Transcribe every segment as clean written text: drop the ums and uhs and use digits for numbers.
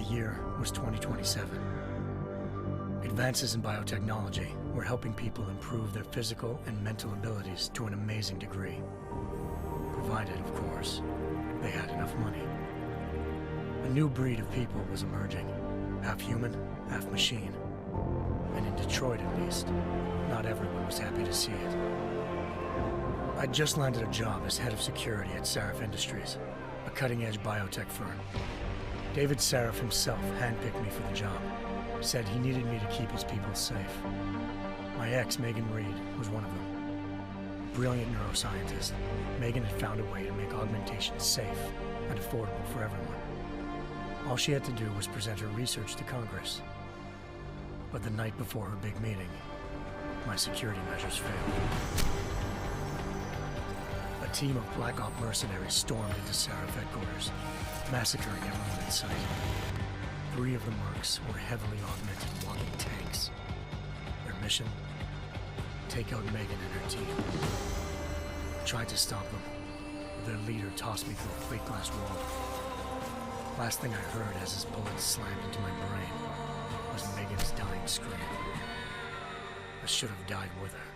The year was 2027. Advances in biotechnology were helping people improve their physical and mental abilities to an amazing degree. Provided, of course, they had enough money. A new breed of people was emerging, half human, half machine. And in Detroit, at least, not everyone was happy to see it. I'd just landed a job as head of security at Sarif Industries, a cutting-edge biotech firm. David Sarif himself handpicked me for the job, said he needed me to keep his people safe. My ex, Megan Reed, was one of them. Brilliant neuroscientist, Megan had found a way to make augmentation safe and affordable for everyone. All she had to do was present her research to Congress. But the night before her big meeting, my security measures failed. A team of Black Op mercenaries stormed into Sarif headquarters, massacring everyone in sight. 3 of the mercs were heavily augmented walking tanks. Their mission? Take out Megan and her team. I tried to stop them, but their leader tossed me through a plate glass wall. Last thing I heard as his bullets slammed into my brain was Megan's dying scream. I should have died with her.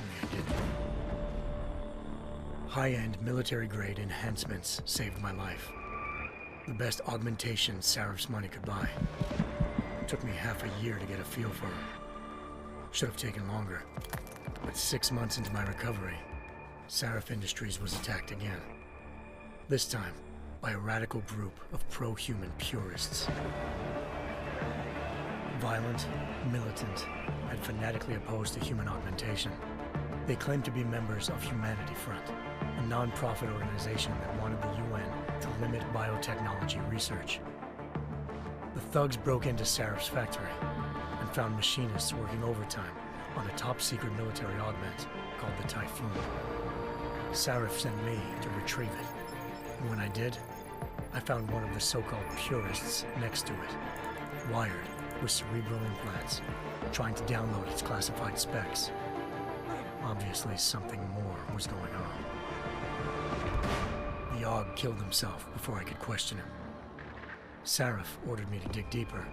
Only I didn't. High-end military-grade enhancements saved my life. The best augmentation Sarif's money could buy. It took me half a year to get a feel for her. Should have taken longer. But 6 months into my recovery, Sarif Industries was attacked again. This time, by a radical group of pro-human purists. Violent, militant, and fanatically opposed to human augmentation. They claimed to be members of Humanity Front, a non-profit organization that wanted the UN to limit biotechnology research. The thugs broke into Sarif's factory and found machinists working overtime on a top-secret military augment called the Typhoon. Sarif sent me to retrieve it, and when I did, I found one of the so-called purists next to it, wired with cerebral implants, trying to download its classified specs. Obviously, something more was going on. The AUG killed himself before I could question him. Sarif ordered me to dig deeper,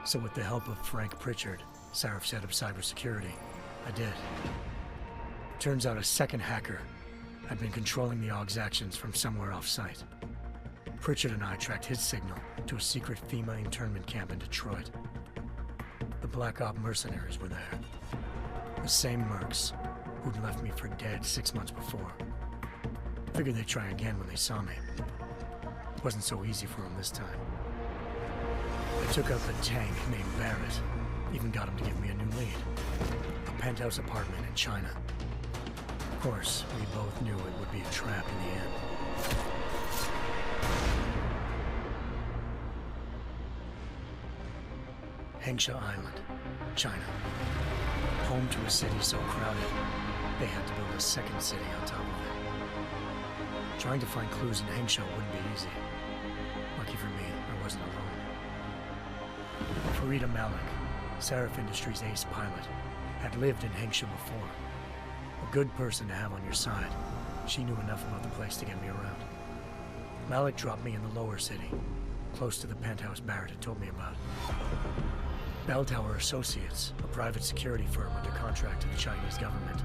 so with the help of Frank Pritchard, Sarif's head of cybersecurity, I did. Turns out a second hacker had been controlling the AUG's actions from somewhere off-site. Pritchard and I tracked his signal to a secret FEMA internment camp in Detroit. The Black Op mercenaries were there. The same mercs who'd left me for dead 6 months before. Figured they'd try again when they saw me. It wasn't so easy for them this time. I took out the tank named Barrett, even got him to give me a new lead. A penthouse apartment in China. Of course, we both knew it would be a trap in the end. Hengsha Island, China. Home to a city so crowded, they had to build a second city on top of it. Trying to find clues in Hengsha wouldn't be easy. Lucky for me, I wasn't alone. Farida Malik, Sarif Industries' ace pilot, had lived in Hengsha before. A good person to have on your side. She knew enough about the place to get me around. Malik dropped me in the lower city, close to the penthouse Barrett had told me about. Bell Tower Associates, a private security firm under contract to the Chinese government,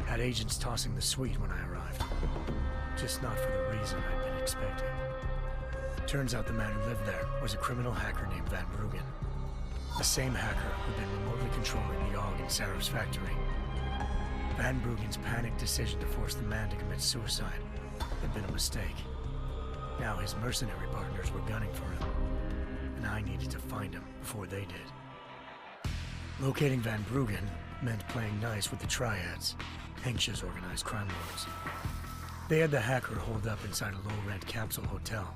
had agents tossing the suite when I arrived. Just not for the reason I'd been expecting. Turns out the man who lived there was a criminal hacker named Van Bruggen. The same hacker who'd been remotely controlling the AUG in Sarif's factory. Van Bruggen's panicked decision to force the man to commit suicide had been a mistake. Now his mercenary partners were gunning for him, and I needed to find him before they did. Locating Van Bruggen meant playing nice with the Triads, Hengsha's organized crime lords. They had the hacker holed up inside a low-rent capsule hotel.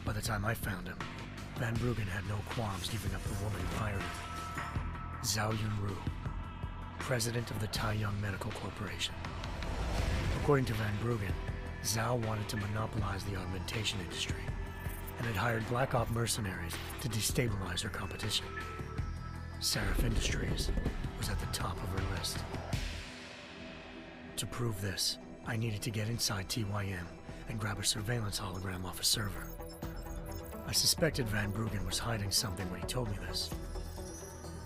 By the time I found him, Van Bruggen had no qualms giving up the woman who hired him. Zhao Yunru, president of the Taiyang Medical Corporation. According to Van Bruggen, Zhao wanted to monopolize the augmentation industry and had hired Black Op mercenaries to destabilize her competition. Sarif Industries was at the top of her list. To prove this, I needed to get inside TYM and grab a surveillance hologram off a server. I suspected Van Bruggen was hiding something when he told me this,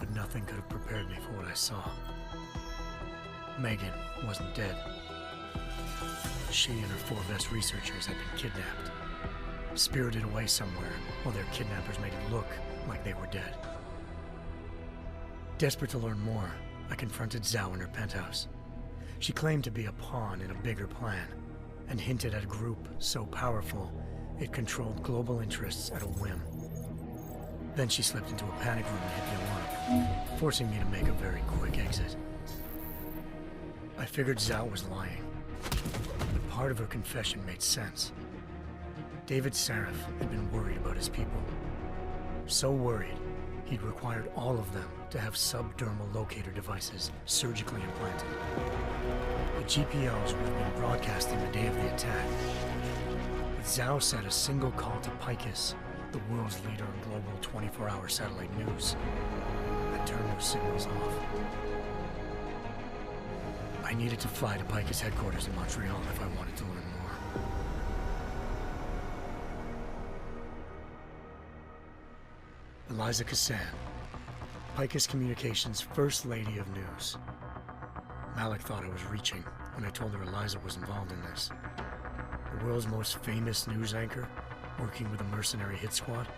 but nothing could have prepared me for what I saw. Megan wasn't dead. She and her 4 best researchers had been kidnapped, spirited away somewhere while their kidnappers made it look like they were dead. Desperate to learn more, I confronted Zhao in her penthouse. She claimed to be a pawn in a bigger plan, and hinted at a group so powerful it controlled global interests at a whim. Then she slipped into a panic room and hit the alarm, forcing me to make a very quick exit. I figured Zhao was lying, but part of her confession made sense. David Sarif had been worried about his people. So worried, he'd required all of them to have subdermal locator devices surgically implanted. The GPOs would have been broadcasting the day of the attack. But Zhao said a single call to Picus, the world's leader in global 24-hour satellite news, had turned those signals off. I needed to fly to Picus headquarters in Montreal if I wanted to learn more. Eliza Cassan, Picus Communications' First Lady of News. Malik thought I was reaching when I told her Eliza was involved in this. The world's most famous news anchor, working with a mercenary hit squad.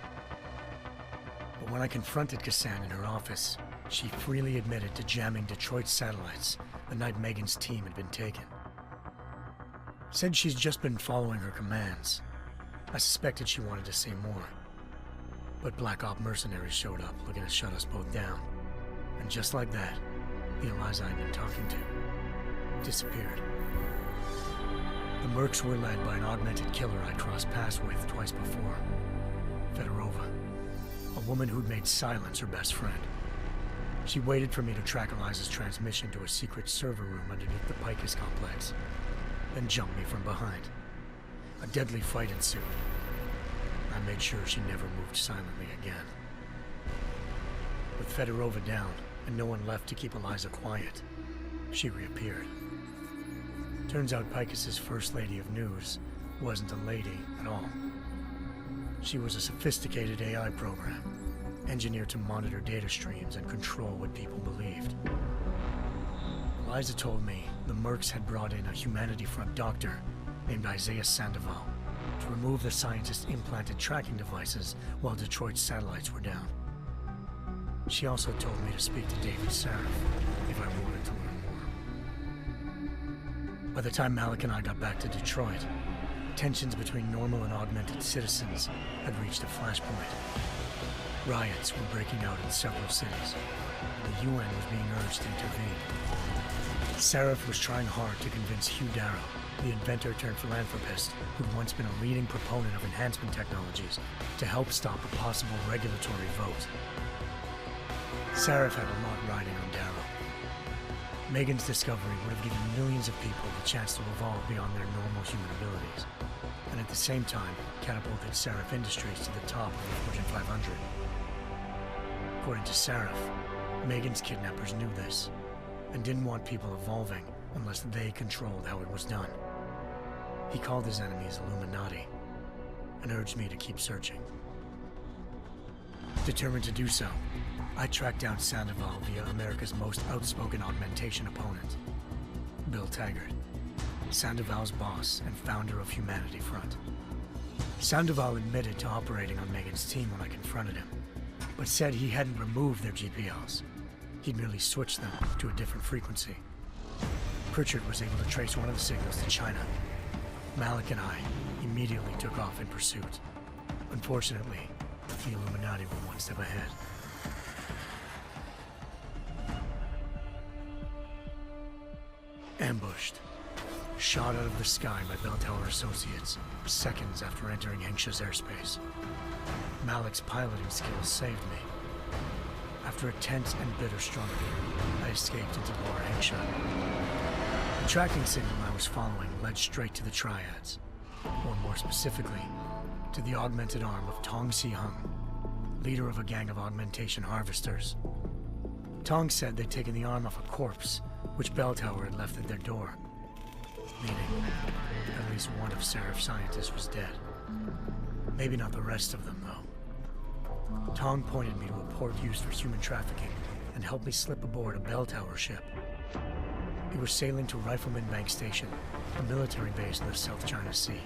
But when I confronted Cassan in her office, she freely admitted to jamming Detroit's satellites the night Megan's team had been taken. Said she's just been following her commands. I suspected she wanted to say more. But Black Op mercenaries showed up looking to shut us both down. And just like that, the Eliza I'd been talking to disappeared. The Mercs were led by an augmented killer I'd crossed paths with twice before. Fedorova, a woman who'd made silence her best friend. She waited for me to track Eliza's transmission to a secret server room underneath the Picus complex, then jumped me from behind. A deadly fight ensued. I made sure she never moved silently again. With Fedorova down and no one left to keep Eliza quiet, she reappeared. Turns out Picus's First Lady of News wasn't a lady at all. She was a sophisticated AI program, engineered to monitor data streams and control what people believed. Eliza told me the Mercs had brought in a Humanity Front doctor named Isaiah Sandoval to remove the scientist's implanted tracking devices while Detroit's satellites were down. She also told me to speak to David Sarif if I wanted to learn more. By the time Malik and I got back to Detroit, tensions between normal and augmented citizens had reached a flashpoint. Riots were breaking out in several cities. The UN was being urged to intervene. Sarif was trying hard to convince Hugh Darrow, the inventor-turned-philanthropist who'd once been a leading proponent of enhancement technologies, to help stop a possible regulatory vote. Sarif had a lot riding on Darrow. Megan's discovery would have given millions of people the chance to evolve beyond their normal human abilities, and at the same time catapulted Sarif Industries to the top of the Fortune 500. According to Sarif, Megan's kidnappers knew this, and didn't want people evolving unless they controlled how it was done. He called his enemies Illuminati, and urged me to keep searching. Determined to do so, I tracked down Sandoval via America's most outspoken augmentation opponent, Bill Taggart, Sandoval's boss and founder of Humanity Front. Sandoval admitted to operating on Megan's team when I confronted him, but said he hadn't removed their GPLs. He'd merely switched them to a different frequency. Pritchard was able to trace one of the signals to China. Malik and I immediately took off in pursuit. Unfortunately, the Illuminati were one step ahead. Ambushed. Shot out of the sky by Bell Tower Associates, seconds after entering Hengsha's airspace. Malik's piloting skills saved me. After a tense and bitter struggle, I escaped into Lower Hengsha. The tracking signal I was following led straight to the Triads, or more specifically, to the augmented arm of Tong Si-hung, leader of a gang of augmentation harvesters. Tong said they'd taken the arm off a corpse, which Bell Tower had left at their door, meaning at least one of Sarif's scientists was dead. Maybe not the rest of them, though. Tong pointed me to a port used for human trafficking and helped me slip aboard a bell tower ship. We were sailing to Rifleman Bank Station, a military base in the South China Sea.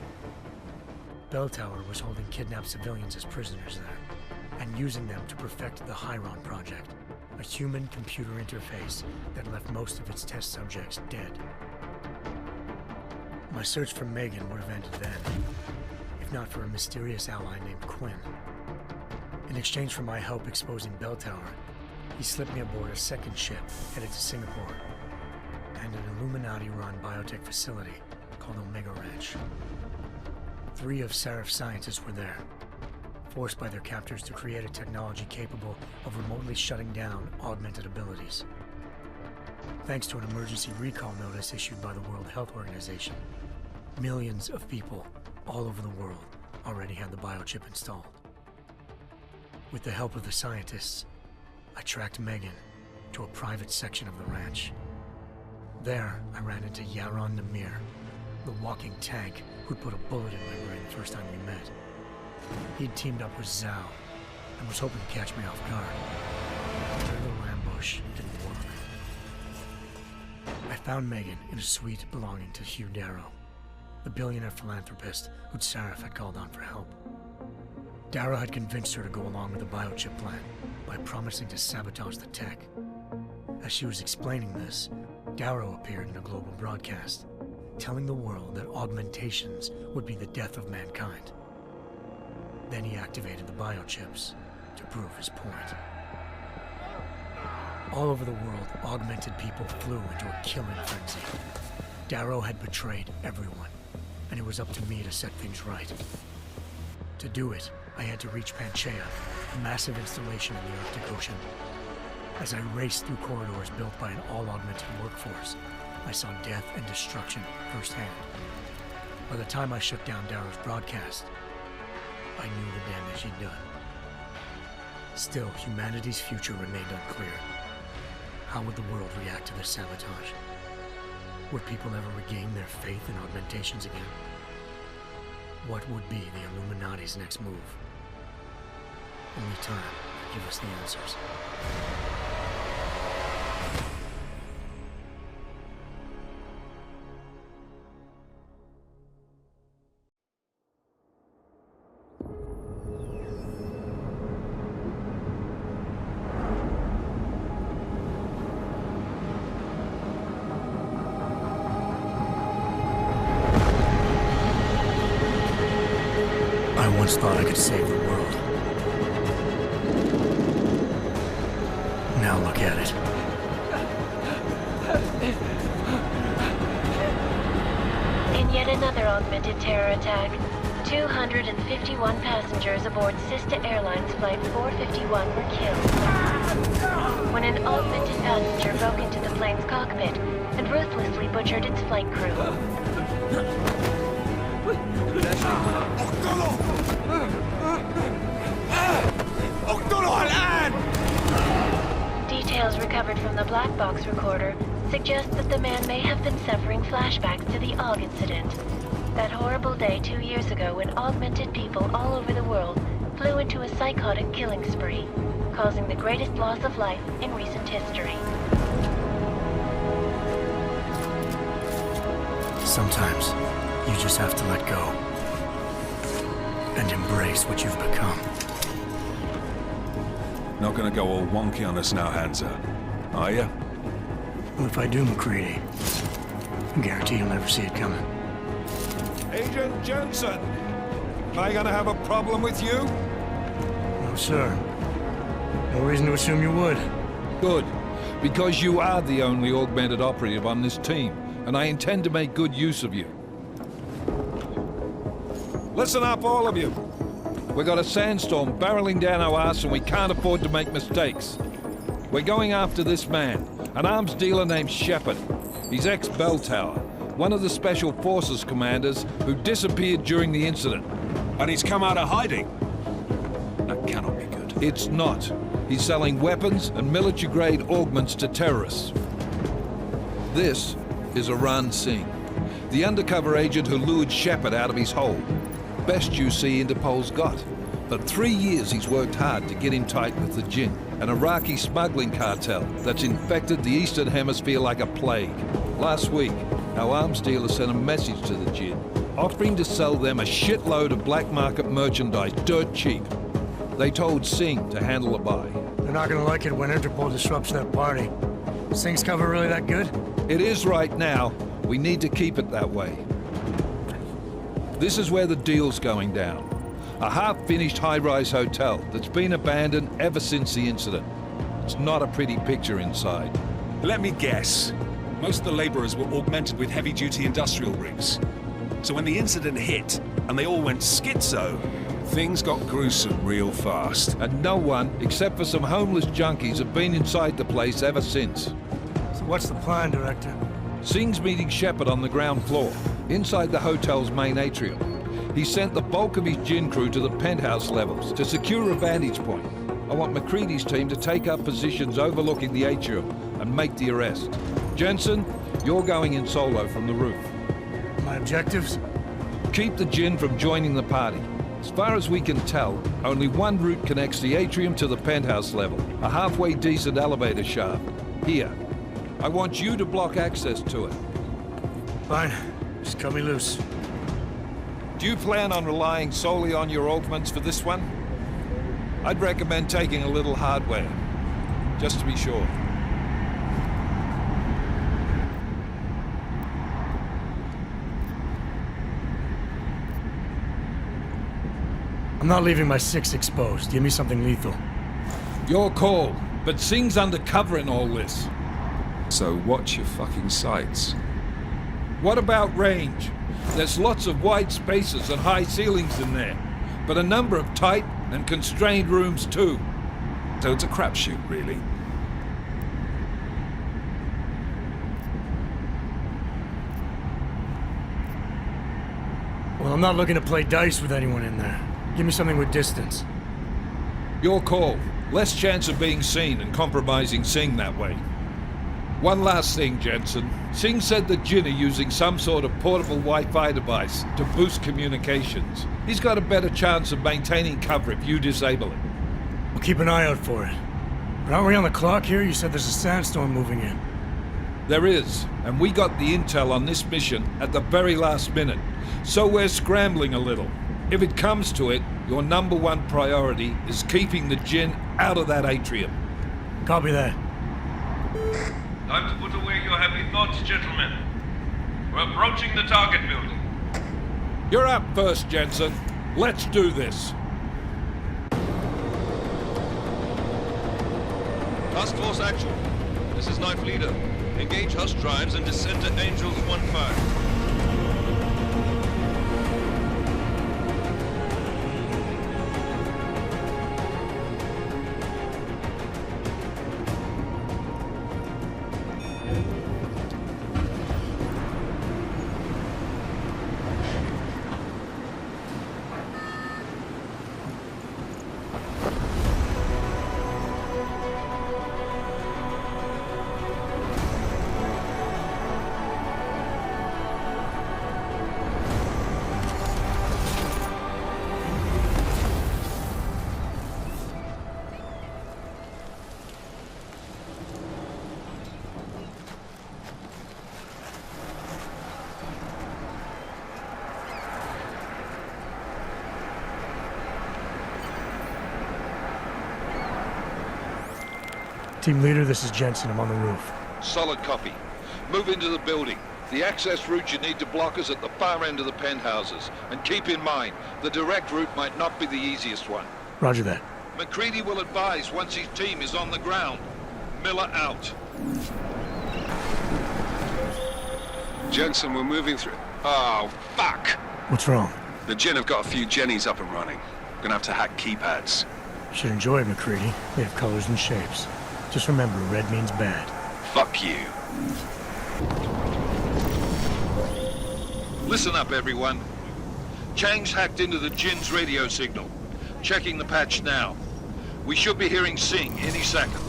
Bell Tower was holding kidnapped civilians as prisoners there, and using them to perfect the Hyron Project, a human-computer interface that left most of its test subjects dead. My search for Megan would have ended then, if not for a mysterious ally named Quinn. In exchange for my help exposing Bell Tower, he slipped me aboard a second ship headed to Singapore and an Illuminati-run biotech facility called Omega Ranch. 3 of Serif's scientists were there, forced by their captors to create a technology capable of remotely shutting down augmented abilities. Thanks to an emergency recall notice issued by the World Health Organization, millions of people all over the world already had the biochip installed. With the help of the scientists, I tracked Megan to a private section of the ranch. There, I ran into Yaron Namir, the walking tank who'd put a bullet in my brain the first time we met. He'd teamed up with Zhao and was hoping to catch me off guard. Their little ambush didn't work. I found Megan in a suite belonging to Hugh Darrow, the billionaire philanthropist who'd Serif had called on for help. Darrow had convinced her to go along with the biochip plan by promising to sabotage the tech. As she was explaining this, Darrow appeared in a global broadcast, telling the world that augmentations would be the death of mankind. Then he activated the biochips to prove his point. All over the world, augmented people flew into a killing frenzy. Darrow had betrayed everyone, and it was up to me to set things right. To do it, I had to reach Panchaea, a massive installation in the Arctic Ocean. As I raced through corridors built by an all-augmented workforce, I saw death and destruction firsthand. By the time I shut down Darrow's broadcast, I knew the damage he'd done. Still, humanity's future remained unclear. How would the world react to this sabotage? Would people ever regain their faith in augmentations again? What would be the Illuminati's next move? Only time will give us the answers. I once thought I could save the world. Now look at it. In yet another augmented terror attack, 251 passengers aboard Sister Airlines Flight 451 were killed when an augmented passenger broke into the plane's cockpit and ruthlessly butchered its flight crew. Details recovered from the black box recorder suggest that the man may have been suffering flashbacks to the AUG incident. That horrible day 2 years ago when augmented people all over the world flew into a psychotic killing spree, causing the greatest loss of life in recent history. Sometimes, you just have to let go and embrace what you've become. Not gonna go all wonky on us now, Hansa, are ya? Well, if I do, McCready, I guarantee you'll never see it coming. Agent Jensen! Am I gonna have a problem with you? No, sir. No reason to assume you would. Good, because you are the only augmented operative on this team, and I intend to make good use of you. Listen up, all of you. We got a sandstorm barreling down our arse and we can't afford to make mistakes. We're going after this man, an arms dealer named Shepard. He's ex-Bell Tower, one of the Special Forces commanders who disappeared during the incident. And he's come out of hiding. That cannot be good. It's not. He's selling weapons and military-grade augments to terrorists. This is Aran Singh, the undercover agent who lured Shepard out of his hole. best UC Interpol's got. For 3 years he's worked hard to get in tight with the Jinn, an Iraqi smuggling cartel that's infected the Eastern Hemisphere like a plague. Last week, our arms dealer sent a message to the Jinn, offering to sell them a shitload of black market merchandise dirt cheap. They told Singh to handle the buy. They're not gonna like it when Interpol disrupts their party. Singh's cover really that good? It is right now. We need to keep it that way. This is where the deal's going down. A half-finished high-rise hotel that's been abandoned ever since the incident. It's not a pretty picture inside. Let me guess. Most of the laborers were augmented with heavy-duty industrial rigs. So when the incident hit, and they all went schizo, things got gruesome real fast. And no one, except for some homeless junkies, have been inside the place ever since. So what's the plan, Director? Singh's meeting Shepard on the ground floor, inside the hotel's main atrium. He sent the bulk of his Jinn crew to the penthouse levels to secure a vantage point. I want McCready's team to take up positions overlooking the atrium and make the arrest. Jensen, you're going in solo from the roof. My objectives? Keep the Jinn from joining the party. As far as we can tell, only one route connects the atrium to the penthouse level, a halfway decent elevator shaft. Here. I want you to block access to it. Fine. Just cut me loose. Do you plan on relying solely on your augments for this one? I'd recommend taking a little hardware, just to be sure. I'm not leaving my 6 exposed. Give me something lethal. Your call, but Singh's undercover in all this. So watch your fucking sights. What about range? There's lots of wide spaces and high ceilings in there, but a number of tight and constrained rooms too. So it's a crapshoot, really. Well, I'm not looking to play dice with anyone in there. Give me something with distance. Your call. Less chance of being seen and compromising Singh that way. One last thing, Jensen. Singh said the Jinn are using some sort of portable Wi-Fi device to boost communications. He's got a better chance of maintaining cover if you disable it. We'll keep an eye out for it. But aren't we on the clock here? You said there's a sandstorm moving in. There is, and we got the intel on this mission at the very last minute, so we're scrambling a little. If it comes to it, your number one priority is keeping the Jinn out of that atrium. Copy that. Time to put away your happy thoughts, gentlemen. We're approaching the target building. You're up first, Jensen. Let's do this. Task Force Actual. This is Knife Leader. Engage Hush drives and descend to Angels 1-5. Team leader, this is Jensen. I'm on the roof. Solid copy. Move into the building. The access route you need to block is at the far end of the penthouses. And keep in mind, the direct route might not be the easiest one. Roger that. McCready will advise once his team is on the ground. Miller out. Jensen, we're moving through... Oh, fuck! What's wrong? The Jinn have got a few Jennies up and running. Gonna have to hack keypads. Should enjoy it, McCready. They have colors and shapes. Just remember, red means bad. Fuck you. Listen up, everyone. Chang's hacked into the Jinn's radio signal. Checking the patch now. We should be hearing Singh any second.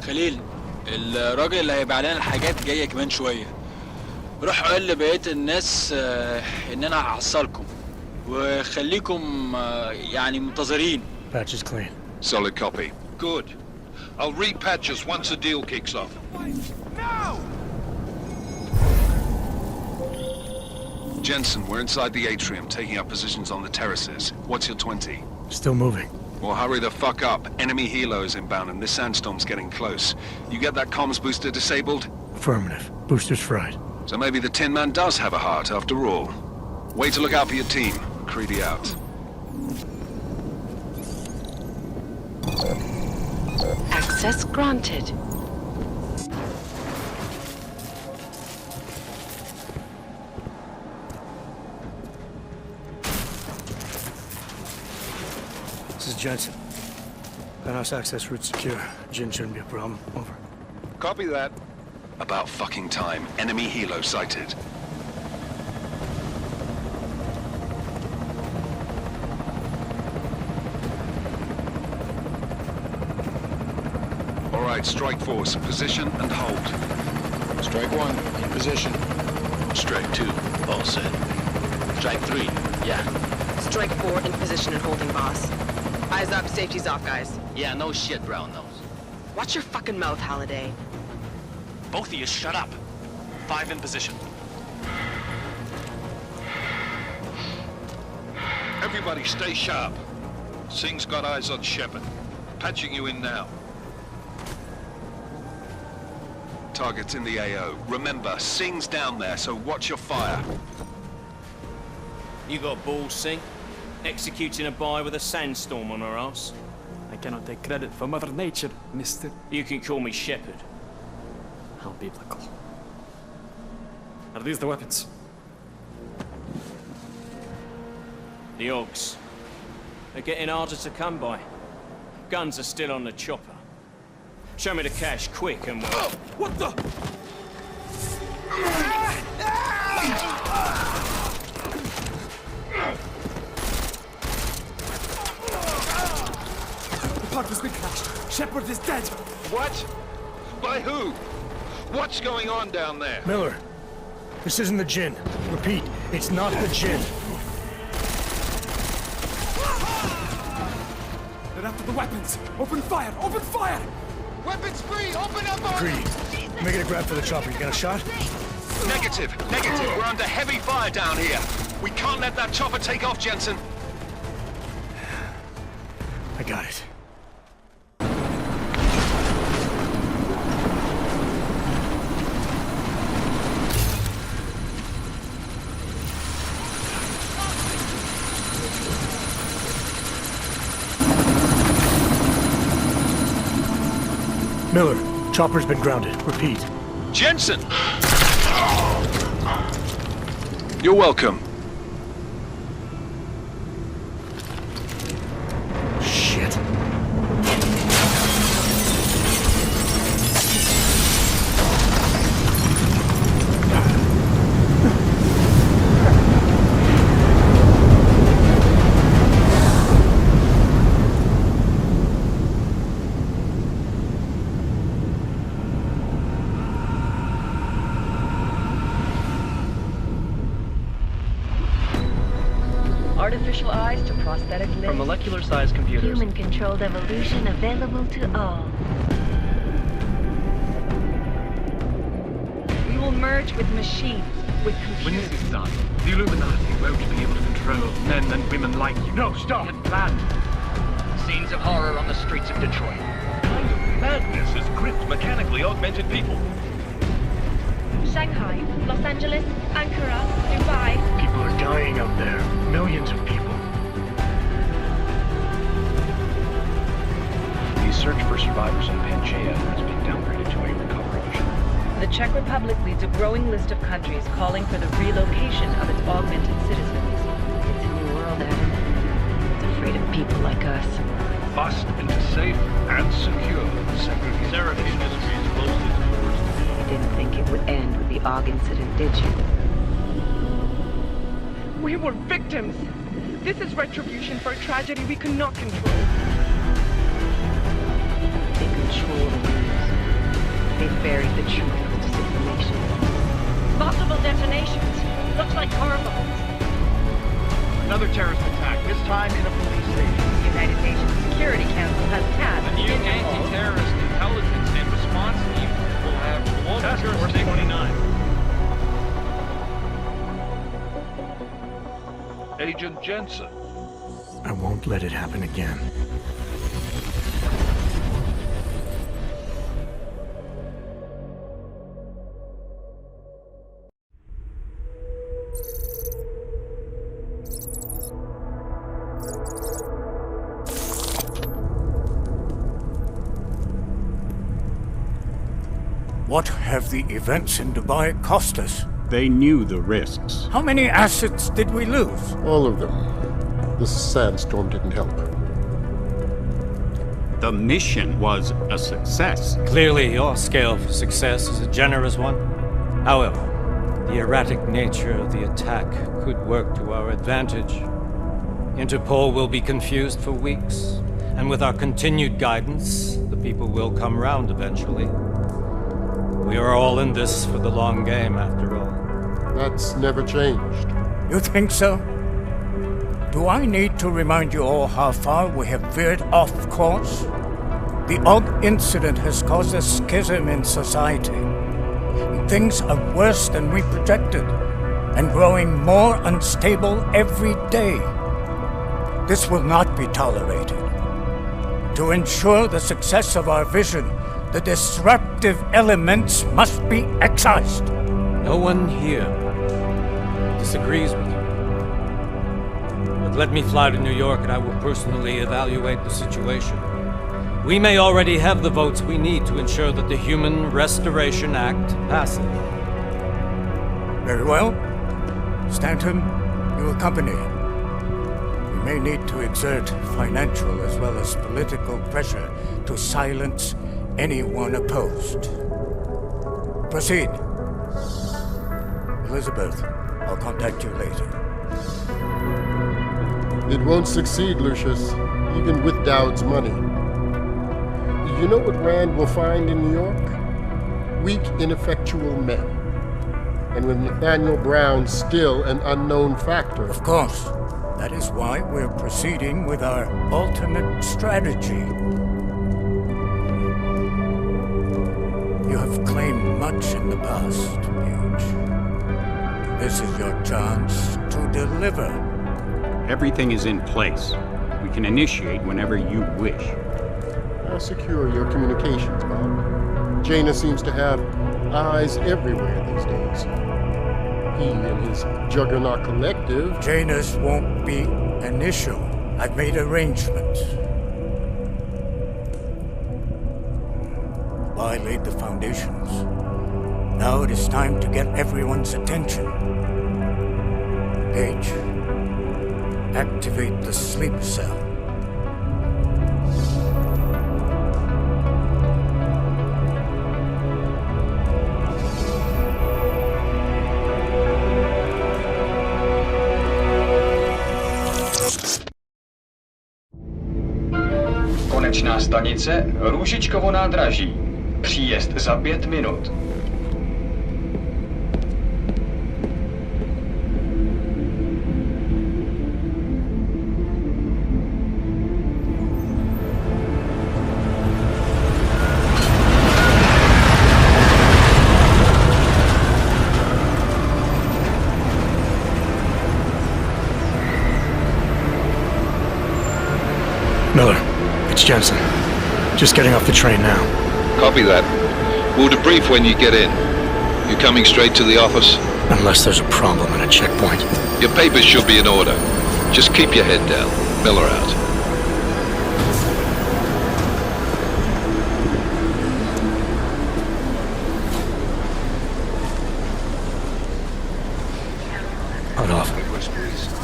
خليل الراجل اللي هيبيع لنا الحاجات جايه كمان شويه روح قول لبقية الناس ان انا هحصلكم وخليكم يعني منتظرين. Patch is clean. Solid copy. Good. I'll repatch us once the deal kicks off. Now! Jensen, we're inside the atrium, taking up positions on the terraces. What's your 20? Still moving. Well, hurry the fuck up. Enemy helo is inbound and this sandstorm's getting close. You get that comms booster disabled? Affirmative. Booster's fried. So maybe the Tin Man does have a heart after all. Way to look out for your team. Creedy out. Access granted. This is Jensen. Penthouse access route secure. Jin shouldn't be a problem. Over. Copy that. About fucking time. Enemy helo sighted. All right, strike force. Position and hold. Strike 1, in position. Strike 2, all set. Strike 3, yeah. Strike 4 in position and holding, boss. Eyes up, safety's off, guys. Yeah, no shit, brown nose. Watch your fucking mouth, Halliday. Both of you shut up. 5 in position. Everybody stay sharp. Singh's got eyes on Shepard. Patching you in now. Target's in the AO. Remember, Singh's down there, so watch your fire. You got balls, Singh? Executing a buy with a sandstorm on our ass? I cannot take credit for Mother Nature, mister. You can call me Shepard. How biblical. Are these the weapons? The Ogs. They're getting harder to come by. Guns are still on the chopper. Show me the cash, quick, and we'll... What the? The park has been crashed. Shepard is dead. What? By who? What's going on down there? Miller, this isn't the Jinn. Repeat, it's not the Jinn. They're after the weapons. Open fire! Open fire! Weapons free! Open up on Greedy. Making a grab for the chopper. You got a shot? Negative. Negative. We're under heavy fire down here. We can't let that chopper take off, Jensen. I got it. Miller, chopper's been grounded. Repeat. Jensen! You're welcome. Shit. Artificial eyes to prosthetic limbs. From molecular-sized computers. Human-controlled evolution available to all. We will merge with machines, with computers. When this is done, the Illuminati won't be able to control men and women like you. No, stop! And planned. Scenes of horror on the streets of Detroit. What kind of madness has gripped mechanically augmented people? Shanghai, Los Angeles, Ankara, Dubai. People are dying out there. Millions of people. The search for survivors in Pangaea has been downgraded to a recovery mission. The Czech Republic leads a growing list of countries calling for the relocation of its augmented citizens. It's a new world, Adam. It's afraid of people like us. Bust into safe and secure segregation. Seraphim Industries closed its doors. You didn't think it would end with the AUG incident, did you? We were victims. This is retribution for a tragedy we cannot control. They control the news. They buried the truth with disinformation. Possible detonations. Looks like car bombs. Another terrorist attack, this time in a police station. The United Nations Security Council has passed A new anti-terrorist intelligence and response team will have global jurisdiction. 29. Agent Jensen. I won't let it happen again. What have the events in Dubai cost us? They knew the risks. How many assets did we lose? All of them. The sandstorm didn't help. The mission was a success. Clearly, your scale for success is a generous one. However, the erratic nature of the attack could work to our advantage. Interpol will be confused for weeks, and with our continued guidance, the people will come round eventually. We are all in this for the long game, after all. That's never changed. You think so? Do I need to remind you all how far we have veered off course? The Og incident has caused a schism in society. Things are worse than we projected, and growing more unstable every day. This will not be tolerated. To ensure the success of our vision, the disruptive elements must be excised. No one here disagrees with you. But let me fly to New York and I will personally evaluate the situation. We may already have the votes we need to ensure that the Human Restoration Act passes. Very well. Stanton, you accompany. We may need to exert financial as well as political pressure to silence anyone opposed. Proceed. Elizabeth, I'll contact you later. It won't succeed, Lucius, even with Dowd's money. You know what Rand will find in New York? Weak, ineffectual men. And with Nathaniel Brown still an unknown factor. Of course. That is why we're proceeding with our alternate strategy. You have claimed much in the past, Paige. This is your chance to deliver. Everything is in place. We can initiate whenever you wish. How secure are your communications, Bob? Jaina seems to have eyes everywhere these days. He and his Juggernaut Collective... Jaina's won't be an issue. I've made arrangements. I laid the foundations. Now it is time to get everyone's attention. Paige, activate the sleep cell. Konečná stanice Růžičkovo nádraží. Příjezd za 5 minut. Miller, it's Jensen. Just getting off the train now. Copy that. We'll debrief when you get in. You coming straight to the office? Unless there's a problem at a checkpoint. Your papers should be in order. Just keep your head down. Miller out. Hold off.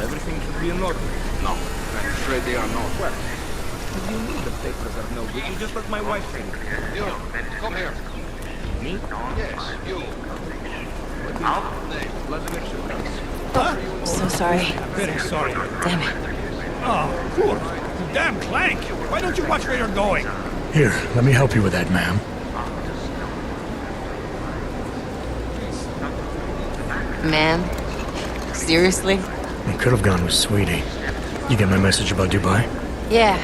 Everything should be in order. No, I'm afraid they are not. Well, what do you mean the papers are no good? You just let my wife say it. You, come here. Me? Yes, you. I'm so sorry. Very sorry. Damn it. Oh, poor. Damn clank. Why don't you watch where you're going? Here, let me help you with that, ma'am. Man? Seriously? It could have gone with Sweetie. You get my message about Dubai? Yeah.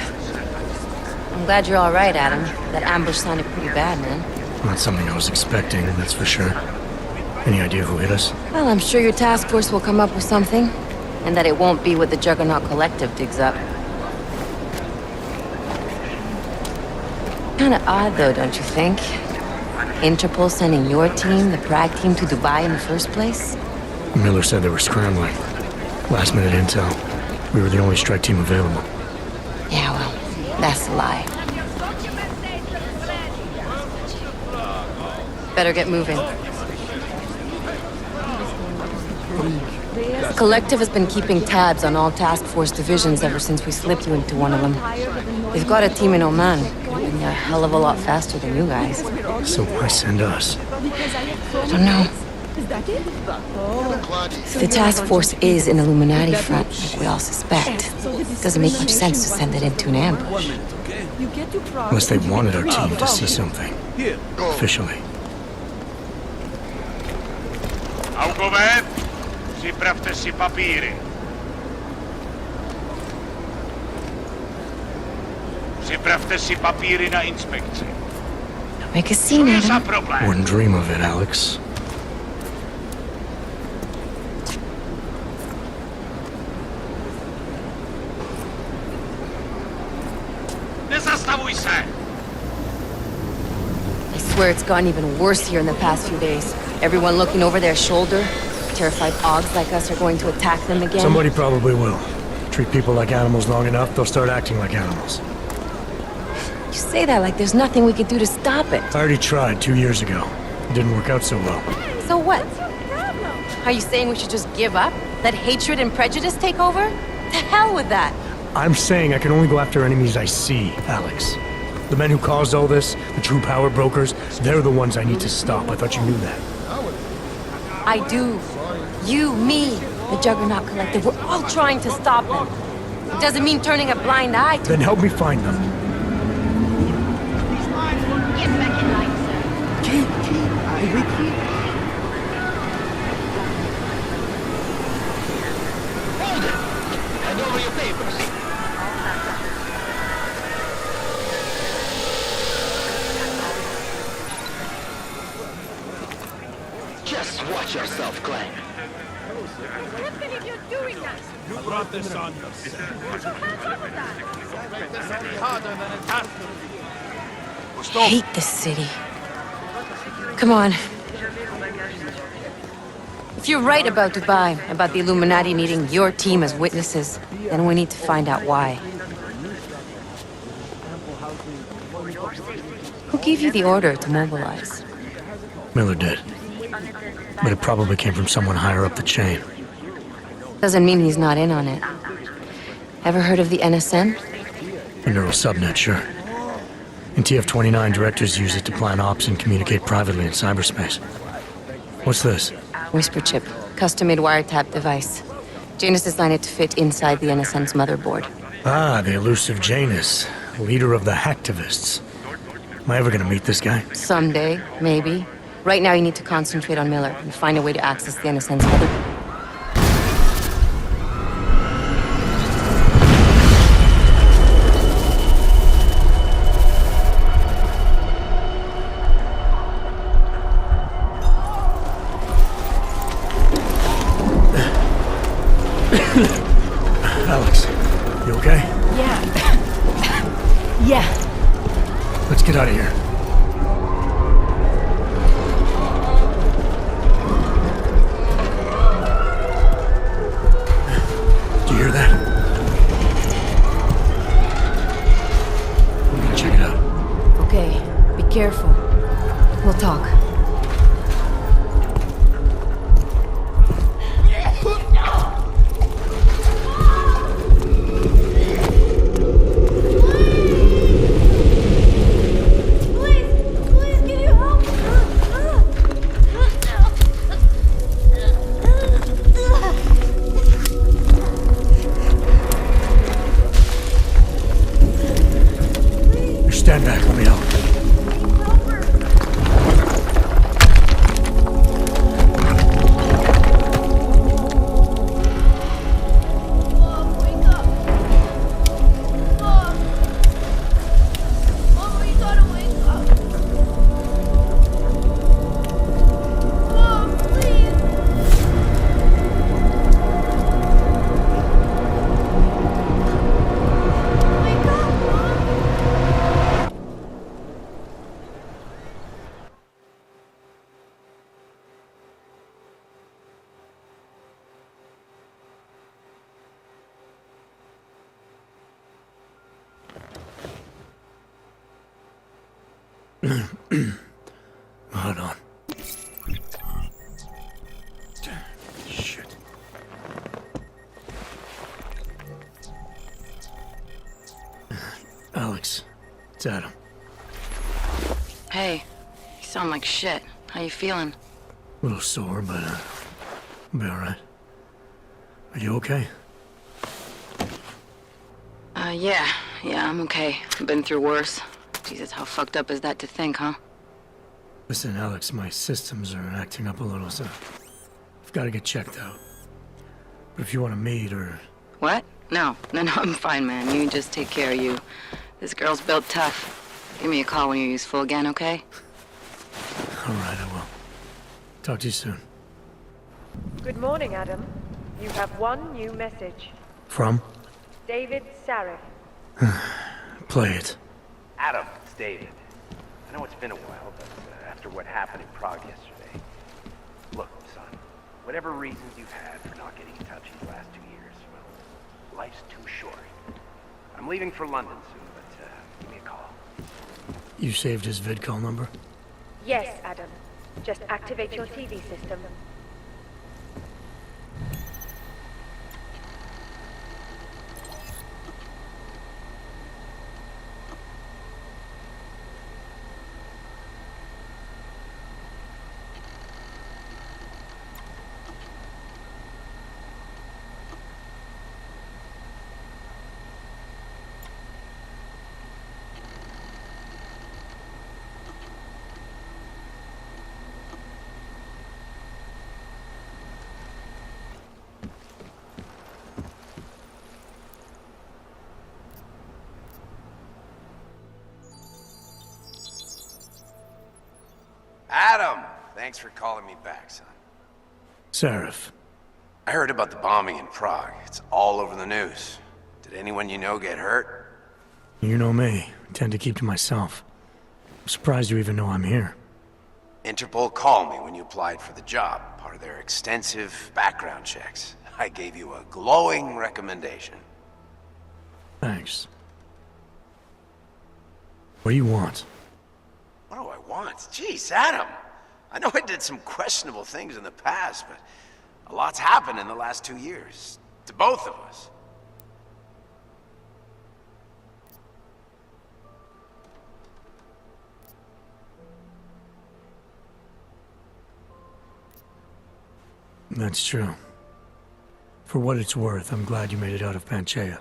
I'm glad you're alright, Adam. That ambush sounded pretty bad, man. Not something I was expecting, that's for sure. Any idea who hit us? Well, I'm sure your task force will come up with something. And that it won't be what the Juggernaut Collective digs up. Kinda odd, though, don't you think? Interpol sending your team, the Prague team, to Dubai in the first place? Miller said they were scrambling. Last-minute intel. We were the only strike team available. Yeah, well, that's a lie. Better get moving. The Collective has been keeping tabs on all task force divisions ever since we slipped you into one of them. They've got a team in Oman, and they're a hell of a lot faster than you guys. So why send us? I don't know. If the task force is an Illuminati front, like we all suspect, it doesn't make much sense to send it into an ambush. Unless they wanted our team to see something. Officially. Augoved, připravte si papíry. Připravte si papíry na inspekci. Make a scene, Adam. Wouldn't dream of it, Alex. Nezastavuj se! I swear it's gotten even worse here in the past few days. Everyone looking over their shoulder. Terrified Augs like us are going to attack them again. Somebody probably will. Treat people like animals long enough, they'll start acting like animals. You say that like there's nothing we could do to stop it. I already tried 2 years ago. It didn't work out so well. So what? Are you saying we should just give up? Let hatred and prejudice take over? To hell with that! I'm saying I can only go after enemies I see, Alex. The men who caused all this, the true power brokers, they're the ones I need to stop. I thought you knew that. I do. You, me, the Juggernaut Collective, we're all trying to stop them. It doesn't mean turning a blind eye to... Then help me find them. Get back in line, sir. Keep. Hold it! Hand over your papers. Just watch yourself, Glenn. What can you doing that? You brought this on yourself. Put your hands over that! Make this any harder than it has to be. I hate this city. Come on. If you're right about Dubai, about the Illuminati needing your team as witnesses, then we need to find out why. Who gave you the order to mobilize? Miller did. But it probably came from someone higher up the chain. Doesn't mean he's not in on it. Ever heard of the NSN? A neural subnet, sure. In TF-29, directors use it to plan ops and communicate privately in cyberspace. What's this? Whisper chip. Custom-made wiretap device. Janus designed it to fit inside the NSN's motherboard. Ah, the elusive Janus. Leader of the hacktivists. Am I ever gonna meet this guy? Someday, maybe. Right now you need to concentrate on Miller and find a way to access the NSN's motherboard. Alex, you okay? Yeah. Yeah. Let's get out of here. Do you hear that? I'm gonna check it out. Okay, be careful. We'll talk. Stand back, let me help. Hold on. Shit. Alex, it's Adam. Hey, you sound like shit. How you feeling? A little sore, but I'll be alright. Are you okay? Yeah, I'm okay. I've been through worse. Jesus, how fucked up is that to think, huh? Listen, Alex, my systems are acting up a little, so I've got to get checked out. But if you want to meet or... What? No, I'm fine, man. You just take care of you. This girl's built tough. Give me a call when you're useful again, okay? Alright, I will. Talk to you soon. Good morning, Adam. You have one new message. From? David Sarif. Play it. Adam, it's David. I know it's been a while, but after what happened in Prague yesterday... Look, son, whatever reasons you've had for not getting in touch these last 2 years, well, life's too short. I'm leaving for London soon, but give me a call. You saved his vidcall number? Yes, Adam. Just activate your TV system. Adam! Thanks for calling me back, son. Sarif. I heard about the bombing in Prague. It's all over the news. Did anyone you know get hurt? You know me. I tend to keep to myself. I'm surprised you even know I'm here. Interpol called me when you applied for the job, part of their extensive background checks. I gave you a glowing recommendation. Thanks. What do you want? What do I want? Jeez, Adam! I know I did some questionable things in the past, but a lot's happened in the last 2 years. To both of us. That's true. For what it's worth, I'm glad you made it out of Panchaea.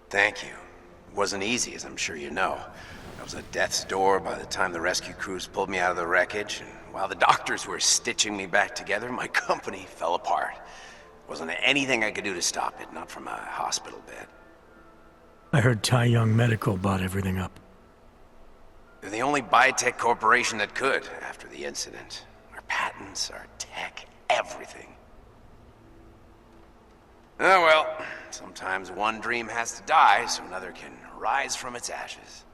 Thank you. It wasn't easy, as I'm sure you know. I was at death's door by the time the rescue crews pulled me out of the wreckage, and while the doctors were stitching me back together, my company fell apart. Wasn't anything I could do to stop it, not from a hospital bed. I heard Tai Young Medical bought everything up. They're the only biotech corporation that could, after the incident. Our patents, our tech, everything. Oh well, sometimes one dream has to die so another can rise from its ashes.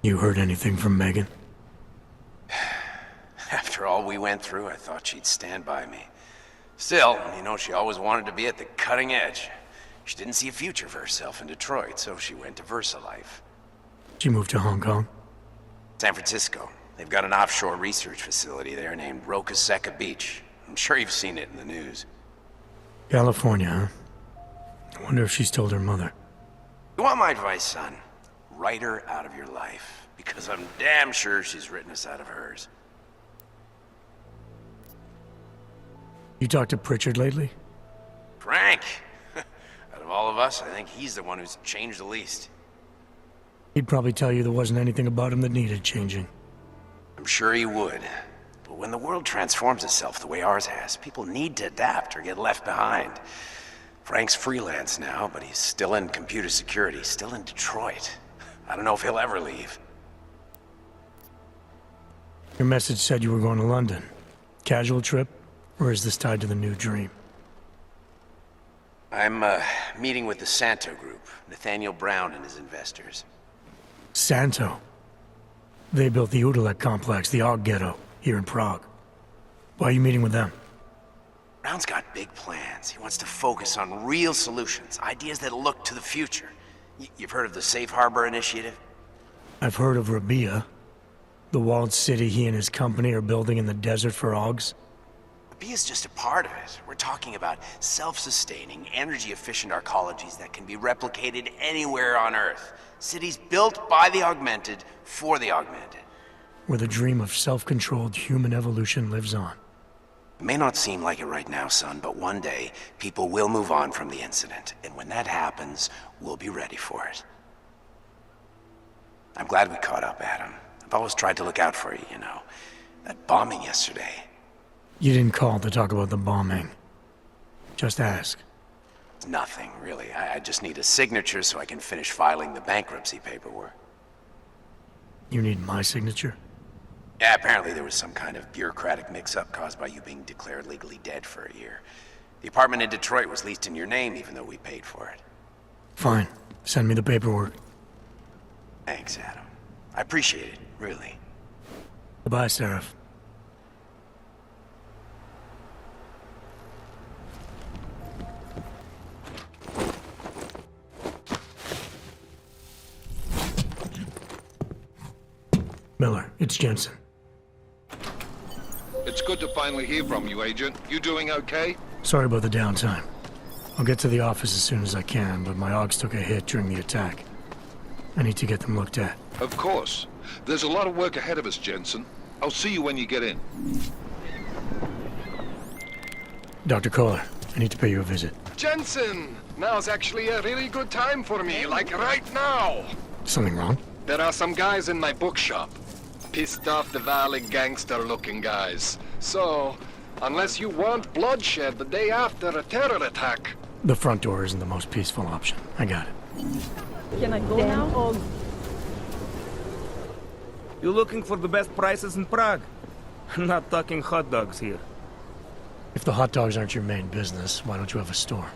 You heard anything from Megan? After all we went through, I thought she'd stand by me. Still, you know, she always wanted to be at the cutting edge. She didn't see a future for herself in Detroit, so she went to VersaLife. She moved to Hong Kong? San Francisco. They've got an offshore research facility there named Rokaseca Beach. I'm sure you've seen it in the news. California, huh? I wonder if she's told her mother. You want my advice, son? Write her out of your life, because I'm damn sure she's written us out of hers. You talked to Pritchard lately? Frank! Out of all of us, I think he's the one who's changed the least. He'd probably tell you there wasn't anything about him that needed changing. I'm sure he would. But when the world transforms itself the way ours has, people need to adapt or get left behind. Frank's freelance now, but he's still in computer security, still in Detroit. I don't know if he'll ever leave. Your message said you were going to London. Casual trip? Or is this tied to the new dream? I'm, meeting with the Santo Group, Nathaniel Brown and his investors. Santo? They built the Udalek complex, the Og Ghetto, here in Prague. Why are you meeting with them? Brown's got big plans. He wants to focus on real solutions, ideas that look to the future. You've heard of the Safe Harbor Initiative? I've heard of Rabia, the walled city he and his company are building in the desert for Augs. Rabia's just a part of it. We're talking about self-sustaining, energy-efficient arcologies that can be replicated anywhere on Earth. Cities built by the augmented, for the augmented. Where the dream of self-controlled human evolution lives on. It may not seem like it right now, son, but one day, people will move on from the incident. And when that happens, we'll be ready for it. I'm glad we caught up, Adam. I've always tried to look out for you, you know. That bombing yesterday. You didn't call to talk about the bombing. Just ask. It's nothing, really. I just need a signature so I can finish filing the bankruptcy paperwork. You need my signature? Yeah, apparently there was some kind of bureaucratic mix-up caused by you being declared legally dead for a year. The apartment in Detroit was leased in your name, even though we paid for it. Fine. Send me the paperwork. Thanks, Adam. I appreciate it, really. Goodbye, Seraph. Miller, it's Jensen. It's good to finally hear from you, Agent. You doing okay? Sorry about the downtime. I'll get to the office as soon as I can, but my Augs took a hit during the attack. I need to get them looked at. Of course. There's a lot of work ahead of us, Jensen. I'll see you when you get in. Dr. Kohler, I need to pay you a visit. Jensen! Now's actually a really good time for me, like right now! Something wrong? There are some guys in my bookshop. Pissed off the Valley gangster-looking guys. So, unless you want bloodshed the day after a terror attack... The front door isn't the most peaceful option. I got it. Can I go now? You looking for the best prices in Prague? I'm not talking hot dogs here. If the hot dogs aren't your main business, why don't you have a store?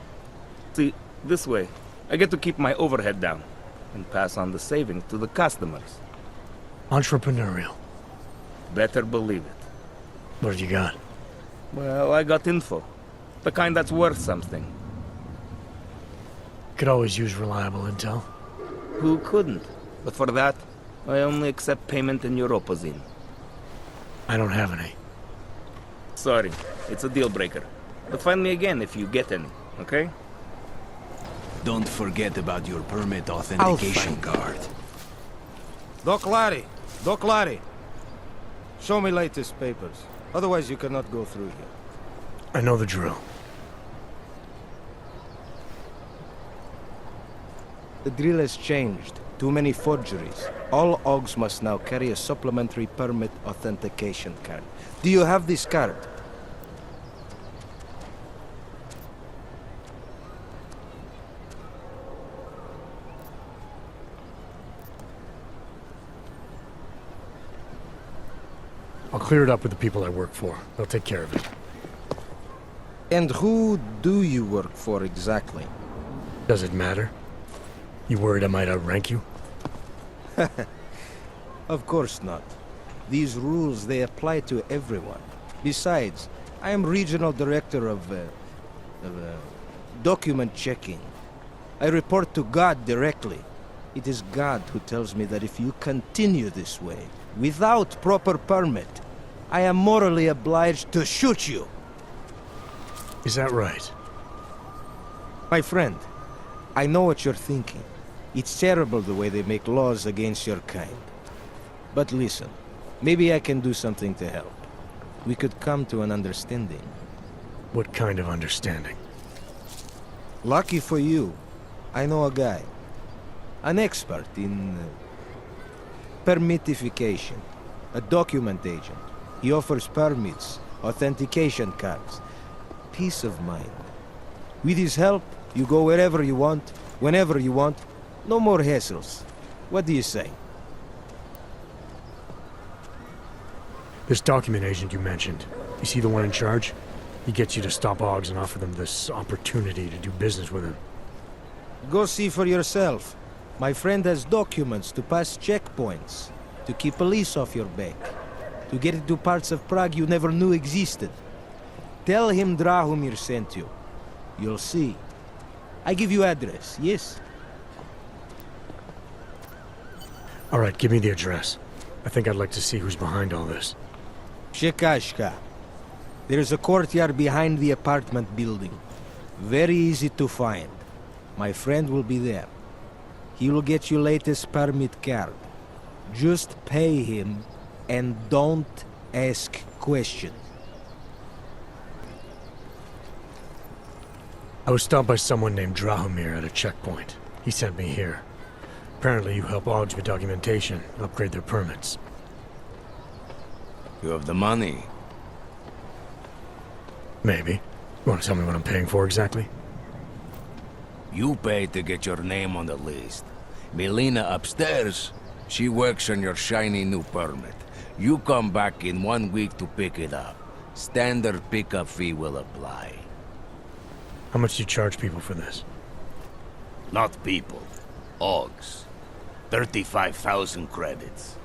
See, this way, I get to keep my overhead down and pass on the savings to the customers. Entrepreneurial. Better believe it. What have you got? Well, I got info. The kind that's worth something. Could always use reliable intel. Who couldn't? But for that, I only accept payment in Europozine. I don't have any. Sorry, it's a deal breaker. But find me again if you get any, okay? Don't forget about your permit authentication card. Doc Larry! Show me latest papers. Otherwise you cannot go through here. I know the drill. The drill has changed. Too many forgeries. All Augs must now carry a supplementary permit authentication card. Do you have this card? I'll clear it up with the people I work for. They'll take care of it. And who do you work for exactly? Does it matter? You worried I might outrank you? Of course not. These rules, they apply to everyone. Besides, I am regional director of document checking. I report to God directly. It is God who tells me that if you continue this way, without proper permit, I am morally obliged to shoot you. Is that right? My friend, I know what you're thinking. It's terrible the way they make laws against your kind. But listen, maybe I can do something to help. We could come to an understanding. What kind of understanding? Lucky for you, I know a guy. An expert in permitification. A document agent. He offers permits, authentication cards. Peace of mind. With his help, you go wherever you want, whenever you want. No more hassles. What do you say? This document agent you mentioned, is he the one in charge? He gets you to stop Augs and offer them this opportunity to do business with him. Go see for yourself. My friend has documents to pass checkpoints, to keep police off your back, to get into parts of Prague you never knew existed. Tell him Drahomir sent you. You'll see. I give you address, yes? All right, give me the address. I think I'd like to see who's behind all this. Shekashka. There's a courtyard behind the apartment building. Very easy to find. My friend will be there. He will get you latest permit card. Just pay him and don't ask questions. I was stopped by someone named Drahomir at a checkpoint. He sent me here. Apparently you help Augs with documentation, upgrade their permits. You have the money? Maybe. You want to tell me what I'm paying for exactly? You pay to get your name on the list. Melina upstairs, she works on your shiny new permit. You come back in 1 week to pick it up. Standard pickup fee will apply. How much do you charge people for this? Not people. Augs. 35,000 credits.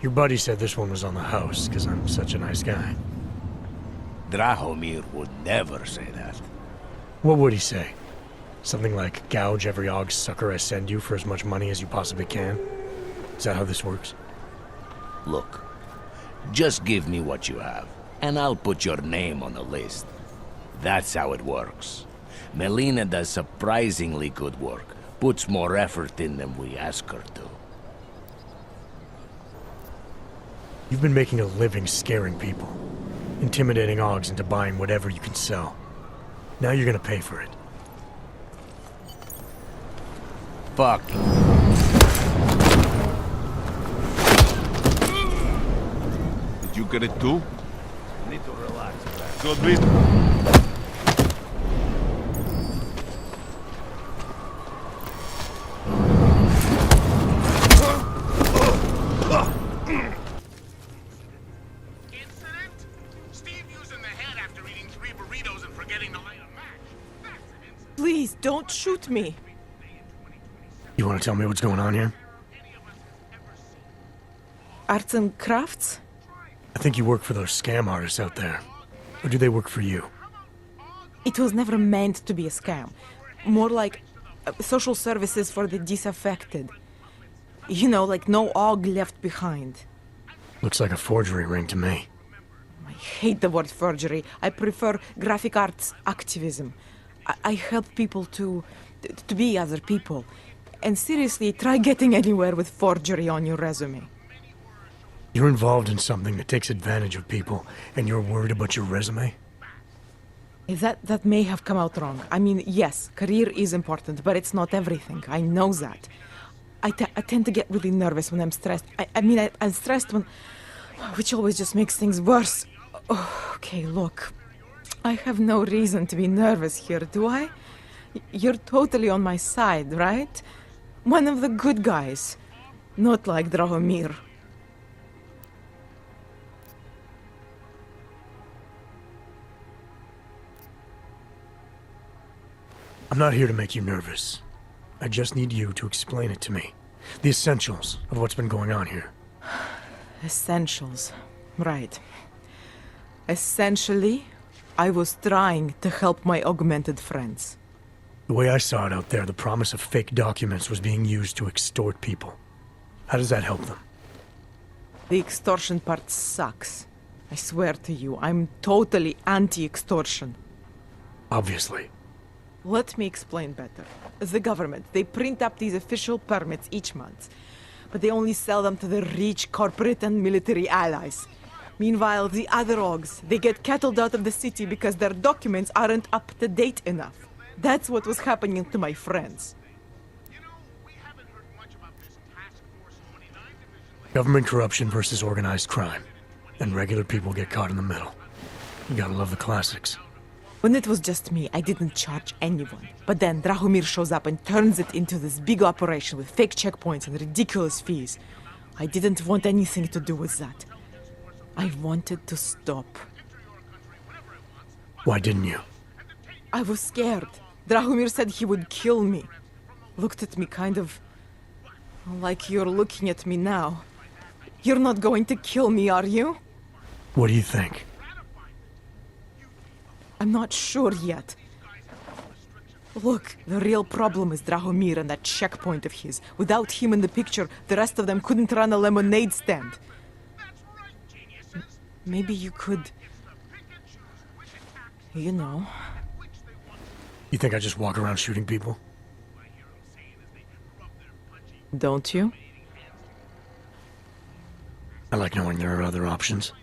Your buddy said this one was on the house, because I'm such a nice guy. Drahomir would never say that. What would he say? Something like, gouge every Aug sucker I send you for as much money as you possibly can? Is that how this works? Look, just give me what you have, and I'll put your name on the list. That's how it works. Melina does surprisingly good work, puts more effort in than we ask her to. You've been making a living scaring people, intimidating Augs into buying whatever you can sell. Now you're gonna pay for it. Fuck. Did you get it too? Need to relax, man. Good beat. Please, don't shoot me. You want to tell me what's going on here? Arts and crafts? I think you work for those scam artists out there. Or do they work for you? It was never meant to be a scam. More like social services for the disaffected. You know, like no Aug left behind. Looks like a forgery ring to me. I hate the word forgery. I prefer graphic arts activism. I help people to be other people. And seriously, try getting anywhere with forgery on your resume. You're involved in something that takes advantage of people, and you're worried about your resume? That may have come out wrong. I mean, yes, career is important, but it's not everything. I know that. I tend to get really nervous when I'm stressed. I'm stressed when... which always just makes things worse. Oh, okay, look. I have no reason to be nervous here, do I? You're totally on my side, right? One of the good guys. Not like Drahomir. I'm not here to make you nervous. I just need you to explain it to me. The essentials of what's been going on here. Essentials. Right. Essentially, I was trying to help my augmented friends. The way I saw it out there, the promise of fake documents was being used to extort people. How does that help them? The extortion part sucks. I swear to you, I'm totally anti-extortion. Obviously. Let me explain better. The government, they print up these official permits each month, but they only sell them to the rich corporate and military allies. Meanwhile, the other Augs, they get cattled out of the city because their documents aren't up to date enough. That's what was happening to my friends. Government corruption versus organized crime. And regular people get caught in the middle. You gotta love the classics. When it was just me, I didn't charge anyone. But then Drahomir shows up and turns it into this big operation with fake checkpoints and ridiculous fees. I didn't want anything to do with that. I wanted to stop. Why didn't you? I was scared. Drahomir said he would kill me. Looked at me kind of... like you're looking at me now. You're not going to kill me, are you? What do you think? I'm not sure yet. Look, the real problem is Drahomir and that checkpoint of his. Without him in the picture, the rest of them couldn't run a lemonade stand. Maybe you could... you know... You think I just walk around shooting people? Don't you? I like knowing there are other options.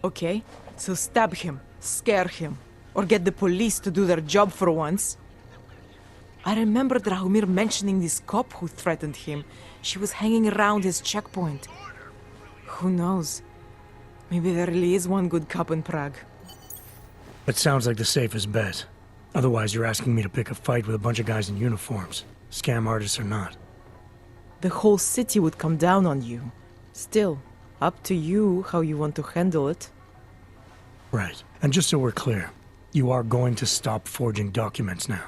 Okay, so stab him, scare him, or get the police to do their job for once. I remember Drahomir mentioning this cop who threatened him. She was hanging around his checkpoint. Who knows? Maybe there really is one good cop in Prague. It sounds like the safest bet. Otherwise, you're asking me to pick a fight with a bunch of guys in uniforms, scam artists or not. The whole city would come down on you. Still, up to you how you want to handle it. Right. And just so we're clear, you are going to stop forging documents now.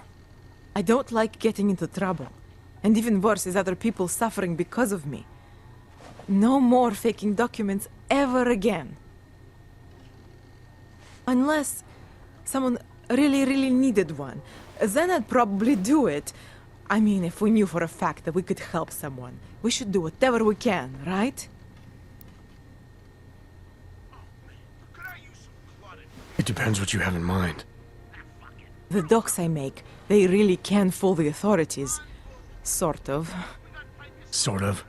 I don't like getting into trouble. And even worse is other people suffering because of me. No more faking documents ever again. Unless someone really needed one. Then I'd probably do it. I mean, if we knew for a fact that we could help someone, we should do whatever we can, right? It depends what you have in mind. The docs I make, they really can fool the authorities. Sort of. Sort of?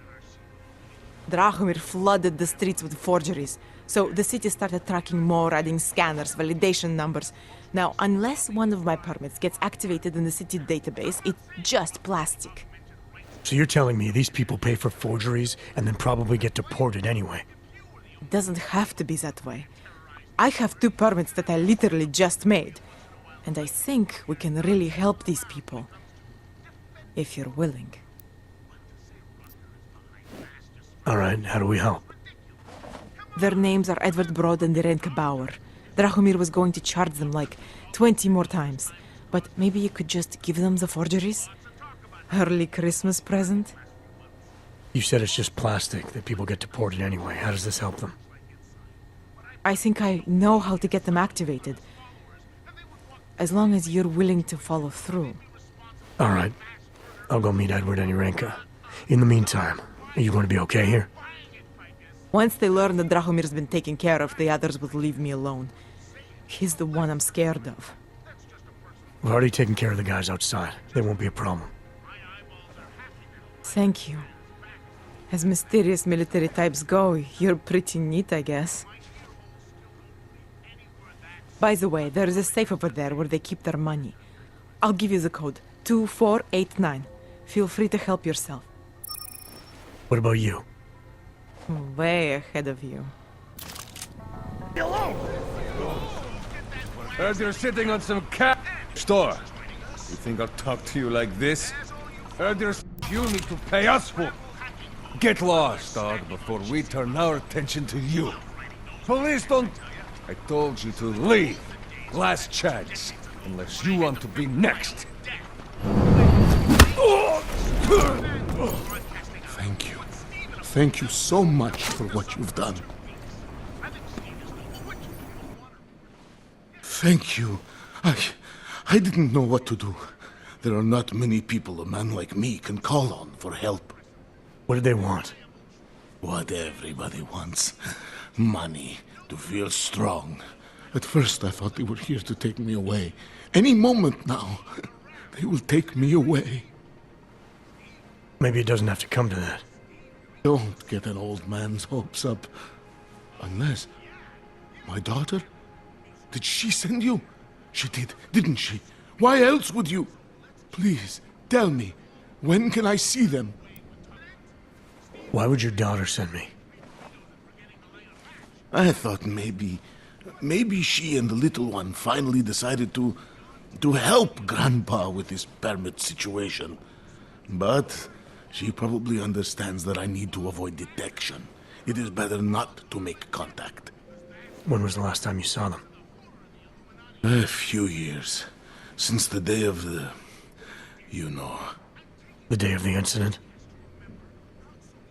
Drahomir flooded the streets with forgeries, so the city started tracking more, adding scanners, validation numbers. Now, unless one of my permits gets activated in the city database, it's just plastic. So you're telling me these people pay for forgeries and then probably get deported anyway? It doesn't have to be that way. I have 2 permits that I literally just made. And I think we can really help these people. If you're willing. Alright, how do we help? Their names are Edward Broad and Irenka Bauer. Drahomir was going to charge them like 20 more times. But maybe you could just give them the forgeries? Early Christmas present? You said it's just plastic, that people get deported anyway. How does this help them? I think I know how to get them activated. As long as you're willing to follow through. Alright. I'll go meet Edward and Irenka. In the meantime, are you going to be okay here? Once they learn that Drahomir's been taken care of, the others will leave me alone. He's the one I'm scared of. We've already taken care of the guys outside. They won't be a problem. Thank you. As mysterious military types go, you're pretty neat, I guess. By the way, there is a safe over there where they keep their money. I'll give you the code. 2489. Feel free to help yourself. What about you? Way ahead of you. Heard you're sitting on some cat store. You think I'll talk to you like this? Heard there's you need to pay us for. Get lost, dog, before we turn our attention to you. Police don't... I told you to leave. Last chance. Unless you want to be next. Thank you. Thank you so much for what you've done. Thank you. I didn't know what to do. There are not many people a man like me can call on for help. What did they want? What everybody wants. Money. To feel strong. At first I thought they were here to take me away. Any moment now, they will take me away. Maybe it doesn't have to come to that. Don't get an old man's hopes up. Unless... My daughter? Did she send you? She did, didn't she? Why else would you? Please, tell me. When can I see them? Why would your daughter send me? I thought maybe she and the little one finally decided to help Grandpa with his permit situation. But she probably understands that I need to avoid detection. It is better not to make contact. When was the last time you saw them? A few years. Since the day of the... you know. The day of the incident?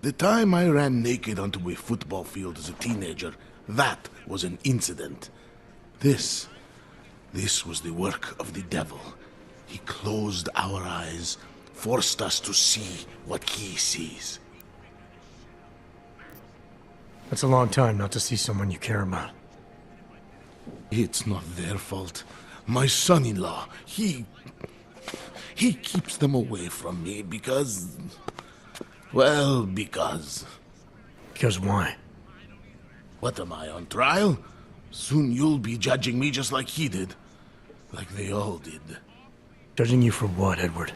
The time I ran naked onto a football field as a teenager, that was an incident. This was the work of the devil. He closed our eyes, forced us to see what he sees. That's a long time not to see someone you care about. It's not their fault. My son-in-law, he keeps them away from me because... well, because... Because why? What am I, on trial? Soon you'll be judging me just like he did. Like they all did. Judging you for what, Edward?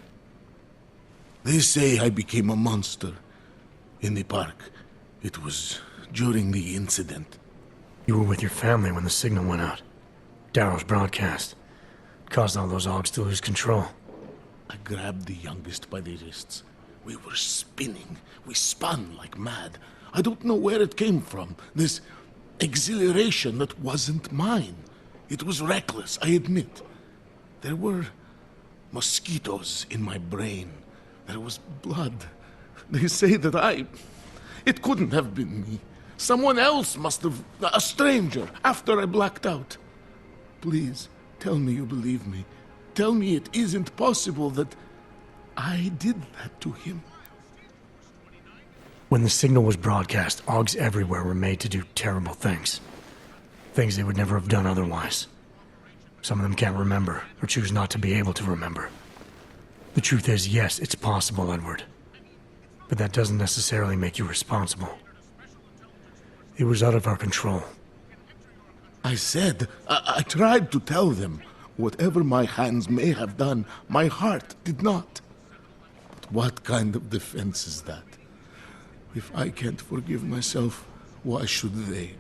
They say I became a monster. In the park. It was during the incident. You were with your family when the signal went out. Darrow's broadcast. Caused all those Augs to lose control. I grabbed the youngest by the wrists. We were spinning. We spun like mad. I don't know where it came from. This exhilaration that wasn't mine. It was reckless, I admit. There were mosquitoes in my brain. There was blood. They say that it couldn't have been me. Someone else must have... a stranger, after I blacked out. Please, tell me you believe me. Tell me it isn't possible that I did that to him. When the signal was broadcast, Augs everywhere were made to do terrible things. Things they would never have done otherwise. Some of them can't remember, or choose not to be able to remember. The truth is, yes, it's possible, Edward. But that doesn't necessarily make you responsible. It was out of our control. I said, I tried to tell them. Whatever my hands may have done, my heart did not. But what kind of defense is that? If I can't forgive myself, why should they?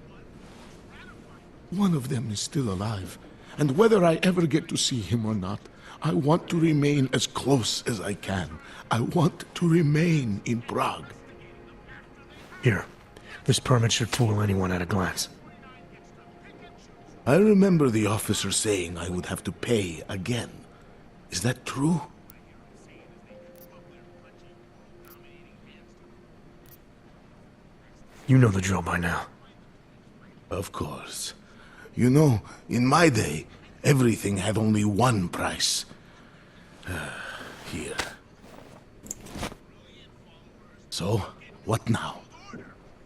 One of them is still alive, and whether I ever get to see him or not, I want to remain as close as I can. I want to remain in Prague. Here, this permit should fool anyone at a glance. I remember the officer saying I would have to pay again. Is that true? You know the drill by now. Of course. You know, in my day, everything had only one price. Here. So, what now?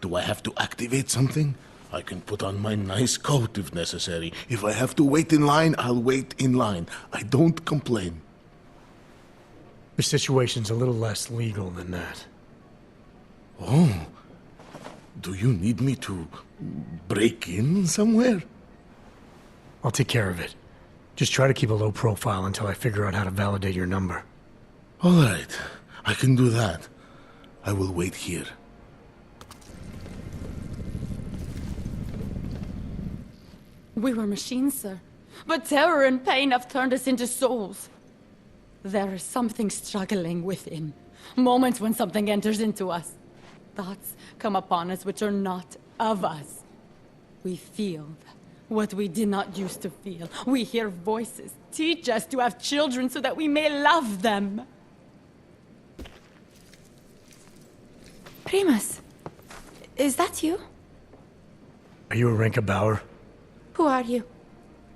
Do I have to activate something? I can put on my nice coat if necessary. If I have to wait in line, I'll wait in line. I don't complain. The situation's a little less legal than that. Oh. Do you need me to break in somewhere? I'll take care of it. Just try to keep a low profile until I figure out how to validate your number. All right. I can do that. I will wait here. We were machines, sir. But terror and pain have turned us into souls. There is something struggling within. Moments when something enters into us. Thoughts come upon us which are not of us. We feel what we did not used to feel. We hear voices. Teach us to have children so that we may love them. Primus, is that you? Are you Arenka Bauer? Who are you?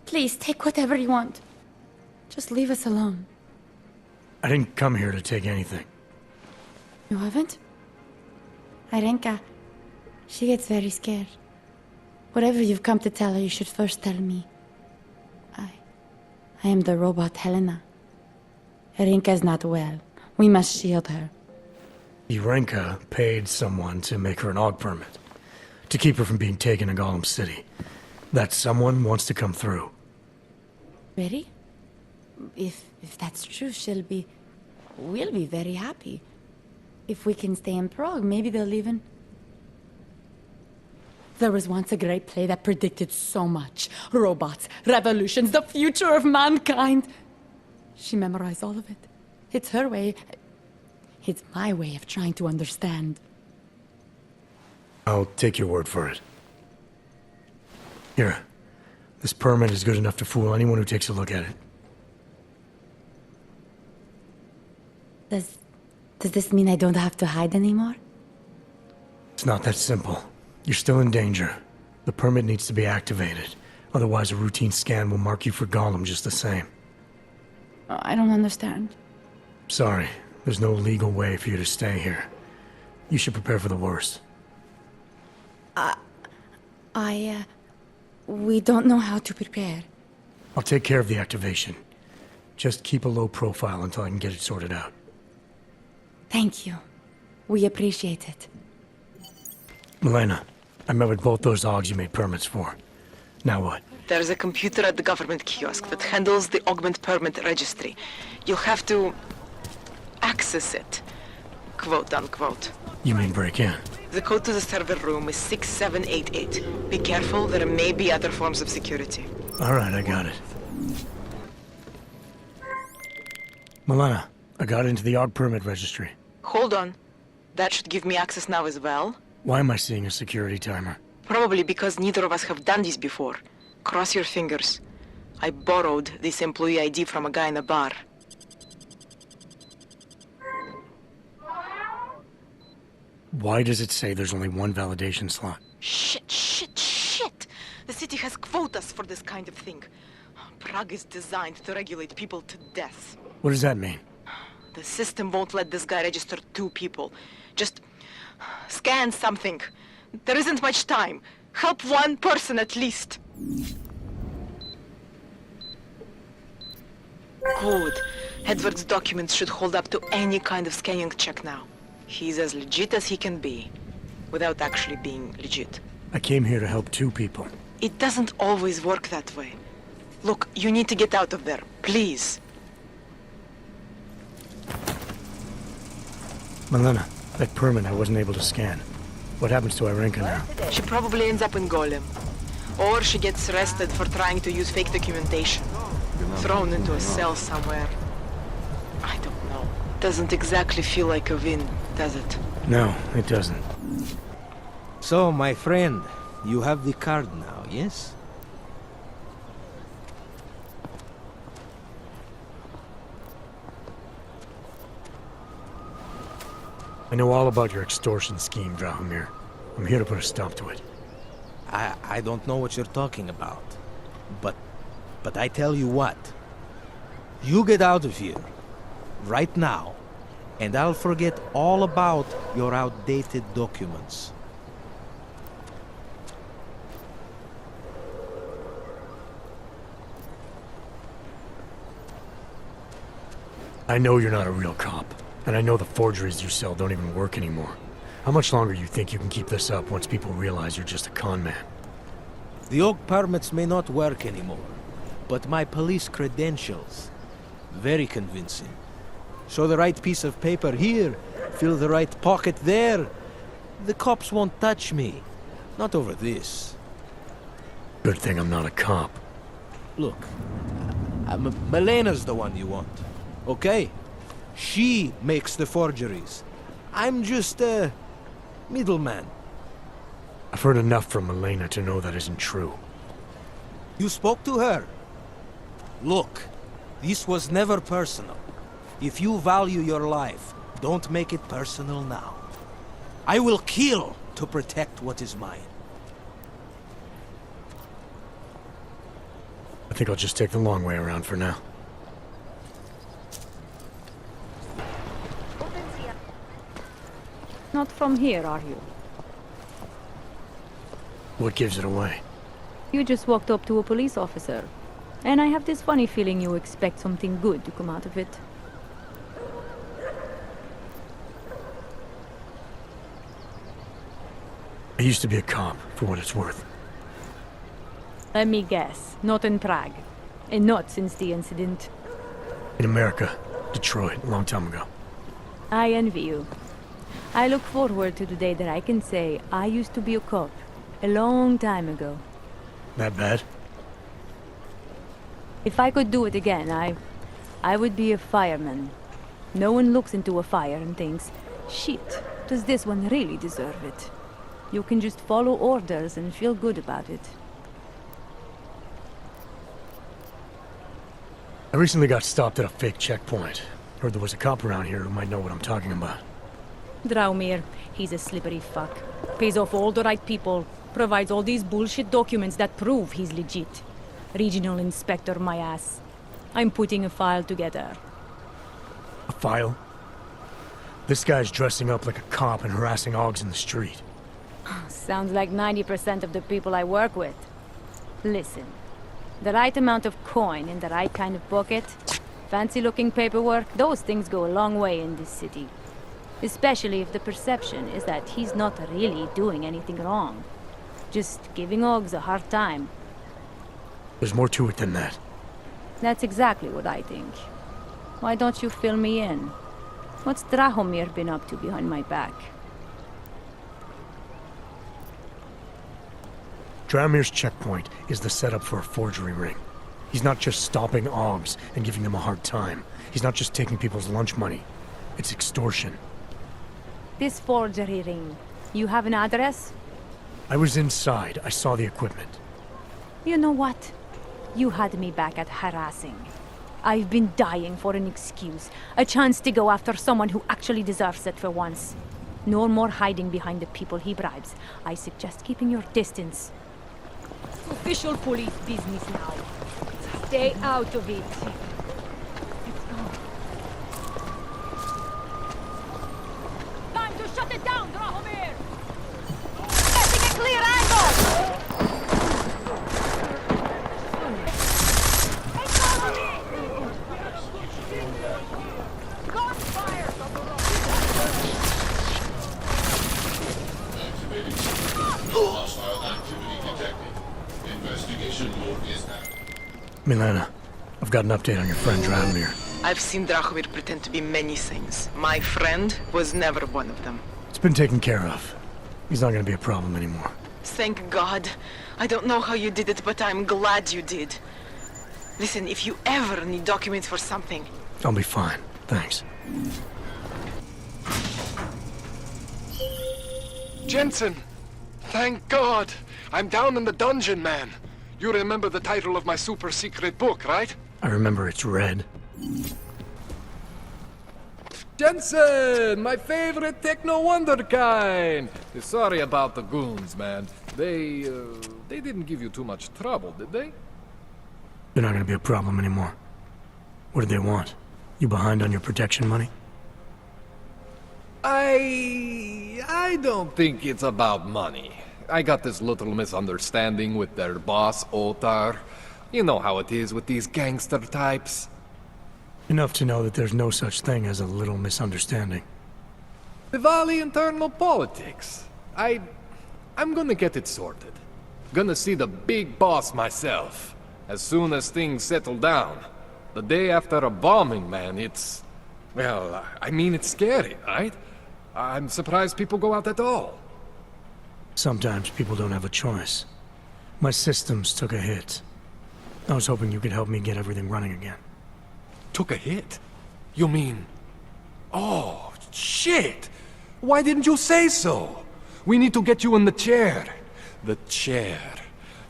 Please, take whatever you want. Just leave us alone. I didn't come here to take anything. You haven't? Arenka, she gets very scared. Whatever you've come to tell her, you should first tell me. I am the robot Helena. Arenka's not well. We must shield her. Arenka paid someone to make her an AUG permit. To keep her from being taken to Gollum City. That someone wants to come through. Really? If that's true, we'll be very happy. If we can stay in Prague, maybe they'll even... There was once a great play that predicted so much. Robots, revolutions, the future of mankind. She memorized all of it. It's her way. It's my way of trying to understand. I'll take your word for it. Here, This permit is good enough to fool anyone who takes a look at it. Does this mean I don't have to hide anymore? It's not that simple. You're still in danger. The permit needs to be activated. Otherwise, a routine scan will mark you for Gollum just the same. I don't understand. Sorry, there's no legal way for you to stay here. You should prepare for the worst. We don't know how to prepare. I'll take care of the activation. Just keep a low profile until I can get it sorted out. Thank you. We appreciate it. Milena, I met with both those Augs you made permits for. Now what? There's a computer at the government kiosk that handles the Augment Permit registry. You'll have to access it, quote unquote. You mean break in? The code to the server room is 6788. Be careful, there may be other forms of security. Alright, I got it. Milena, I got into the Aug Permit registry. Hold on. That should give me access now as well. Why am I seeing a security timer? Probably because neither of us have done this before. Cross your fingers. I borrowed this employee ID from a guy in a bar. Why does it say there's only one validation slot? Shit! The city has quotas for this kind of thing. Prague is designed to regulate people to death. What does that mean? The system won't let this guy register 2 people. Just scan something. There isn't much time. Help 1 person at least. Good. Edward's documents should hold up to any kind of scanning check now. He's as legit as he can be, without actually being legit. I came here to help 2 people. It doesn't always work that way. Look, you need to get out of there, please. Milena, that permit I wasn't able to scan. What happens to Irenka now? She probably ends up in Golem. Or she gets arrested for trying to use fake documentation. Thrown into a cell somewhere. I don't know. Doesn't exactly feel like a win, does it? No, it doesn't. So, my friend, you have the card now, yes? I know all about your extortion scheme, Drahomir. I'm here to put a stop to it. I don't know what you're talking about. But I tell you what. You get out of here. Right now. And I'll forget all about your outdated documents. I know you're not a real cop. And I know the forgeries you sell don't even work anymore. How much longer you think you can keep this up once people realize you're just a con man? The Oak permits may not work anymore, but my police credentials, very convincing. Show the right piece of paper here, fill the right pocket there. The cops won't touch me. Not over this. Good thing I'm not a cop. Look, Melena's the one you want, okay? She makes the forgeries. I'm just a middleman. I've heard enough from Milena to know that isn't true. You spoke to her? Look, this was never personal. If you value your life, don't make it personal now. I will kill to protect what is mine. I think I'll just take the long way around for now. Not from here, are you? What gives it away? You just walked up to a police officer. And I have this funny feeling you expect something good to come out of it. I used to be a cop, for what it's worth. Let me guess. Not in Prague. And not since the incident. In America. Detroit, a long time ago. I envy you. I look forward to the day that I can say I used to be a cop. A long time ago. That bad? If I could do it again, I would be a fireman. No one looks into a fire and thinks, shit, does this one really deserve it? You can just follow orders and feel good about it. I recently got stopped at a fake checkpoint. Heard there was a cop around here who might know what I'm talking about. Draumir, he's a slippery fuck. Pays off all the right people. Provides all these bullshit documents that prove he's legit. Regional inspector, my ass. I'm putting a file together. A file? This guy's dressing up like a cop and harassing Augs in the street. Sounds like 90% of the people I work with. Listen, the right amount of coin in the right kind of pocket, fancy-looking paperwork, those things go a long way in this city. Especially if the perception is that he's not really doing anything wrong. Just giving Augs a hard time. There's more to it than that. That's exactly what I think. Why don't you fill me in? What's Drahomir been up to behind my back? Draumir's checkpoint is the setup for a forgery ring. He's not just stopping Augs and giving them a hard time. He's not just taking people's lunch money. It's extortion. This forgery ring, you have an address? I was inside. I saw the equipment. You know what? You had me back at harassing. I've been dying for an excuse. A chance to go after someone who actually deserves it for once. No more hiding behind the people he bribes. I suggest keeping your distance. Official police business now. Stay out of it. Time to shut it down, Drahomir! Getting a clear angle! Milena, I've got an update on your friend Draumir. I've seen Drahomir pretend to be many things. My friend was never one of them. It's been taken care of. He's not gonna be a problem anymore. Thank God. I don't know how you did it, but I'm glad you did. Listen, if you ever need documents for something... I'll be fine. Thanks. Jensen! Thank God! I'm down in the dungeon, man. You remember the title of my super-secret book, right? I remember it's red. Jensen, my favorite techno wonderkind. Sorry about the goons, man. They didn't give you too much trouble, did they? You're not gonna be a problem anymore. What do they want? You behind on your protection money? I don't think it's about money. I got this little misunderstanding with their boss, Otar. You know how it is with these gangster types. Enough to know that there's no such thing as a little misunderstanding. Diwali internal politics. I'm gonna get it sorted. Gonna see the big boss myself. As soon as things settle down. The day after a bombing, man, it's... Well, I mean, it's scary, right? I'm surprised people go out at all. Sometimes people don't have a choice. My systems took a hit. I was hoping you could help me get everything running again. Took a hit? You mean... Oh, shit! Why didn't you say so? We need to get you in the chair. The chair.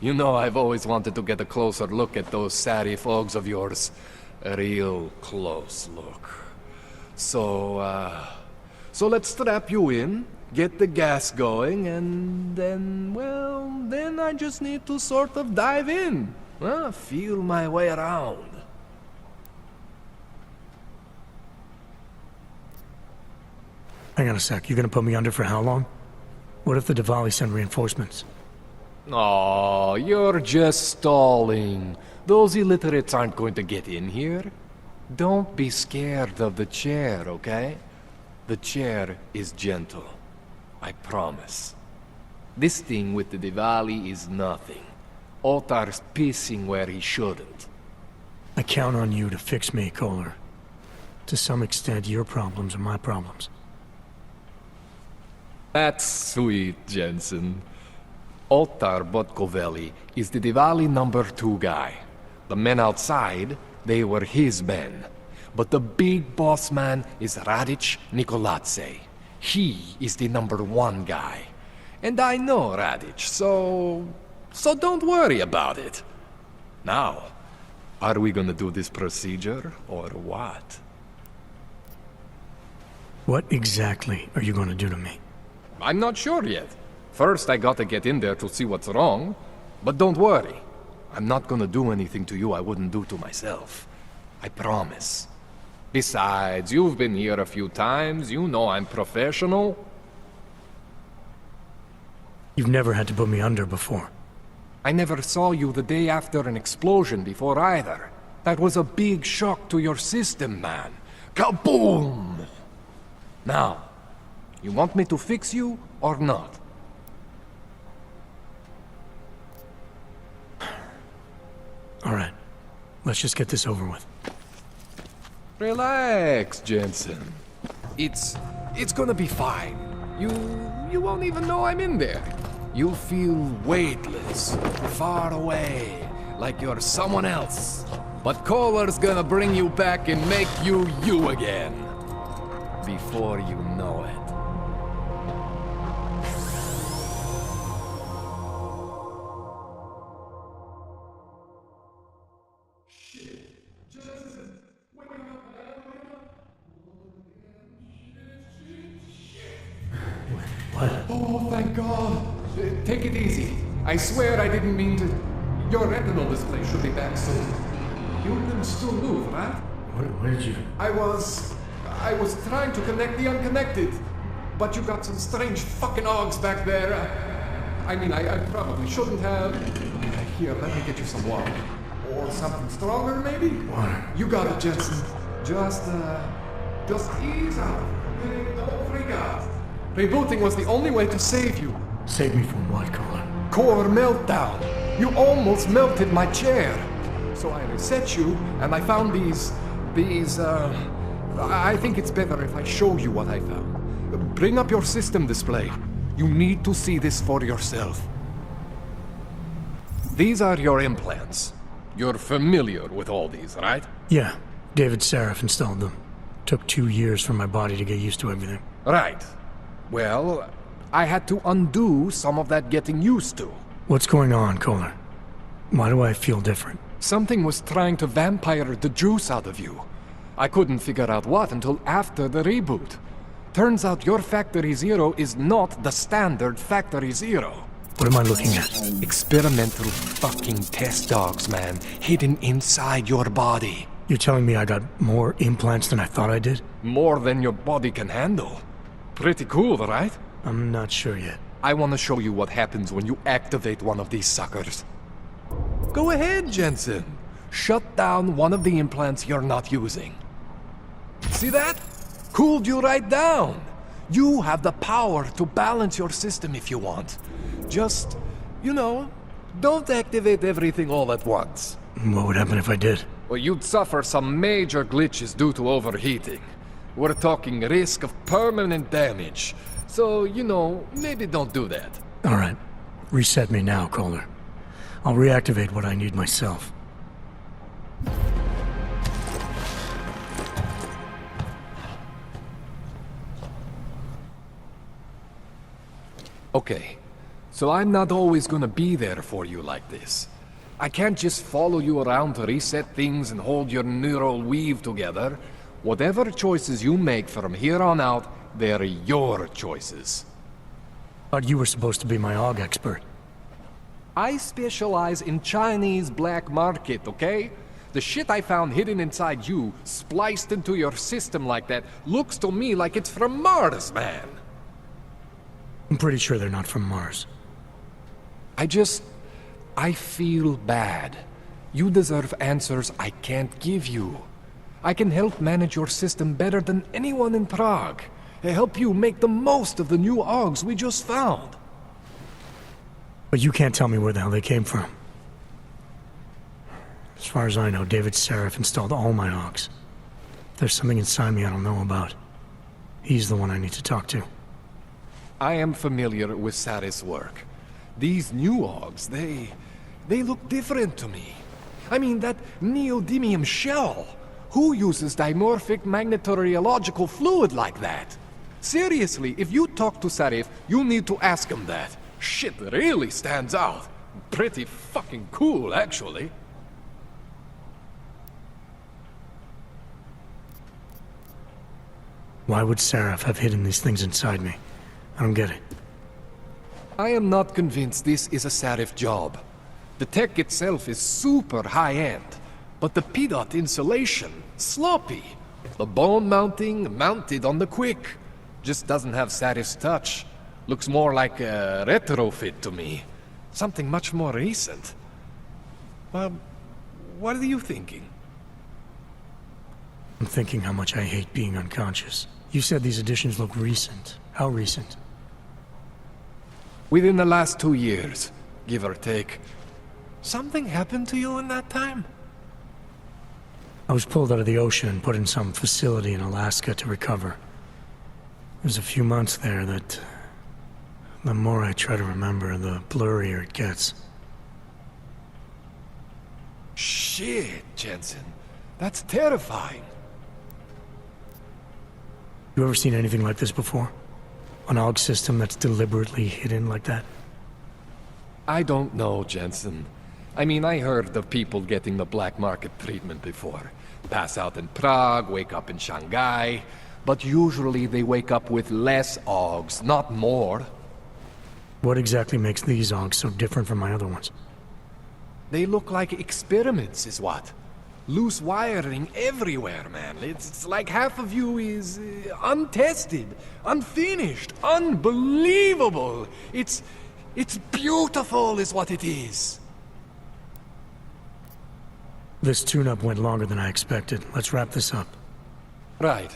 You know, I've always wanted to get a closer look at those serif Augs of yours. A real close look. So let's strap you in, get the gas going, and then, well, then I just need to sort of dive in. Feel my way around. Hang on a sec, you gonna put me under for how long? What if the Diwali send reinforcements? Oh, you're just stalling. Those illiterates aren't going to get in here. Don't be scared of the chair, okay? The chair is gentle. I promise. This thing with the Diwali is nothing. Otar's pissing where he shouldn't. I count on you to fix me, Kohler. To some extent, your problems are my problems. That's sweet, Jensen. Otar Botkoveli is the Diwali #2 guy. The men outside, they were his men. But the big boss man is Radic Nikoladze. He is the #1 guy. And I know Radic, so don't worry about it. Now, Are we gonna do this procedure, or what? What exactly are you going to do to me? I'm not sure yet. First, I gotta get in there to see what's wrong. But don't worry. I'm not gonna do anything to you I wouldn't do to myself. I promise. Besides, you've been here a few times. You know I'm professional. You've never had to put me under before. I never saw you the day after an explosion before either. That was a big shock to your system, man. Kaboom! Now, you want me to fix you or not? All right. Let's just get this over with. Relax, Jensen. It's gonna be fine. You won't even know I'm in there. You'll feel weightless, far away, like you're someone else. But Kohler's gonna bring you back and make you you again. Before you know it. What? Oh, thank God. Take it easy. I swear I didn't mean to. Your retinal display should be back soon. You can still move, right? Where did you... I was trying to connect the unconnected. But you got some strange fucking ogs back there. I mean, I probably shouldn't have. Here, let me get you some water. Or something stronger, maybe? Water. You got it, Jensen. Just ease out. Don't freak out. Rebooting was the only way to save you. Save me from what, Kohler? Core meltdown. You almost melted my chair. So I reset you, and I found these, I think it's better if I show you what I found. Bring up your system display. You need to see this for yourself. These are your implants. You're familiar with all these, right? Yeah. David Sarif installed them. Took 2 years for my body to get used to everything. Right. Well, I had to undo some of that getting used to. What's going on, Kohler? Why do I feel different? Something was trying to vampire the juice out of you. I couldn't figure out what until after the reboot. Turns out your Factory Zero is not the standard Factory Zero. What am I looking at? Experimental fucking test dogs, man. Hidden inside your body. You're telling me I got more implants than I thought I did? More than your body can handle. Pretty cool, right? I'm not sure yet. I want to show you what happens when you activate one of these suckers. Go ahead, Jensen. Shut down one of the implants you're not using. See that? Cooled you right down. You have the power to balance your system if you want. Just, don't activate everything all at once. What would happen if I did? Well, you'd suffer some major glitches due to overheating. We're talking risk of permanent damage. So, maybe don't do that. All right. Reset me now, Kohler. I'll reactivate what I need myself. Okay. So I'm not always gonna be there for you like this. I can't just follow you around to reset things and hold your neural weave together. Whatever choices you make from here on out, they're your choices. Thought you were supposed to be my AUG expert. I specialize in Chinese black market, okay? The shit I found hidden inside you, spliced into your system like that, looks to me like it's from Mars, man. I'm pretty sure they're not from Mars. I feel bad. You deserve answers I can't give you. I can help manage your system better than anyone in Prague. Help you make the most of the new AUGs we just found. But you can't tell me where the hell they came from. As far as I know, David Sarif installed all my AUGs. There's something inside me I don't know about. He's the one I need to talk to. I am familiar with Sarif's work. These new AUGs, they look different to me. I mean, that neodymium shell. Who uses dimorphic magnetorheological fluid like that? Seriously, if you talk to Sarif, you need to ask him that. Shit really stands out. Pretty fucking cool, actually. Why would Seraph have hidden these things inside me? I don't get it. I am not convinced this is a Seraph job. The tech itself is super high-end, but the PDOT insulation, sloppy. The bone mounting, mounted on the quick. Just doesn't have Seraph's touch. Looks more like a retrofit to me. Something much more recent. What are you thinking? I'm thinking how much I hate being unconscious. You said these additions look recent. How recent? Within the last 2 years, give or take. Something happened to you in that time? I was pulled out of the ocean and put in some facility in Alaska to recover. There's a few months there that... the more I try to remember, the blurrier it gets. Shit, Jensen. That's terrifying. You ever seen anything like this before? An AUG system that's deliberately hidden like that? I don't know, Jensen. I mean, I heard of people getting the black market treatment before. Pass out in Prague, wake up in Shanghai. But usually they wake up with less AUGs, not more. What exactly makes these AUGs so different from my other ones? They look like experiments, is what? Loose wiring everywhere, man. It's like half of you is untested, unfinished, unbelievable. It's beautiful is what it is. This tune-up went longer than I expected. Let's wrap this up. Right.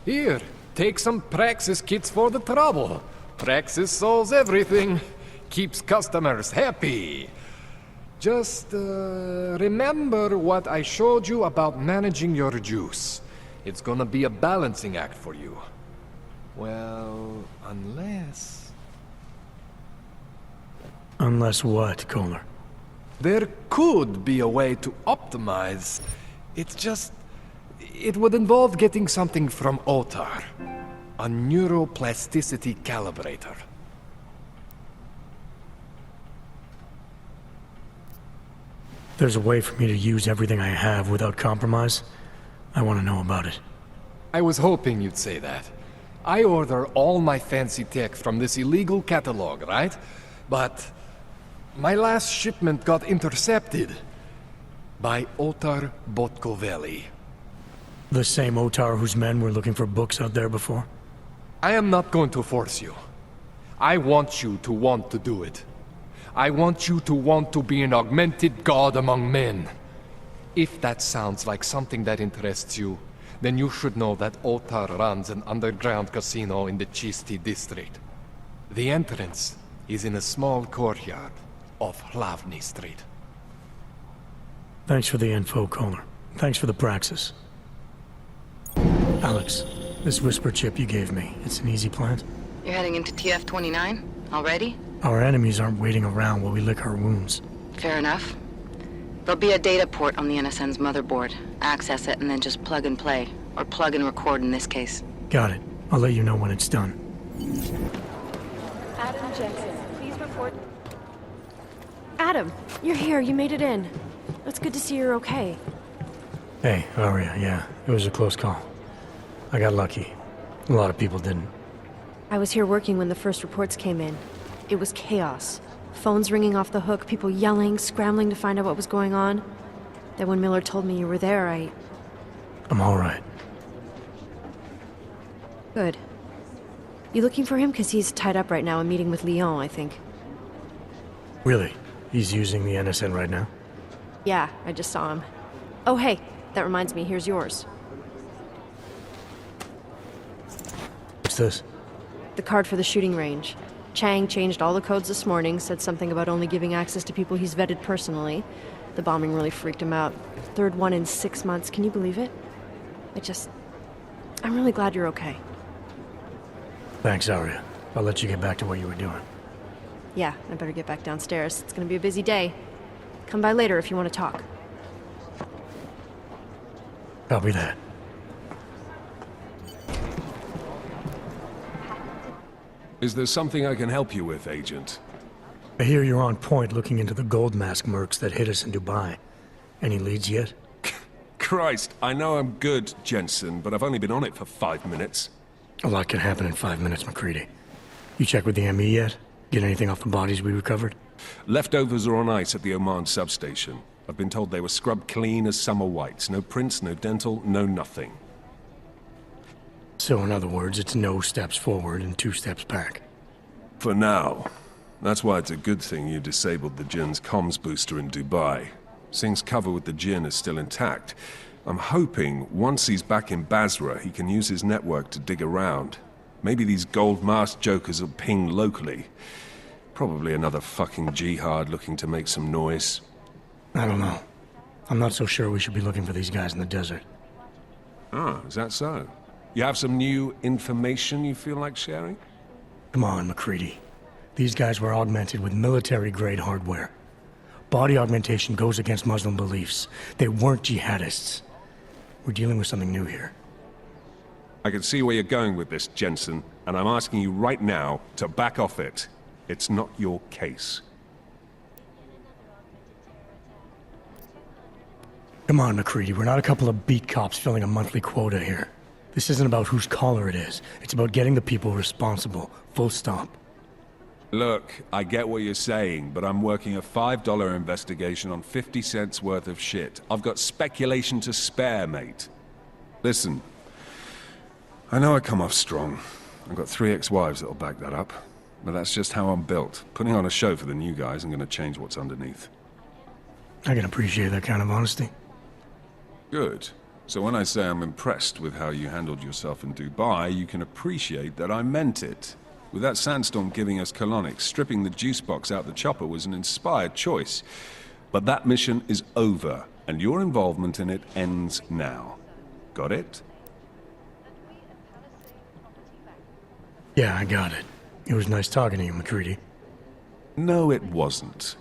Here, take some Praxis kits for the trouble. Praxis solves everything. Keeps customers happy. Just, remember what I showed you about managing your juice. It's gonna be a balancing act for you. Well, unless... Unless what, Kohler? There could be a way to optimize. It's just... it would involve getting something from Otar. A neuroplasticity calibrator. There's a way for me to use everything I have without compromise. I want to know about it. I was hoping you'd say that. I order all my fancy tech from this illegal catalog, right? But my last shipment got intercepted by Otar Botkoveli. The same Otar whose men were looking for books out there before? I am not going to force you. I want you to want to do it. I want you to want to be an augmented god among men. If that sounds like something that interests you, then you should know that Otar runs an underground casino in the Chisti district. The entrance is in a small courtyard off Hlavny Street. Thanks for the info, Kohler. Thanks for the praxis. Alex, this whisper chip you gave me, it's an easy plant? You're heading into TF-29? Already? Our enemies aren't waiting around while we lick our wounds. Fair enough. There'll be a data port on the NSN's motherboard. Access it and then just plug and play. Or plug and record in this case. Got it. I'll let you know when it's done. Adam Jensen, please report. Adam, you're here. You made it in. It's good to see you're okay. Hey, Aria, yeah. It was a close call. I got lucky. A lot of people didn't. I was here working when the first reports came in. It was chaos. Phones ringing off the hook, people yelling, scrambling to find out what was going on. Then when Miller told me you were there, I'm all right. Good. You looking for him? Because he's tied up right now, a meeting with Lyon, I think. Really? He's using the NSN right now? Yeah, I just saw him. Oh, hey, that reminds me, here's yours. What's this? The card for the shooting range. Chang changed all the codes this morning, said something about only giving access to people he's vetted personally. The bombing really freaked him out. Third one in 6 months, can you believe it? I'm really glad you're okay. Thanks, Aria. I'll let you get back to what you were doing. Yeah, I better get back downstairs. It's gonna be a busy day. Come by later if you want to talk. Copy that. Is there something I can help you with, Agent? I hear you're on point looking into the gold mask mercs that hit us in Dubai. Any leads yet? Christ, I know I'm good, Jensen, but I've only been on it for 5 minutes. A lot can happen in 5 minutes, McCready. You check with the ME yet? Get anything off the bodies we recovered? Leftovers are on ice at the Oman substation. I've been told they were scrubbed clean as summer whites. No prints, no dental, no nothing. So in other words, it's no steps forward and 2 steps back. For now. That's why it's a good thing you disabled the Jinn's comms booster in Dubai. Singh's cover with the Jinn is still intact. I'm hoping once he's back in Basra, he can use his network to dig around. Maybe these gold-masked jokers will ping locally. Probably another fucking jihad looking to make some noise. I don't know. I'm not so sure we should be looking for these guys in the desert. Ah, is that so? You have some new information you feel like sharing? Come on, McCready. These guys were augmented with military-grade hardware. Body augmentation goes against Muslim beliefs. They weren't jihadists. We're dealing with something new here. I can see where you're going with this, Jensen, and I'm asking you right now to back off it. It's not your case. Come on, McCready. We're not a couple of beat cops filling a monthly quota here. This isn't about whose collar it is. It's about getting the people responsible. Full stop. Look, I get what you're saying, but I'm working a $5 investigation on 50 cents worth of shit. I've got speculation to spare, mate. Listen, I know I come off strong. I've got 3 ex-wives that'll back that up. But that's just how I'm built. Putting on a show for the new guys isn't gonna change what's underneath. I can appreciate that kind of honesty. Good. So when I say I'm impressed with how you handled yourself in Dubai, you can appreciate that I meant it. With that sandstorm giving us colonics, stripping the juice box out the chopper was an inspired choice. But that mission is over, and your involvement in it ends now. Got it? Yeah, I got it. It was nice talking to you, McCready. No, it wasn't.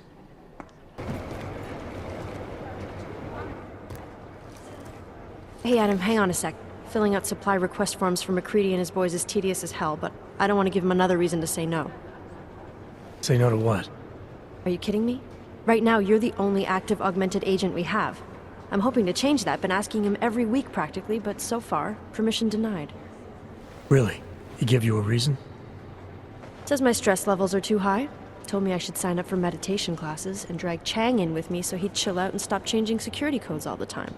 Hey, Adam, hang on a sec. Filling out supply request forms for McCready and his boys is tedious as hell, but I don't want to give him another reason to say no. Say no to what? Are you kidding me? Right now, you're the only active augmented agent we have. I'm hoping to change that, been asking him every week practically, but so far, permission denied. Really? He give you a reason? Says my stress levels are too high. Told me I should sign up for meditation classes and drag Chang in with me so he'd chill out and stop changing security codes all the time.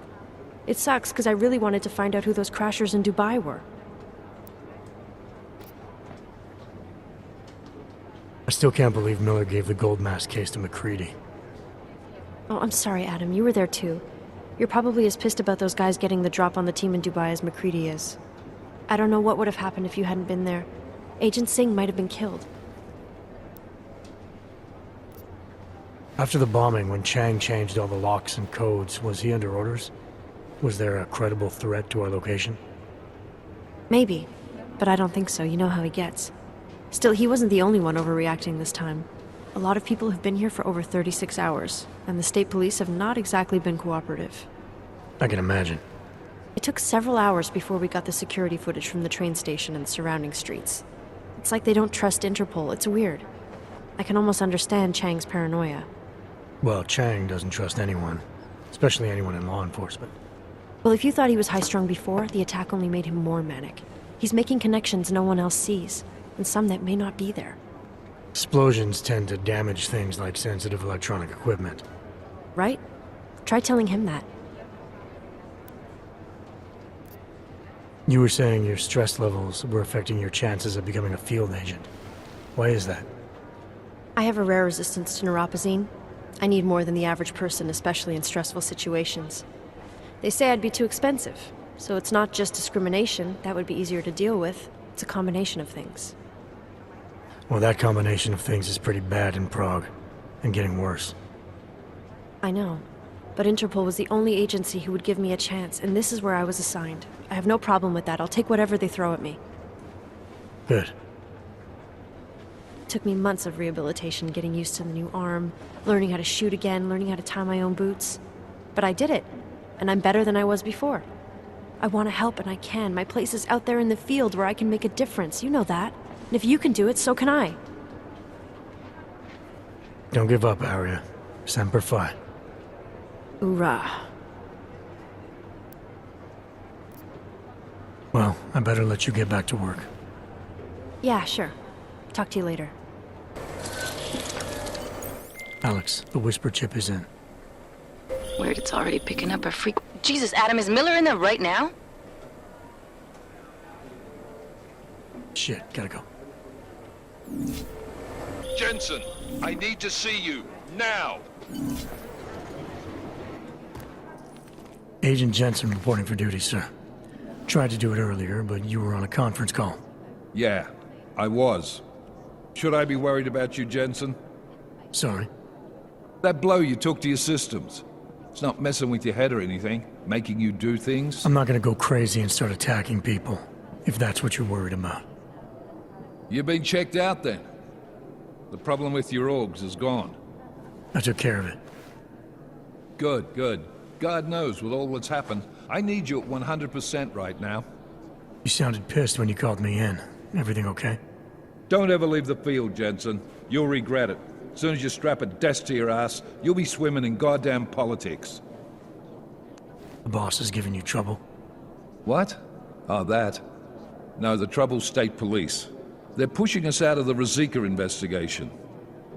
It sucks, because I really wanted to find out who those crashers in Dubai were. I still can't believe Miller gave the gold mask case to McCready. Oh, I'm sorry, Adam. You were there too. You're probably as pissed about those guys getting the drop on the team in Dubai as McCready is. I don't know what would have happened if you hadn't been there. Agent Singh might have been killed. After the bombing, when Chang changed all the locks and codes, was he under orders? Was there a credible threat to our location? Maybe, but I don't think so. You know how he gets. Still, he wasn't the only one overreacting this time. A lot of people have been here for over 36 hours, and the state police have not exactly been cooperative. I can imagine. It took several hours before we got the security footage from the train station and the surrounding streets. It's like they don't trust Interpol. It's weird. I can almost understand Chang's paranoia. Well, Chang doesn't trust anyone, especially anyone in law enforcement. Well, if you thought he was high-strung before, the attack only made him more manic. He's making connections no one else sees, and some that may not be there. Explosions tend to damage things like sensitive electronic equipment. Right? Try telling him that. You were saying your stress levels were affecting your chances of becoming a field agent. Why is that? I have a rare resistance to neuropazine. I need more than the average person, especially in stressful situations. They say I'd be too expensive, so it's not just discrimination. That would be easier to deal with. It's a combination of things. Well, that combination of things is pretty bad in Prague, and getting worse. I know, but Interpol was the only agency who would give me a chance, and this is where I was assigned. I have no problem with that. I'll take whatever they throw at me. Good. It took me months of rehabilitation, getting used to the new arm, learning how to shoot again, learning how to tie my own boots. But I did it, and I'm better than I was before. I want to help, and I can. My place is out there in the field where I can make a difference. You know that. And if you can do it, so can I. Don't give up, Arya. Semper Fi. Hoorah. Well, I better let you get back to work. Yeah, sure. Talk to you later. Alex, the whisper chip is in. Weird, it's already picking up a freak. Jesus, Adam, is Miller in there right now? Shit, gotta go. Jensen, I need to see you, now! Agent Jensen reporting for duty, sir. Tried to do it earlier, but you were on a conference call. Yeah, I was. Should I be worried about you, Jensen? Sorry? That blow you took to your systems. It's not messing with your head or anything, making you do things? I'm not gonna go crazy and start attacking people, if that's what you're worried about. You've been checked out then. The problem with your orgs is gone. I took care of it. Good, good. God knows with all that's happened, I need you at 100% right now. You sounded pissed when you called me in. Everything okay? Don't ever leave the field, Jensen. You'll regret it. As soon as you strap a desk to your ass, you'll be swimming in goddamn politics. The boss is giving you trouble. What? Oh, that. No, the trouble's state police. They're pushing us out of the Ruzicka investigation.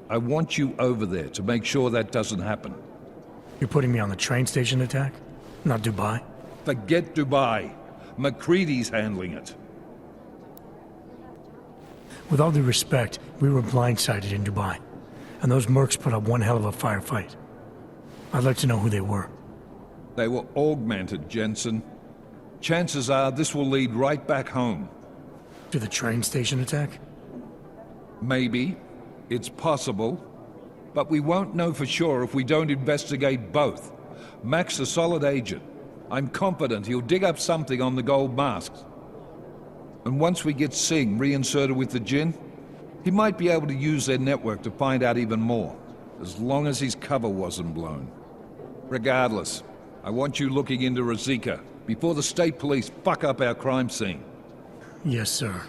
I want you over there to make sure that doesn't happen. You're putting me on the train station attack? Not Dubai? Forget Dubai. McCready's handling it. With all due respect, we were blindsided in Dubai. And those mercs put up one hell of a firefight. I'd like to know who they were. They were augmented, Jensen. Chances are this will lead right back home. To the train station attack? Maybe. It's possible. But we won't know for sure if we don't investigate both. Mac's a solid agent. I'm confident he'll dig up something on the gold masks. And once we get Singh reinserted with the Jinn, he might be able to use their network to find out even more, as long as his cover wasn't blown. Regardless, I want you looking into Ruzicka before the state police fuck up our crime scene. Yes, sir.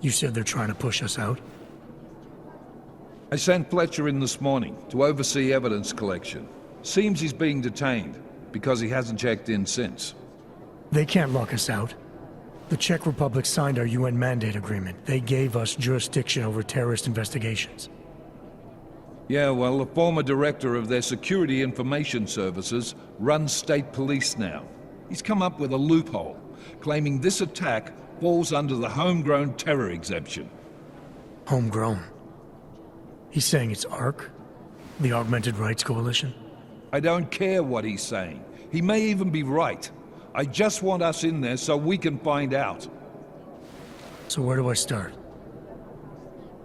You said they're trying to push us out? I sent Fletcher in this morning to oversee evidence collection. Seems he's being detained, because he hasn't checked in since. They can't lock us out. The Czech Republic signed our UN mandate agreement. They gave us jurisdiction over terrorist investigations. Yeah, well, the former director of their security information services runs state police now. He's come up with a loophole, claiming this attack falls under the homegrown terror exemption. Homegrown? He's saying it's ARC? The Augmented Rights Coalition? I don't care what he's saying. He may even be right. I just want us in there so we can find out. So where do I start?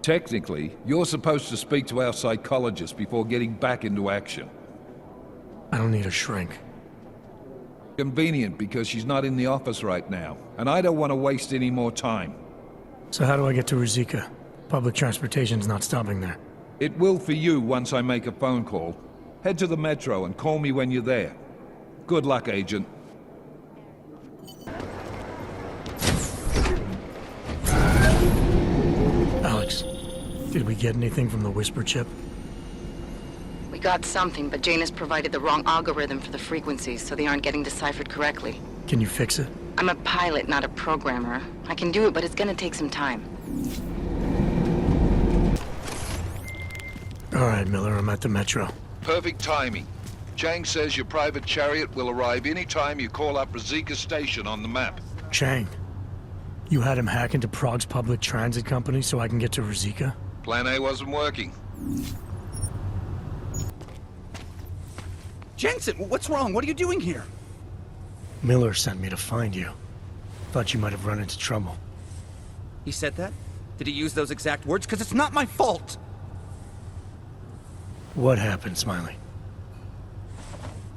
Technically, you're supposed to speak to our psychologist before getting back into action. I don't need a shrink. Convenient because she's not in the office right now, and I don't want to waste any more time. So how do I get to Ruzicka? Public transportation's not stopping there. It will for you once I make a phone call. Head to the metro and call me when you're there. Good luck, Agent. Alex, did we get anything from the whisper chip? We got something, but Jane has provided the wrong algorithm for the frequencies, so they aren't getting deciphered correctly. Can you fix it? I'm a pilot, not a programmer. I can do it, but it's gonna take some time. All right, Miller, I'm at the metro. Perfect timing. Chang says your private chariot will arrive any time you call up Ruzicka Station on the map. Chang, you had him hack into Prague's public transit company so I can get to Ruzicka? Plan A wasn't working. Jensen, what's wrong? What are you doing here? Miller sent me to find you. Thought you might have run into trouble. He said that? Did he use those exact words? Because it's not my fault! What happened, Smiley?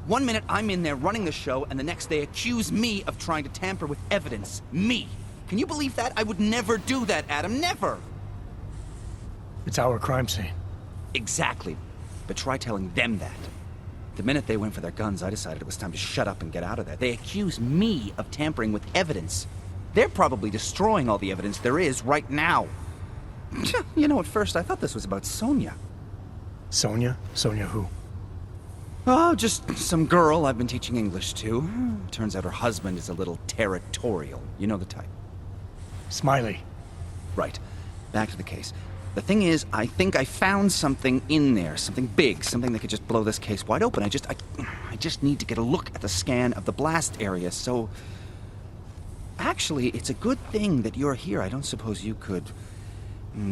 1 minute I'm in there running the show, and the next they accuse me of trying to tamper with evidence. Me! Can you believe that? I would never do that, Adam. Never! It's our crime scene. Exactly. But try telling them that. The minute they went for their guns, I decided it was time to shut up and get out of there. They accuse me of tampering with evidence. They're probably destroying all the evidence there is right now. You know, at first I thought this was about Sonia. Sonia? Sonia who? Oh, just some girl I've been teaching English to. Turns out her husband is a little territorial. You know the type. Smiley, Right. Back to the case. The thing is, I think I found something in there. Something big. Something that could just blow this case wide open. I just need to get a look at the scan of the blast area, so... Actually, it's a good thing that you're here. I don't suppose you could...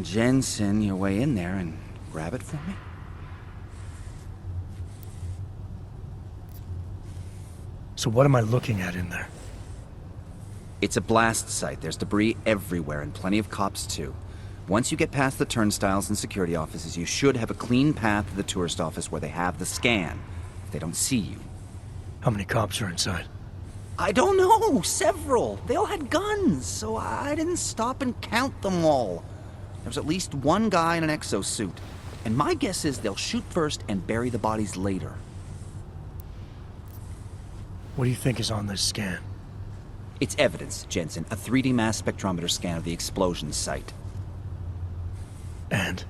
Jensen your way in there and grab it for me? So what am I looking at in there? It's a blast site. There's debris everywhere, and plenty of cops, too. Once you get past the turnstiles and security offices, you should have a clean path to the tourist office where they have the scan, if they don't see you. How many cops are inside? I don't know! Several! They all had guns, so I didn't stop and count them all. There was at least one guy in an exosuit, and my guess is they'll shoot first and bury the bodies later. What do you think is on this scan? It's evidence, Jensen. A 3D mass spectrometer scan of the explosion site. And?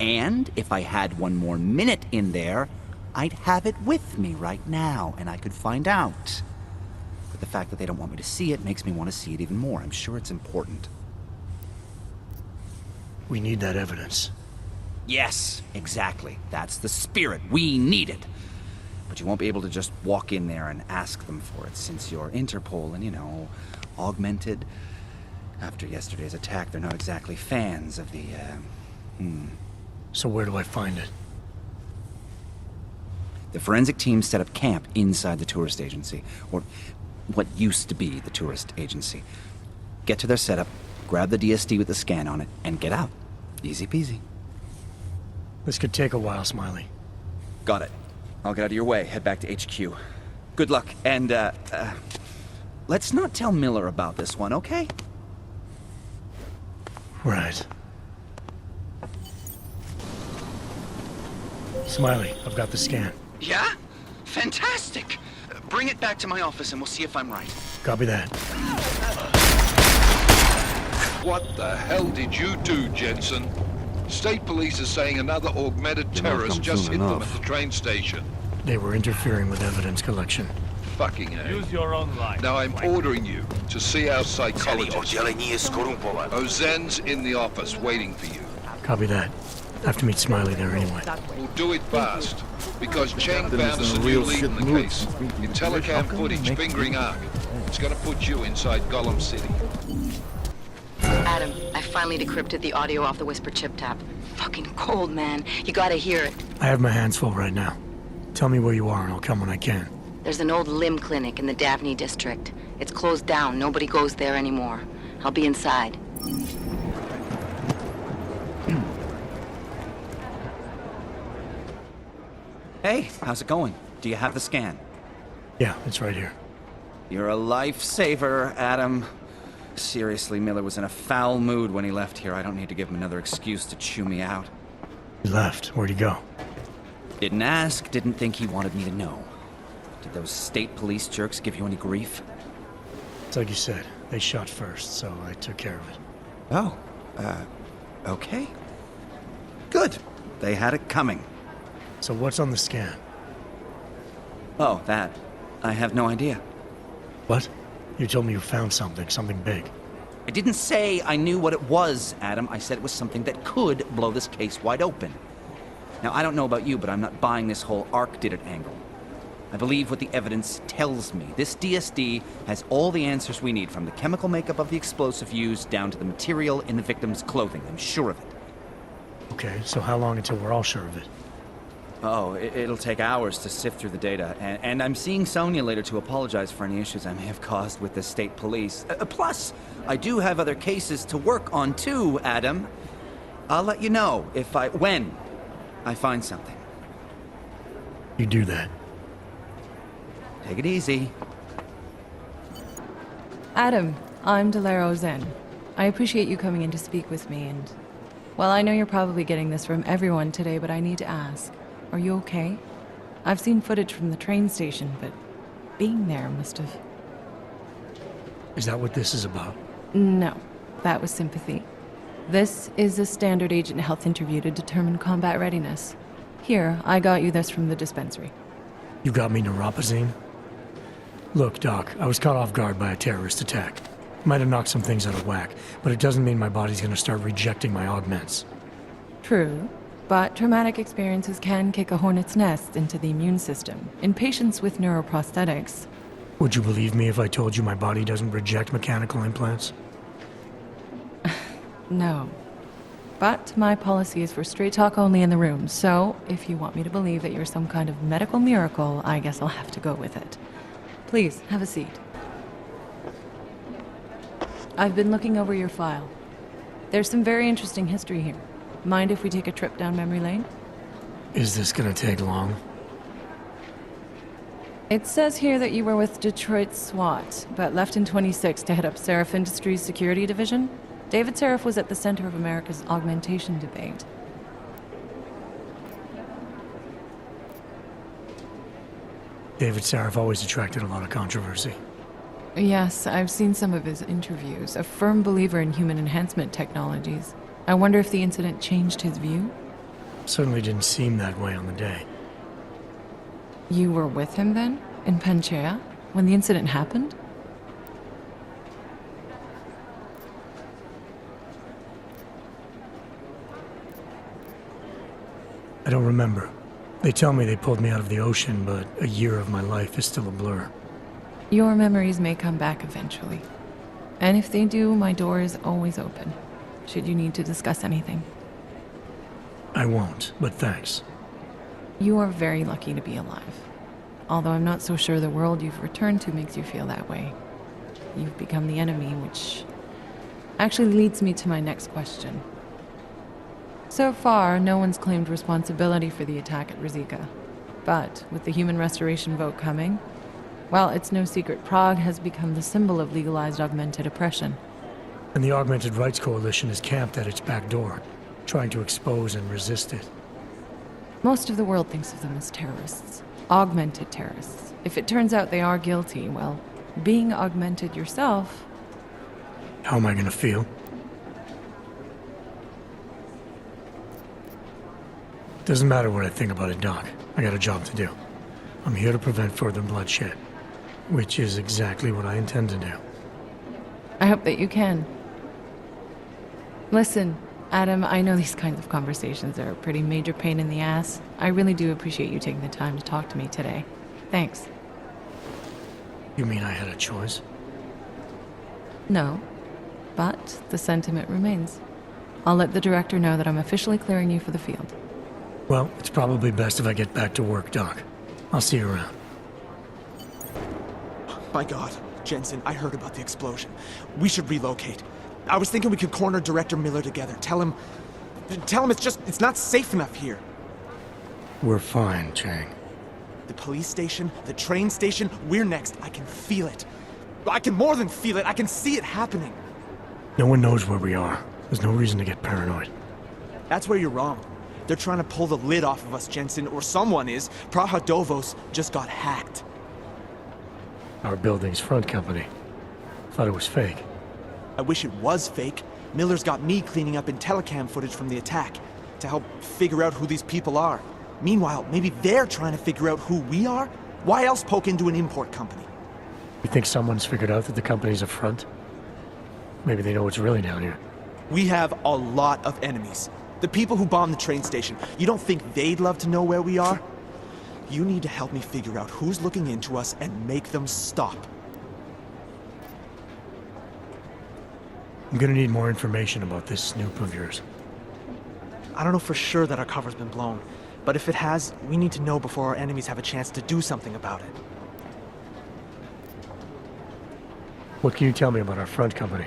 And if I had one more minute in there, I'd have it with me right now, and I could find out. But the fact that they don't want me to see it makes me want to see it even more. I'm sure it's important. We need that evidence. Yes, exactly. That's the spirit. We need it. But you won't be able to just walk in there and ask them for it, since you're Interpol and, you know, augmented. After yesterday's attack, they're not exactly fans of the, So where do I find it? The forensic team set up camp inside the tourist agency, or what used to be the tourist agency. Get to their setup, grab the DSD with the scan on it, and get out. Easy peasy. This could take a while, Smiley. Got it. I'll get out of your way, head back to HQ. Good luck, and, let's not tell Miller about this one, okay? Right. Smiley, I've got the scan. Yeah? Fantastic! Bring it back to my office and we'll see if I'm right. Copy that. What the hell did you do, Jensen? State police are saying another augmented terrorist just hit them at the train station. They were interfering with evidence collection. Fucking A. Use your own right. Now I'm ordering you to see our psychologist. Ozen's in the office waiting for you. Copy that. Have to meet Smiley there anyway. We'll do it fast, because Cheng found us a new lead in the case. In telecam footage fingering Ark. It's gonna put you inside Gollum City. Adam, I finally decrypted the audio off the Whisper chip tap. Fucking cold, man. You gotta hear it. I have my hands full right now. Tell me where you are and I'll come when I can. There's an old limb clinic in the Davney district. It's closed down. Nobody goes there anymore. I'll be inside. Hey, how's it going? Do you have the scan? Yeah, it's right here. You're a lifesaver, Adam. Seriously, Miller was in a foul mood when he left here. I don't need to give him another excuse to chew me out. He left. Where'd he go? Didn't ask, didn't think he wanted me to know. Did those state police jerks give you any grief? It's like you said. They shot first, so I took care of it. Oh, okay. Good. They had it coming. So what's on the scan? Oh, that. I have no idea. What? You told me you found something big. I didn't say I knew what it was, Adam. I said it was something that could blow this case wide open. Now, I don't know about you, but I'm not buying this whole Ark did it angle. I believe what the evidence tells me. This DSD has all the answers we need, from the chemical makeup of the explosive used down to the material in the victim's clothing. I'm sure of it. Okay, so how long until we're all sure of it? Oh, it'll take hours to sift through the data, and I'm seeing Sonia later to apologize for any issues I may have caused with the state police. Plus, I do have other cases to work on too, Adam. I'll let you know when I find something. You do that. Take it easy. Adam, I'm Delaro Zen. I appreciate you coming in to speak with me, and... Well, I know you're probably getting this from everyone today, but I need to ask. Are you okay? I've seen footage from the train station, but being there must have... Is that what this is about? No, that was sympathy. This is a standard agent health interview to determine combat readiness. Here, I got you this from the dispensary. You got me neuropazine? Look, Doc, I was caught off guard by a terrorist attack. Might have knocked some things out of whack, but it doesn't mean my body's gonna start rejecting my augments. True, but traumatic experiences can kick a hornet's nest into the immune system. In patients with neuroprosthetics, Would you believe me if I told you my body doesn't reject mechanical implants? no. But my policy is for straight talk only in the room, so if you want me to believe that you're some kind of medical miracle, I guess I'll have to go with it. Please, have a seat. I've been looking over your file. There's some very interesting history here. Mind if we take a trip down memory lane? Is this gonna take long? It says here that you were with Detroit SWAT, but left in 26 to head up Seraph Industries' security division. David Seraph was at the center of America's augmentation debate. David Seraph always attracted a lot of controversy. Yes, I've seen some of his interviews. A firm believer in human enhancement technologies. I wonder if the incident changed his view? Certainly didn't seem that way on the day. You were with him then? In Panchea? When the incident happened? I don't remember. They tell me they pulled me out of the ocean, but a year of my life is still a blur. Your memories may come back eventually. And if they do, my door is always open, should you need to discuss anything. I won't, but thanks. You are very lucky to be alive. Although I'm not so sure the world you've returned to makes you feel that way. You've become the enemy, which actually leads me to my next question. So far, no one's claimed responsibility for the attack at Rizika. But with the human restoration vote coming, well, it's no secret Prague has become the symbol of legalized augmented oppression. And the Augmented Rights Coalition is camped at its back door, trying to expose and resist it. Most of the world thinks of them as terrorists. Augmented terrorists. If it turns out they are guilty, well, being augmented yourself... How am I gonna feel? Doesn't matter what I think about it, Doc. I got a job to do. I'm here to prevent further bloodshed, which is exactly what I intend to do. I hope that you can. Listen, Adam, I know these kinds of conversations are a pretty major pain in the ass. I really do appreciate you taking the time to talk to me today. Thanks. You mean I had a choice? No, but the sentiment remains. I'll let the director know that I'm officially clearing you for the field. Well, it's probably best if I get back to work, Doc. I'll see you around. My God, Jensen, I heard about the explosion. We should relocate. I was thinking we could corner Director Miller together. Tell him it's not safe enough here. We're fine, Chang. The police station, the train station, we're next. I can feel it. I can more than feel it. I can see it happening. No one knows where we are. There's no reason to get paranoid. That's where you're wrong. They're trying to pull the lid off of us, Jensen, or someone is. Praha Dovos just got hacked. Our building's front company. Thought it was fake. I wish it was fake. Miller's got me cleaning up IntelliCam footage from the attack to help figure out who these people are. Meanwhile, maybe they're trying to figure out who we are? Why else poke into an import company? You think someone's figured out that the company's a front? Maybe they know what's really down here. We have a lot of enemies. The people who bombed the train station. You don't think they'd love to know where we are? You need to help me figure out who's looking into us and make them stop. I'm gonna need more information about this snoop of yours. I don't know for sure that our cover's been blown, but if it has, we need to know before our enemies have a chance to do something about it. What can you tell me about our front company?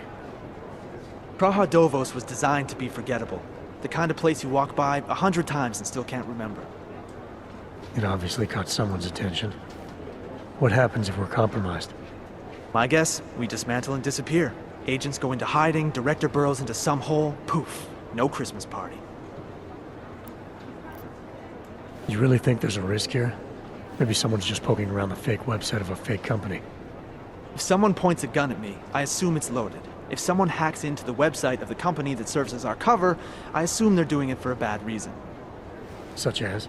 Praha Dovos was designed to be forgettable. The kind of place you walk by 100 times and still can't remember. It obviously caught someone's attention. What happens if we're compromised? My guess, we dismantle and disappear. Agents go into hiding, Director burrows into some hole, poof, no Christmas party. You really think there's a risk here? Maybe someone's just poking around the fake website of a fake company. If someone points a gun at me, I assume it's loaded. If someone hacks into the website of the company that serves as our cover, I assume they're doing it for a bad reason. Such as?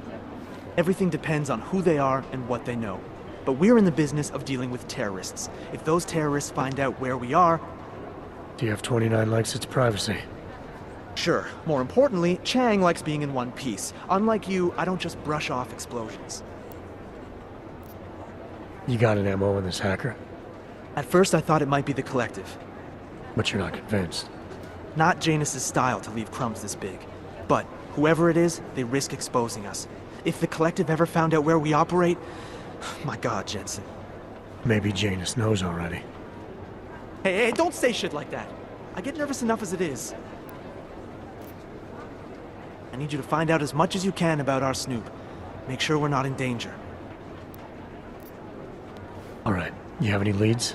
Everything depends on who they are and what they know. But we're in the business of dealing with terrorists. If those terrorists find out where we are, TF-29 likes its privacy. Sure. More importantly, Chang likes being in one piece. Unlike you, I don't just brush off explosions. You got an MO in this hacker? At first I thought it might be the Collective. But you're not convinced. Not Janus's style to leave crumbs this big. But whoever it is, they risk exposing us. If the Collective ever found out where we operate... My god, Jensen. Maybe Janus knows already. Hey, don't say shit like that. I get nervous enough as it is. I need you to find out as much as you can about our Snoop. Make sure we're not in danger. Alright, you have any leads?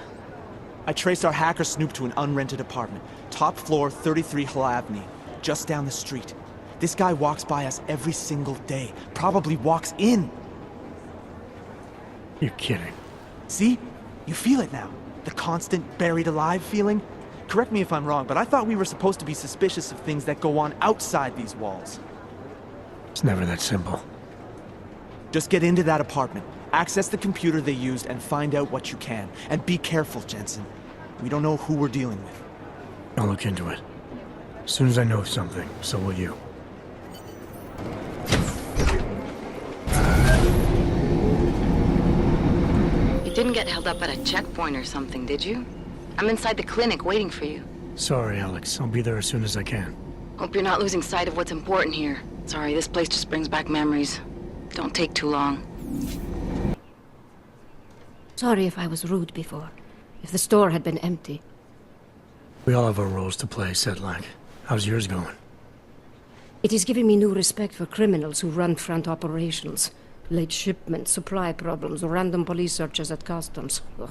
I traced our hacker Snoop to an unrented apartment. Top floor, 33 Hull Avenue. Just down the street. This guy walks by us every single day. Probably walks in. You're kidding. See? You feel it now. The constant buried alive feeling. Correct me if I'm wrong, but I thought we were supposed to be suspicious of things that go on outside these walls. It's never that simple. Just get into that apartment, access the computer they used, and find out what you can. And be careful, Jensen. We don't know who we're dealing with. I'll look into it. As soon as I know something, so will you. You didn't get held up at a checkpoint or something, did you? I'm inside the clinic waiting for you. Sorry, Alex. I'll be there as soon as I can. Hope you're not losing sight of what's important here. Sorry, this place just brings back memories. Don't take too long. Sorry if I was rude before. If the store had been empty. We all have our roles to play, Sedlak. How's yours going? It is giving me new respect for criminals who run front operations. Late shipments, supply problems, random police searches at customs. Ugh.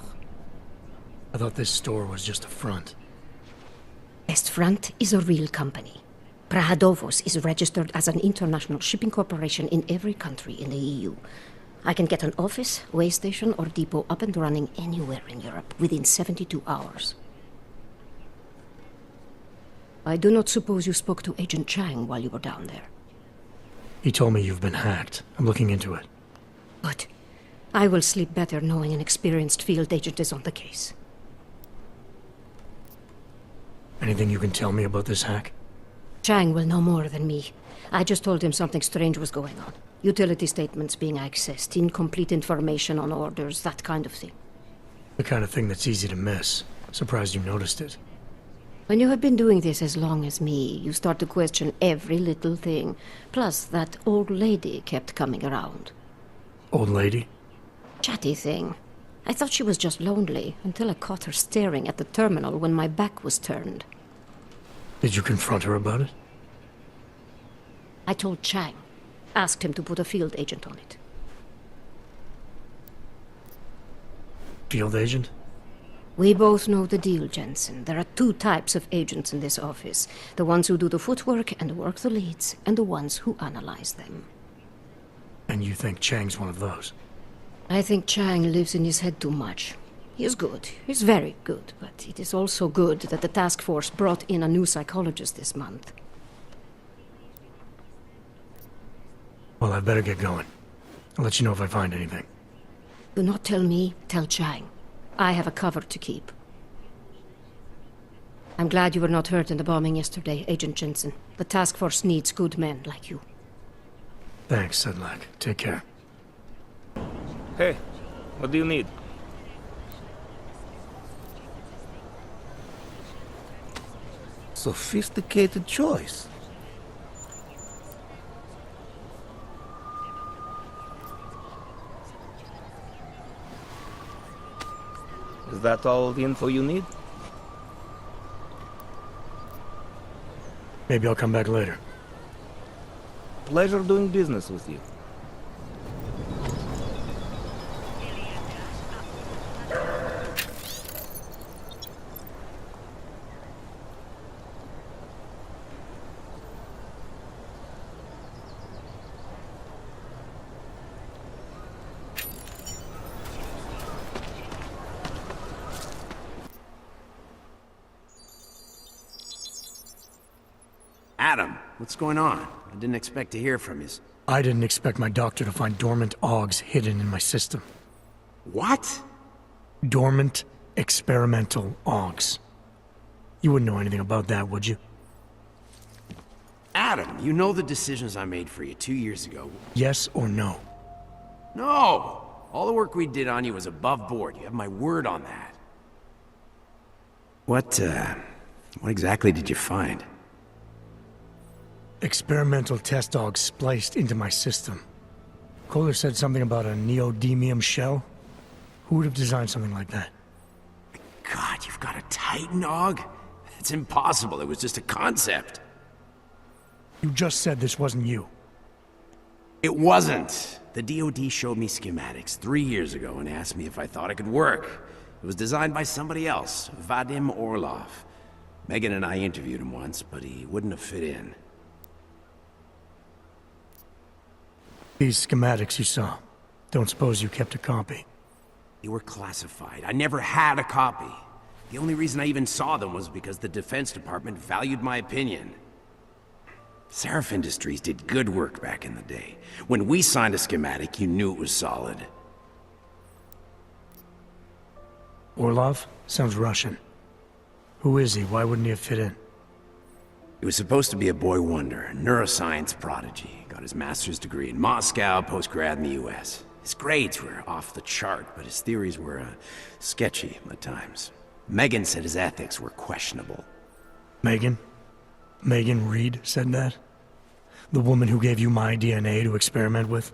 I thought this store was just a front. Best Front is a real company. Prahadovos is registered as an international shipping corporation in every country in the EU. I can get an office, way station, or depot up and running anywhere in Europe within 72 hours. I do not suppose you spoke to Agent Chang while you were down there. He told me you've been hacked. I'm looking into it. Good. I will sleep better knowing an experienced field agent is on the case. Anything you can tell me about this hack? Chang will know more than me. I just told him something strange was going on. Utility statements being accessed, incomplete information on orders, that kind of thing. The kind of thing that's easy to miss. Surprised you noticed it. When you have been doing this as long as me, you start to question every little thing. Plus, that old lady kept coming around. Old lady? Chatty thing. I thought she was just lonely, until I caught her staring at the terminal when my back was turned. Did you confront her about it? I told Chang. Asked him to put a field agent on it. Field agent? We both know the deal, Jensen. There are two types of agents in this office. The ones who do the footwork and work the leads, and the ones who analyze them. And you think Chang's one of those? I think Chang lives in his head too much. He is good. He's very good. But it is also good that the task force brought in a new psychologist this month. Well, I better get going. I'll let you know if I find anything. Do not tell me, tell Chang. I have a cover to keep. I'm glad you were not hurt in the bombing yesterday, Agent Jensen. The task force needs good men like you. Thanks, Sedlak. Take care. Hey, what do you need? Sophisticated choice. Is that all the info you need? Maybe I'll come back later. Pleasure doing business with you. Adam, what's going on? I didn't expect to hear from you. I didn't expect my doctor to find dormant augs hidden in my system. What? Dormant experimental augs. You wouldn't know anything about that, would you? Adam, you know the decisions I made for you 2 years ago. Yes or no? No! All the work we did on you was above board. You have my word on that. What exactly did you find? Experimental test dogs spliced into my system. Kohler said something about a neodymium shell. Who would have designed something like that? God, you've got a Titan dog? It's impossible. It was just a concept. You just said this wasn't you. It wasn't. The DoD showed me schematics 3 years ago and asked me if I thought it could work. It was designed by somebody else, Vadim Orlov. Megan and I interviewed him once, but he wouldn't have fit in. These schematics you saw, don't suppose you kept a copy? They were classified. I never had a copy. The only reason I even saw them was because the Defense Department valued my opinion. Seraph Industries did good work back in the day. When we signed a schematic, you knew it was solid. Orlov? Sounds Russian. Who is he? Why wouldn't he have fit in? He was supposed to be a boy wonder, a neuroscience prodigy. Got his master's degree in Moscow, post-grad in the US. His grades were off the chart, but his theories were sketchy at times. Megan said his ethics were questionable. Megan? Megan Reed said that? The woman who gave you my DNA to experiment with?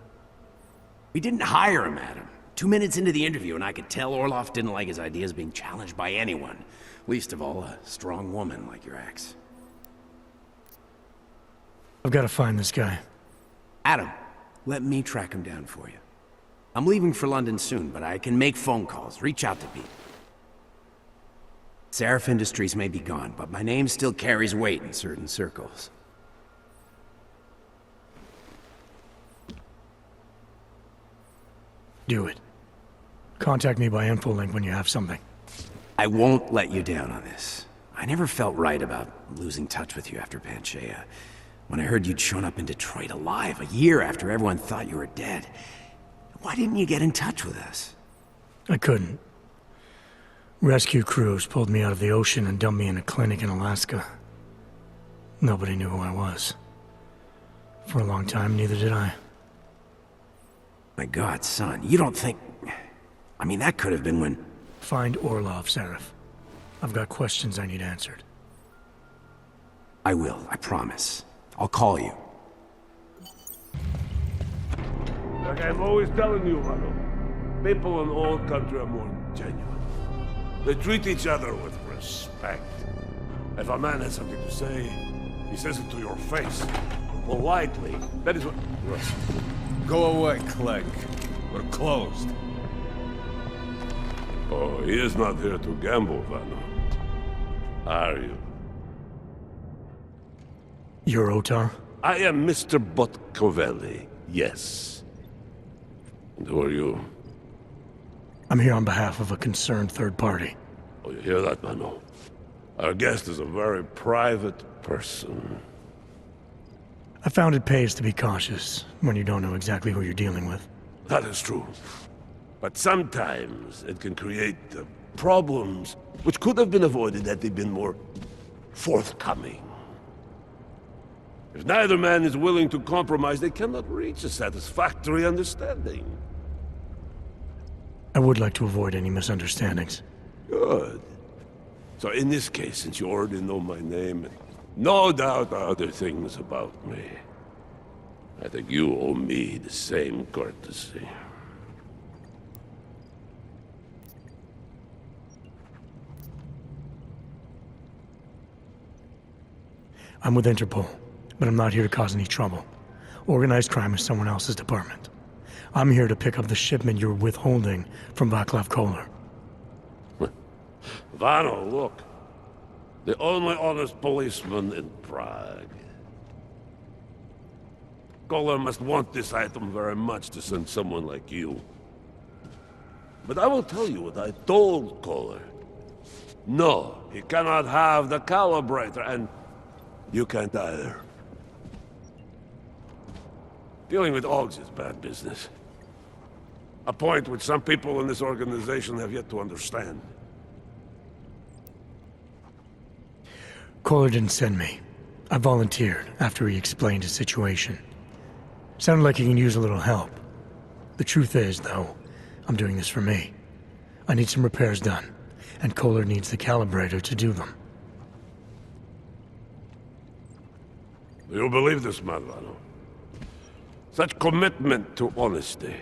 We didn't hire him, Adam. 2 minutes into the interview, and I could tell Orlov didn't like his ideas being challenged by anyone. Least of all, a strong woman like your ex. I've got to find this guy. Adam, let me track him down for you. I'm leaving for London soon, but I can make phone calls, reach out to people. Seraph Industries may be gone, but my name still carries weight in certain circles. Do it. Contact me by infolink when you have something. I won't let you down on this. I never felt right about losing touch with you after Panchea. When I heard you'd shown up in Detroit alive a year after everyone thought you were dead. Why didn't you get in touch with us? I couldn't. Rescue crews pulled me out of the ocean and dumped me in a clinic in Alaska. Nobody knew who I was. For a long time, neither did I. My God, son, you don't think... I mean, that could have been when... Find Orlov, Seraph. I've got questions I need answered. I will, I promise. I'll call you. Like I'm always telling you, Rado, people in all country are more genuine. They treat each other with respect. If a man has something to say, he says it to your face. Politely. That is what... Go away, Clegg. We're closed. Oh, he is not here to gamble, Vano. Are you? You're Otar? I am Mr. Botkovelli, yes. And who are you? I'm here on behalf of a concerned third party. Oh, you hear that, Vano? Our guest is a very private person. I found it pays to be cautious when you don't know exactly who you're dealing with. That is true. But sometimes it can create problems which could have been avoided had they been more forthcoming. If neither man is willing to compromise, they cannot reach a satisfactory understanding. I would like to avoid any misunderstandings. Good. So in this case, since you already know my name, and no doubt other things about me, I think you owe me the same courtesy. I'm with Interpol, but I'm not here to cause any trouble. Organized crime is someone else's department. I'm here to pick up the shipment you're withholding from Václav Kohler. Vano, look. The only honest policeman in Prague. Kohler must want this item very much to send someone like you. But I will tell you what I told Kohler. No, he cannot have the calibrator, and you can't either. Dealing with Augs is bad business. A point which some people in this organization have yet to understand. Kohler didn't send me. I volunteered after he explained his situation. Sounded like he can use a little help. The truth is, though, I'm doing this for me. I need some repairs done, and Kohler needs the calibrator to do them. Do you believe this man, Vano? Such commitment to honesty.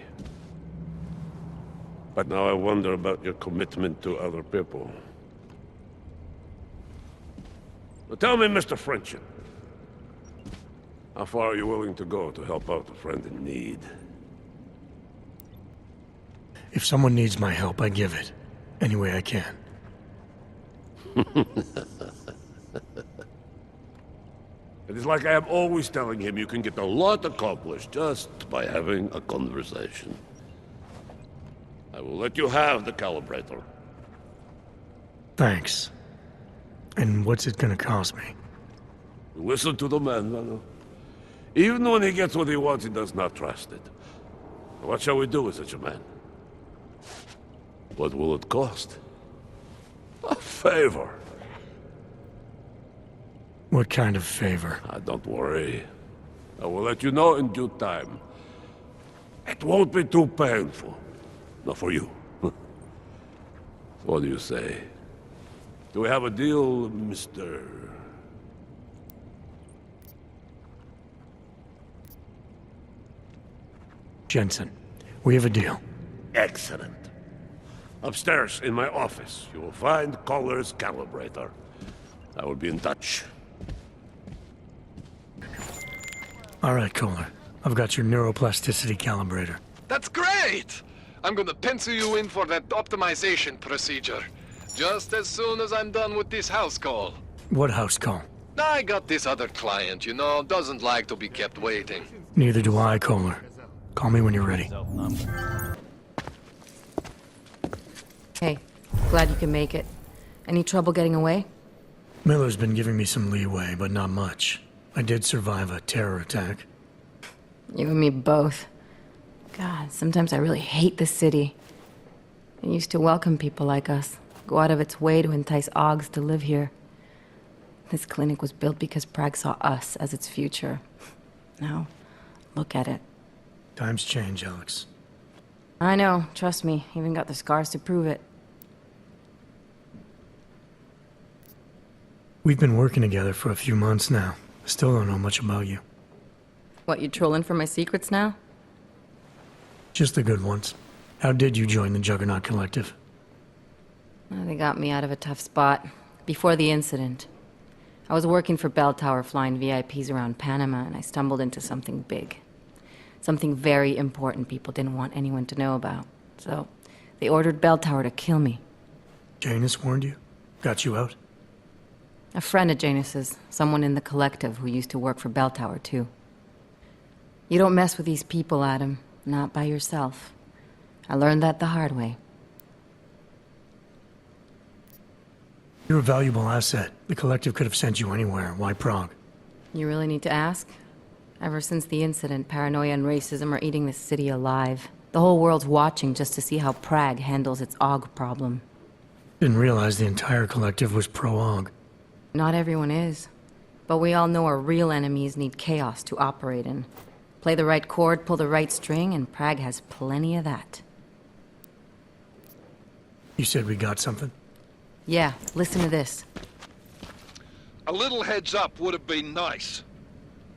But now I wonder about your commitment to other people. Well, tell me, Mr. Friendship, how far are you willing to go to help out a friend in need? If someone needs my help, I give it. Any way I can. It is like I am always telling him you can get a lot accomplished just by having a conversation. I will let you have the calibrator. Thanks. And what's it gonna cost me? Listen to the man, Vano. Even when he gets what he wants, he does not trust it. What shall we do with such a man? What will it cost? A favor. What kind of favor? Don't worry. I will let you know in due time. It won't be too painful. Not for you. What do you say? Do we have a deal, Mr. Jensen? We have a deal. Excellent. Upstairs in my office, you will find Kohler's calibrator. I will be in touch. All right, Kohler. I've got your neuroplasticity calibrator. That's great! I'm gonna pencil you in for that optimization procedure. Just as soon as I'm done with this house call. What house call? I got this other client, you know, doesn't like to be kept waiting. Neither do I, Kohler. Call me when you're ready. Hey, glad you can make it. Any trouble getting away? Miller's been giving me some leeway, but not much. I did survive a terror attack. You and me both. God, sometimes I really hate this city. It used to welcome people like us, go out of its way to entice Augs to live here. This clinic was built because Prague saw us as its future. Now, look at it. Times change, Alex. I know, trust me, even got the scars to prove it. We've been working together for a few months now. Still don't know much about you. What, you trolling for my secrets now? Just the good ones. How did you join the Juggernaut Collective? Well, they got me out of a tough spot. Before the incident. I was working for Bell Tower flying VIPs around Panama, and I stumbled into something big. Something very important people didn't want anyone to know about. So, they ordered Bell Tower to kill me. Janus warned you? Got you out? A friend of Janus's, someone in the collective who used to work for Bell Tower, too. You don't mess with these people, Adam. Not by yourself. I learned that the hard way. You're a valuable asset. The collective could have sent you anywhere. Why Prague? You really need to ask? Ever since the incident, paranoia and racism are eating this city alive. The whole world's watching just to see how Prague handles its AUG problem. Didn't realize the entire collective was pro-AUG. Not everyone is. But we all know our real enemies need chaos to operate in. Play the right chord, pull the right string, and Prague has plenty of that. You said we got something? Yeah, listen to this. A little heads up would have been nice.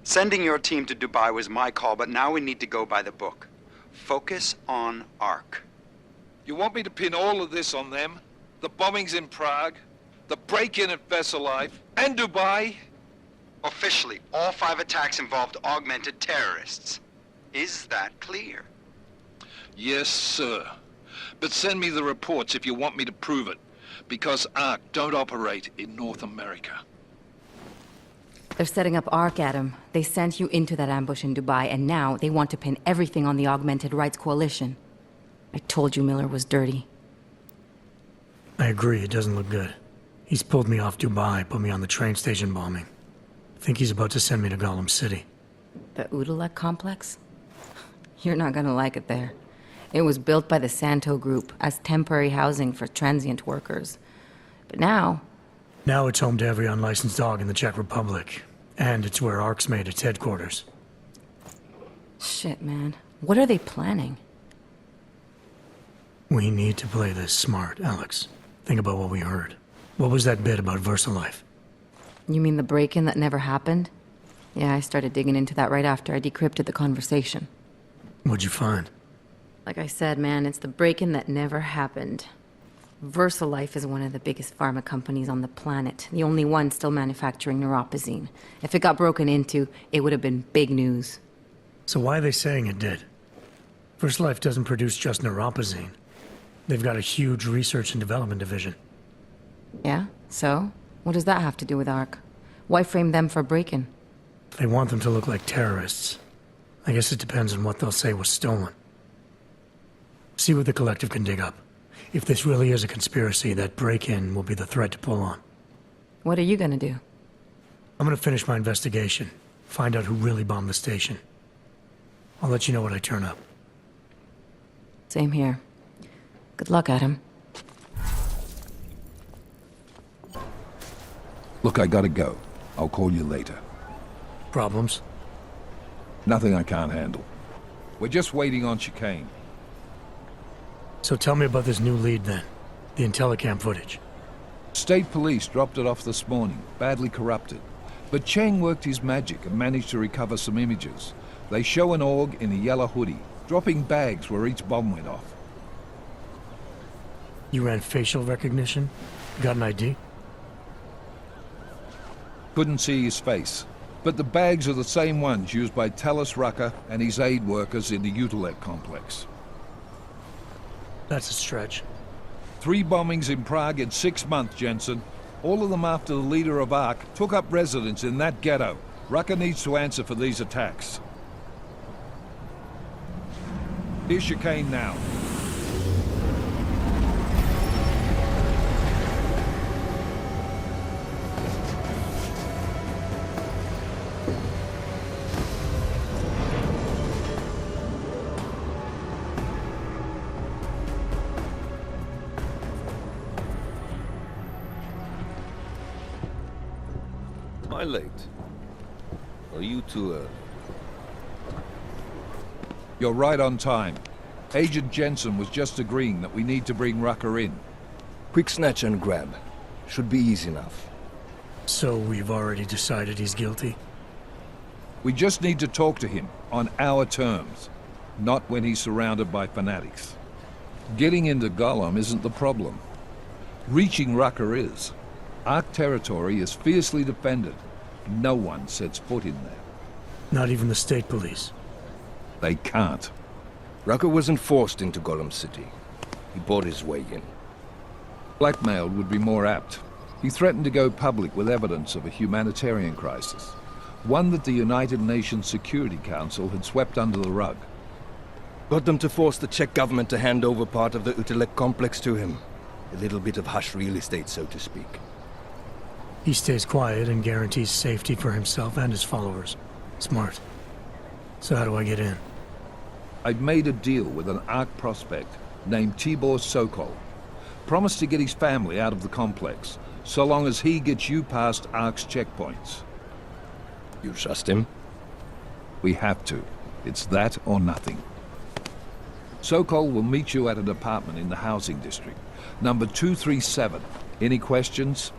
Sending your team to Dubai was my call, but now we need to go by the book. Focus on Ark. You want me to pin all of this on them? The bombings in Prague, the break-in at Veselaiv, and Dubai? Officially, all 5 attacks involved augmented terrorists. Is that clear? Yes, sir. But send me the reports if you want me to prove it, because Ark don't operate in North America. They're setting up ARC, Adam. They sent you into that ambush in Dubai, and now they want to pin everything on the Augmented Rights Coalition. I told you Miller was dirty. I agree, it doesn't look good. He's pulled me off Dubai, put me on the train station bombing. Think he's about to send me to Gollum City. The Udalek complex? You're not gonna like it there. It was built by the Santo Group as temporary housing for transient workers. But now, Now it's home to every unlicensed dog in the Czech Republic. And it's where ARC's made its headquarters. Shit, man. What are they planning? We need to play this smart, Alex. Think about what we heard. What was that bit about VersaLife? You mean the break-in that never happened? Yeah, I started digging into that right after I decrypted the conversation. What'd you find? Like I said, man, it's the break-in that never happened. VersaLife is one of the biggest pharma companies on the planet, the only one still manufacturing neuropozyne. If it got broken into, it would have been big news. So why are they saying it did? VersaLife doesn't produce just neuropozyne. They've got a huge research and development division. Yeah? So? What does that have to do with ARC? Why frame them for break-in? They want them to look like terrorists. I guess it depends on what they'll say was stolen. See what the collective can dig up. If this really is a conspiracy, that break-in will be the thread to pull on. What are you gonna do? I'm gonna finish my investigation. Find out who really bombed the station. I'll let you know when I turn up. Same here. Good luck, Adam. Look, I gotta go. I'll call you later. Problems? Nothing I can't handle. We're just waiting on chicane. So tell me about this new lead then. The Intellicam footage. State police dropped it off this morning, badly corrupted. But Cheng worked his magic and managed to recover some images. They show an org in a yellow hoodie, dropping bags where each bomb went off. You ran facial recognition? Got an ID? Couldn't see his face. But the bags are the same ones used by Talis Rucker and his aid workers in the Utilec complex. That's a stretch. 3 bombings in Prague in 6 months, Jensen. All of them after the leader of ARC took up residence in that ghetto. Rucker needs to answer for these attacks. Here's chicane now. Am I late? Are you two, You're right on time. Agent Jensen was just agreeing that we need to bring Rucker in. Quick snatch and grab. Should be easy enough. So we've already decided he's guilty? We just need to talk to him on our terms, not when he's surrounded by fanatics. Getting into Gollum isn't the problem. Reaching Rucker is. ARC territory is fiercely defended. No one sets foot in there. Not even the state police? They can't. Rucker wasn't forced into Gollum City. He bought his way in. Blackmailed would be more apt. He threatened to go public with evidence of a humanitarian crisis. One that the United Nations Security Council had swept under the rug. Got them to force the Czech government to hand over part of the Utilec complex to him. A little bit of hush real estate, so to speak. He stays quiet and guarantees safety for himself and his followers. Smart. So how do I get in? I've made a deal with an ARC prospect named Tibor Sokol. Promised to get his family out of the complex, so long as he gets you past ARC's checkpoints. You trust him? We have to. It's that or nothing. Sokol will meet you at an apartment in the housing district. Number 237. Any questions?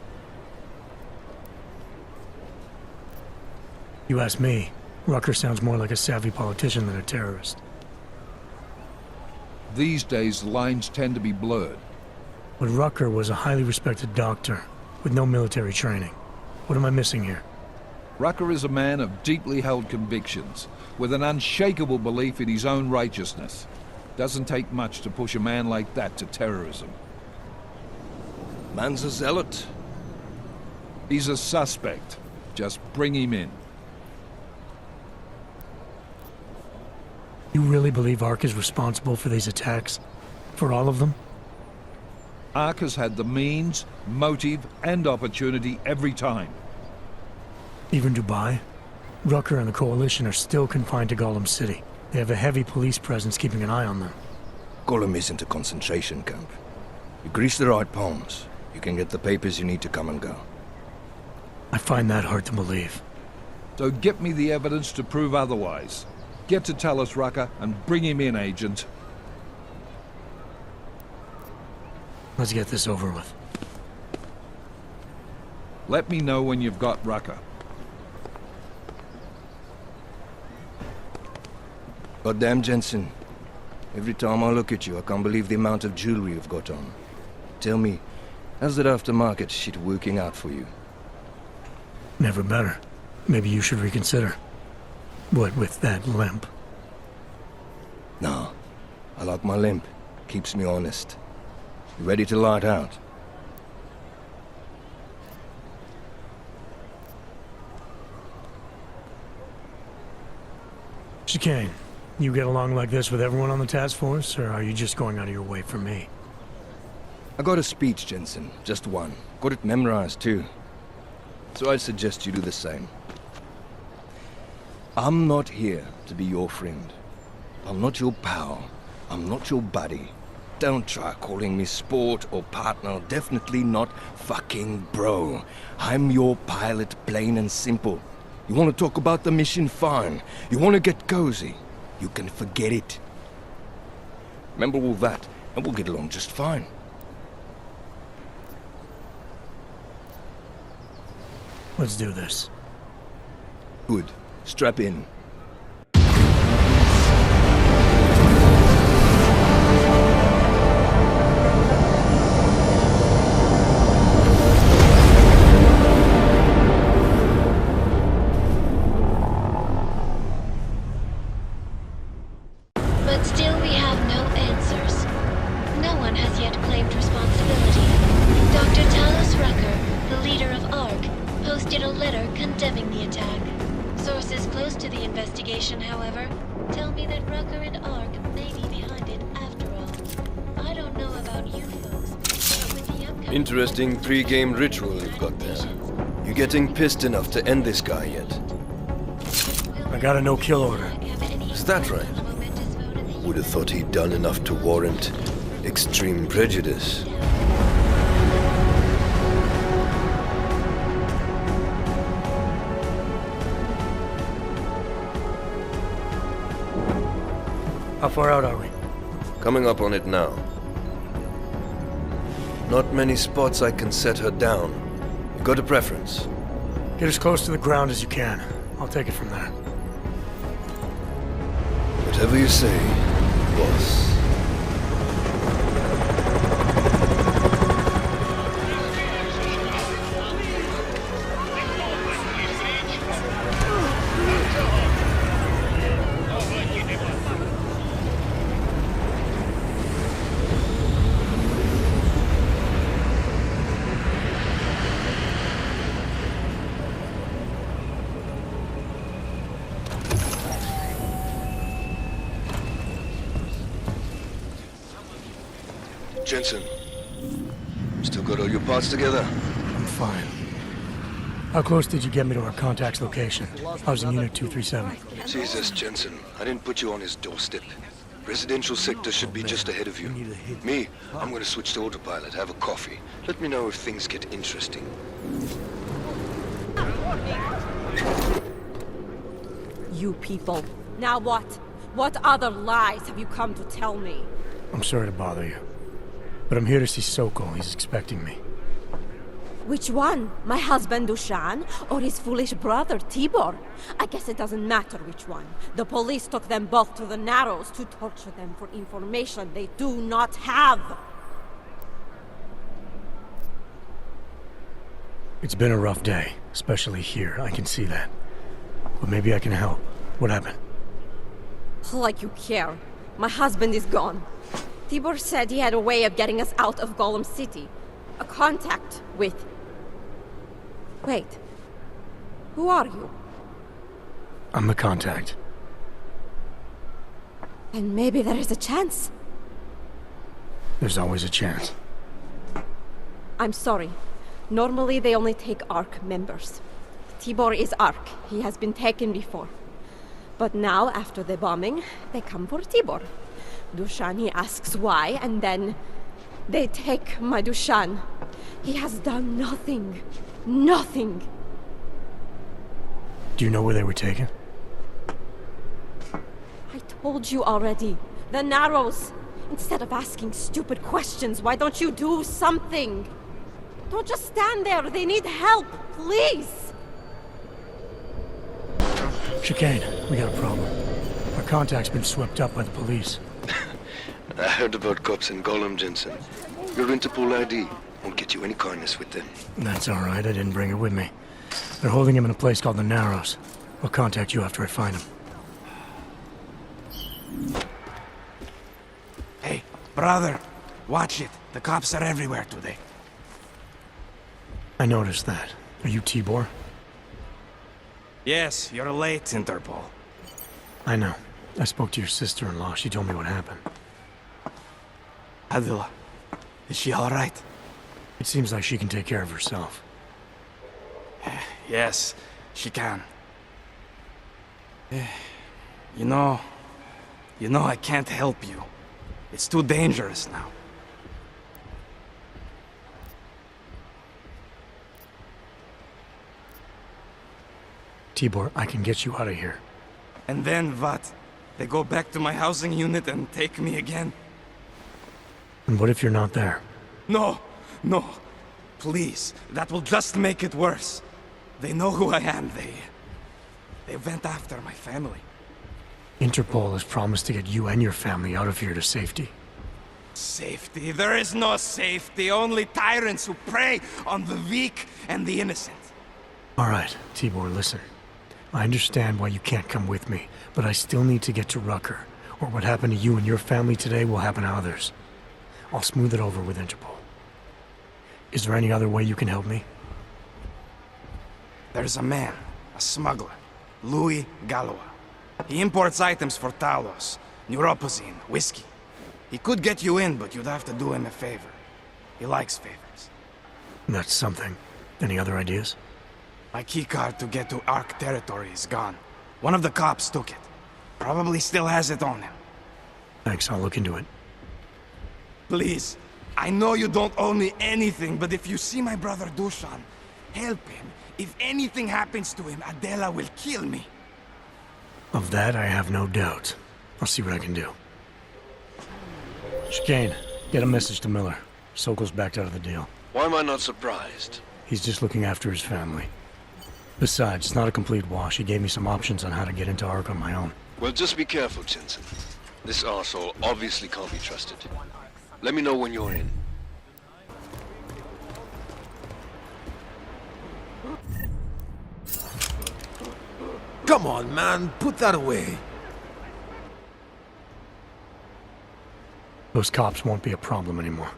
You ask me. Rucker sounds more like a savvy politician than a terrorist. These days, the lines tend to be blurred. But Rucker was a highly respected doctor, with no military training. What am I missing here? Rucker is a man of deeply held convictions, with an unshakable belief in his own righteousness. Doesn't take much to push a man like that to terrorism. Man's a zealot. He's a suspect. Just bring him in. You really believe ARC is responsible for these attacks? For all of them? ARC has had the means, motive, and opportunity every time. Even Dubai? Rucker and the Coalition are still confined to Gollum City. They have a heavy police presence keeping an eye on them. Gollum isn't a concentration camp. You grease the right palms, you can get the papers you need to come and go. I find that hard to believe. So get me the evidence to prove otherwise. Get to Talus Rucker and bring him in, Agent. Let's get this over with. Let me know when you've got Rucker. Goddamn, Jensen. Every time I look at you, I can't believe the amount of jewelry you've got on. Tell me, how's that aftermarket shit working out for you? Never better. Maybe you should reconsider. What with that limp? No. I like my limp. Keeps me honest. You ready to light out? Chicane, you get along like this with everyone on the task force, or are you just going out of your way for me? I got a speech, Jensen. Just one. Got it memorized, too. So I suggest you do the same. I'm not here to be your friend. I'm not your pal. I'm not your buddy. Don't try calling me sport or partner. Definitely not fucking bro. I'm your pilot, plain and simple. You want to talk about the mission? Fine. You want to get cozy? You can forget it. Remember all that, and we'll get along just fine. Let's do this. Good. Strap in. But still we have no answers. No one has yet claimed responsibility. Dr. Talus Rucker, the leader of ARC, posted a letter condemning the attack. Sources close to the investigation, however, tell me that Rucker and ARC may be behind it after all. I don't know about you folks, but with the upcoming... Interesting pre-game ritual you've got there. You getting pissed enough to end this guy yet? I got a no-kill order. Is that right? Would have thought he'd done enough to warrant extreme prejudice. How far out are we? Coming up on it now. Not many spots I can set her down. You got a preference? Get as close to the ground as you can. I'll take it from there. Whatever you say, boss. Jensen, still got all your parts together? I'm fine. How close did you get me to our contact's location? I was in Unit 237. Jesus, Jensen, I didn't put you on his doorstep. Residential sector should be just ahead of you. Me, I'm gonna switch to autopilot, have a coffee. Let me know if things get interesting. You people. Now what? What other lies have you come to tell me? I'm sorry to bother you, but I'm here to see Sokol. He's expecting me. Which one? My husband Dushan or his foolish brother Tibor? I guess it doesn't matter which one. The police took them both to the Narrows to torture them for information they do not have. It's been a rough day, especially here. I can see that. But maybe I can help. What happened? Like you care. My husband is gone. Tibor said he had a way of getting us out of Golem City. A contact with... Wait. Who are you? I'm the contact. And maybe there is a chance. There's always a chance. I'm sorry. Normally they only take ARC members. Tibor is ARC. He has been taken before. But now, after the bombing, they come for Tibor. Dushan, he asks why, and then they take my Dushan. He has done nothing. Nothing. Do you know where they were taken? I told you already. The Narrows. Instead of asking stupid questions, why don't you do something? Don't just stand there. They need help. Please. Chicane, we got a problem. Our contact's been swept up by the police. I heard about cops in Gollum, Jensen. Your Interpol ID won't get you any kindness with them. That's all right. I didn't bring it with me. They're holding him in a place called the Narrows. I'll contact you after I find him. Hey, brother, watch it. The cops are everywhere today. I noticed that. Are you Tibor? Yes, you're late, Interpol. I know. I spoke to your sister-in-law. She told me what happened. Adila, is she all right? It seems like she can take care of herself. Yes, she can. You know, I can't help you. It's too dangerous now. Tibor, I can get you out of here. And then what? They go back to my housing unit and take me again? And what if you're not there? No, no. Please, that will just make it worse. They know who I am. They went after my family. Interpol has promised to get you and your family out of here to safety. Safety? There is no safety. Only tyrants who prey on the weak and the innocent. All right, Tibor, listen. I understand why you can't come with me, but I still need to get to Rucker, or what happened to you and your family today will happen to others. I'll smooth it over with Interpol. Is there any other way you can help me? There's a man, a smuggler, Louis Galois. He imports items for Talos, neuropozyne, whiskey. He could get you in, but you'd have to do him a favor. He likes favors. That's something. Any other ideas? My keycard to get to Ark territory is gone. One of the cops took it. Probably still has it on him. Thanks, I'll look into it. Please, I know you don't owe me anything, but if you see my brother Dushan, help him. If anything happens to him, Adela will kill me. Of that, I have no doubt. I'll see what I can do. Chicane, get a message to Miller. Sokol's backed out of the deal. Why am I not surprised? He's just looking after his family. Besides, it's not a complete wash. He gave me some options on how to get into Ark on my own. Well, just be careful, Jensen. This arsehole obviously can't be trusted. Let me know when you're in. Come on, man. Put that away. Those cops won't be a problem anymore.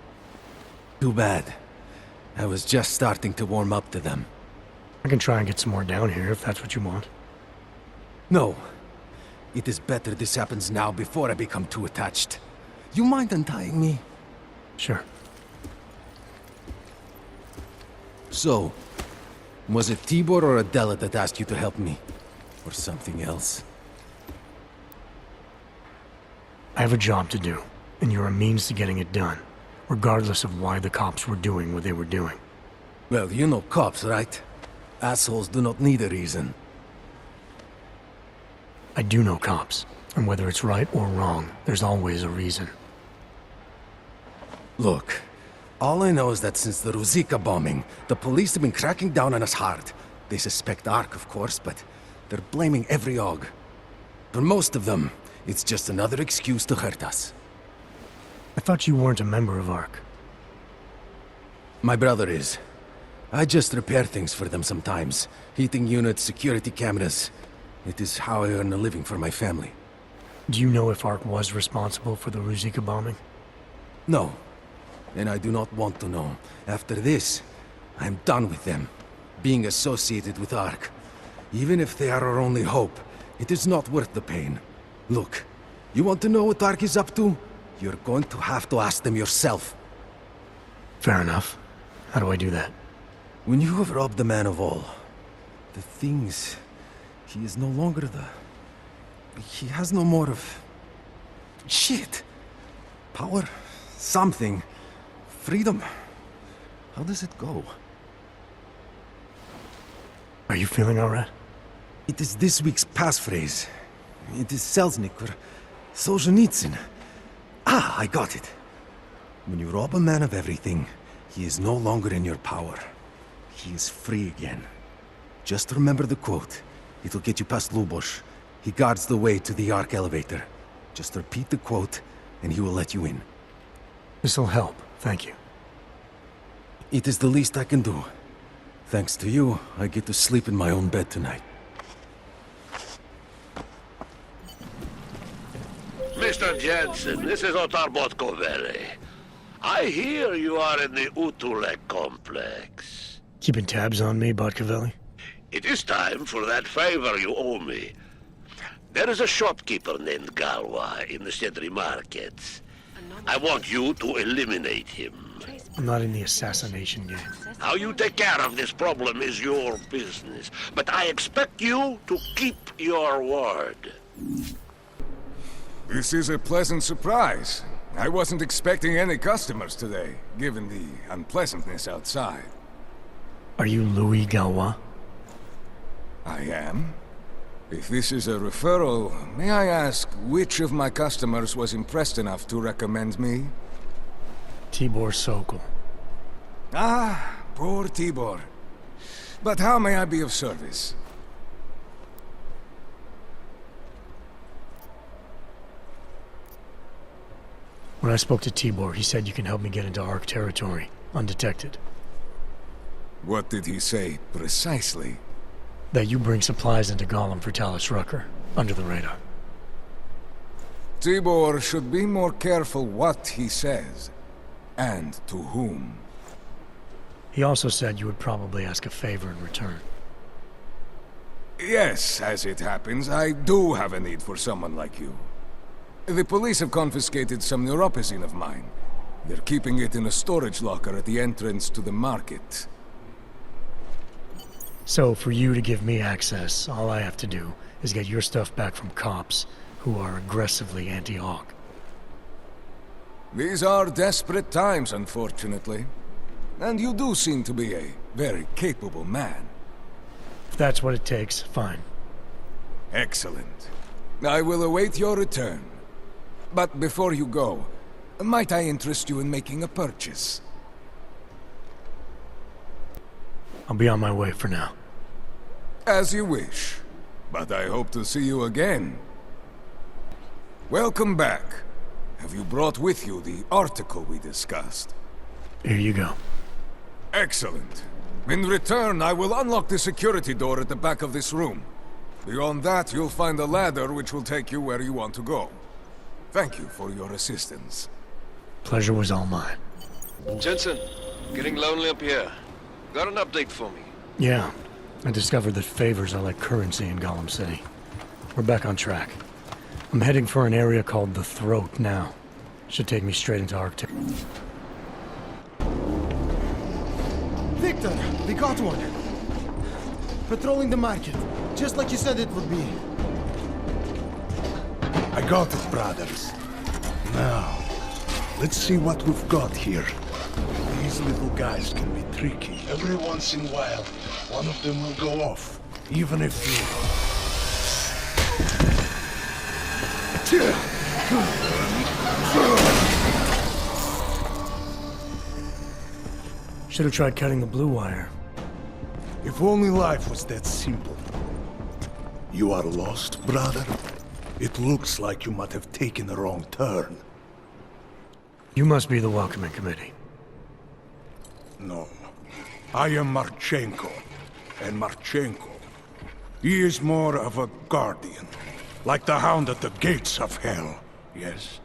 Too bad. I was just starting to warm up to them. I can try and get some more down here if that's what you want. No. It is better this happens now before I become too attached. You mind untying me? Sure. So, was it Tibor or Adela that asked you to help me? Or something else? I have a job to do, and you're a means to getting it done, regardless of why the cops were doing what they were doing. Well, you know cops, right? Assholes do not need a reason. I do know cops, and whether it's right or wrong, there's always a reason. Look, all I know is that since the Ruzicka bombing, the police have been cracking down on us hard. They suspect Ark, of course, but they're blaming every Og. For most of them, it's just another excuse to hurt us. I thought you weren't a member of Ark. My brother is. I just repair things for them sometimes. Heating units, security cameras. It is how I earn a living for my family. Do you know if Ark was responsible for the Ruzicka bombing? No. And I do not want to know. After this, I'm done with them. Being associated with Ark. Even if they are our only hope, it is not worth the pain. Look, you want to know what Ark is up to? You're going to have to ask them yourself. Fair enough. How do I do that? When you have robbed the man of all, the things... He is no longer the... He has no more of... Shit! Power? Something. Freedom. How does it go? Are you feeling all right? It is this week's passphrase. It is Selznick or Solzhenitsyn. Ah, I got it. When you rob a man of everything, he is no longer in your power. He is free again. Just remember the quote. It'll get you past Lubosh. He guards the way to the Ark elevator. Just repeat the quote, and he will let you in. This'll help, thank you. It is the least I can do. Thanks to you, I get to sleep in my own bed tonight. Mr. Jensen, this is Otar Botkovere. I hear you are in the Utulek complex. Keeping tabs on me, Botkovelli? It is time for that favor you owe me. There is a shopkeeper named Galwa in the Sedri markets. I want you to eliminate him. I'm not in the assassination game. How you take care of this problem is your business, but I expect you to keep your word. This is a pleasant surprise. I wasn't expecting any customers today, given the unpleasantness outside. Are you Louis Galwa? I am. If this is a referral, may I ask which of my customers was impressed enough to recommend me? Tibor Sokol. Ah, poor Tibor. But how may I be of service? When I spoke to Tibor, he said you can help me get into Ark territory, undetected. What did he say, precisely? That you bring supplies into Gollum for Talus Rucker, under the radar. Tibor should be more careful what he says, and to whom. He also said you would probably ask a favor in return. Yes, as it happens, I do have a need for someone like you. The police have confiscated some neuropozyne of mine. They're keeping it in a storage locker at the entrance to the market. So, for you to give me access, all I have to do is get your stuff back from cops who are aggressively anti-Hawk. These are desperate times, unfortunately. And you do seem to be a very capable man. If that's what it takes, fine. Excellent. I will await your return. But before you go, might I interest you in making a purchase? I'll be on my way for now. As you wish. But I hope to see you again. Welcome back. Have you brought with you the article we discussed? Here you go. Excellent. In return, I will unlock the security door at the back of this room. Beyond that, you'll find a ladder which will take you where you want to go. Thank you for your assistance. Pleasure was all mine. Jensen, getting lonely up here. Got an update for me? Yeah. I discovered that favors are like currency in Gollum City. We're back on track. I'm heading for an area called the Throat now. Should take me straight into Ark. Victor, we got one. Patrolling the market, just like you said it would be. I got it, brothers. Now, let's see what we've got here. These little guys can be tricky. Every once in a while, one of them will go off, even if you... Should have tried cutting the blue wire. If only life was that simple. You are lost, brother? It looks like you might have taken a wrong turn. You must be the welcoming committee. No. I am Marchenko. And Marchenko, he is more of a guardian. Like the hound at the gates of hell, yes?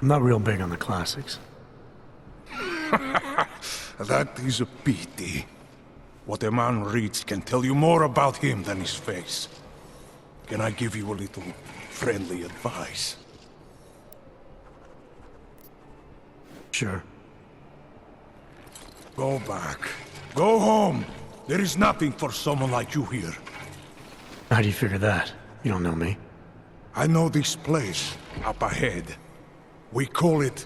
I'm not real big on the classics. That is a pity. What a man reads can tell you more about him than his face. Can I give you a little friendly advice? Sure. Go back. Go home. There is nothing for someone like you here. How do you figure that? You don't know me. I know this place, up ahead. We call it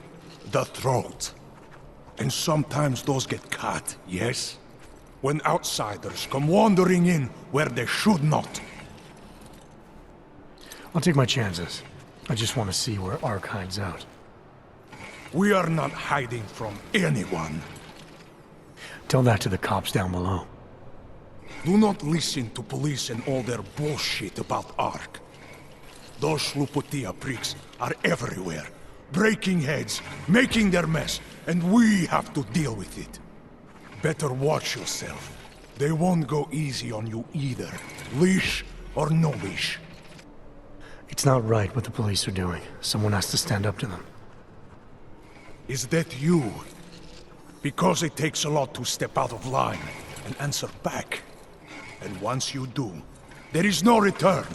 the Throat. And sometimes those get cut, yes? when outsiders come wandering in where they should not. I'll take my chances. I just want to see where Ark hides out. We are not hiding from anyone. Tell that to the cops down below. Do not listen to police and all their bullshit about Ark. Those Slupotia pricks are everywhere, breaking heads, making their mess, and we have to deal with it. Better watch yourself. They won't go easy on you either, leash or no leash. It's not right what the police are doing. Someone has to stand up to them. Is that you? Because it takes a lot to step out of line and answer back. And once you do, there is no return.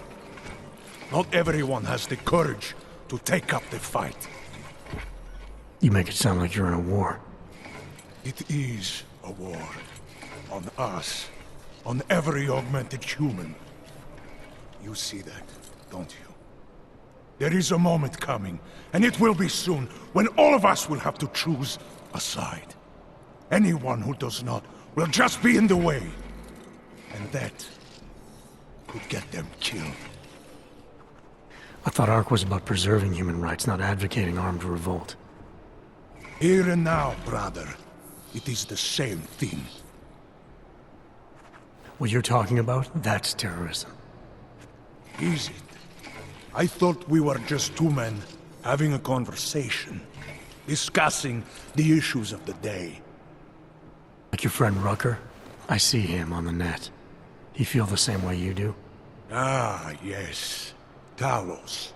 Not everyone has the courage to take up the fight. You make it sound like you're in a war. It is a war. On us. On every augmented human. You see that, don't you? There is a moment coming, and it will be soon, when all of us will have to choose a side. Anyone who does not will just be in the way. And that could get them killed. I thought Ark was about preserving human rights, not advocating armed revolt. Here and now, brother, it is the same thing. What you're talking about, that's terrorism. Is it? I thought we were just two men having a conversation, discussing the issues of the day. Like your friend Rucker? I see him on the net. He feel the same way you do? Ah, yes. Talos.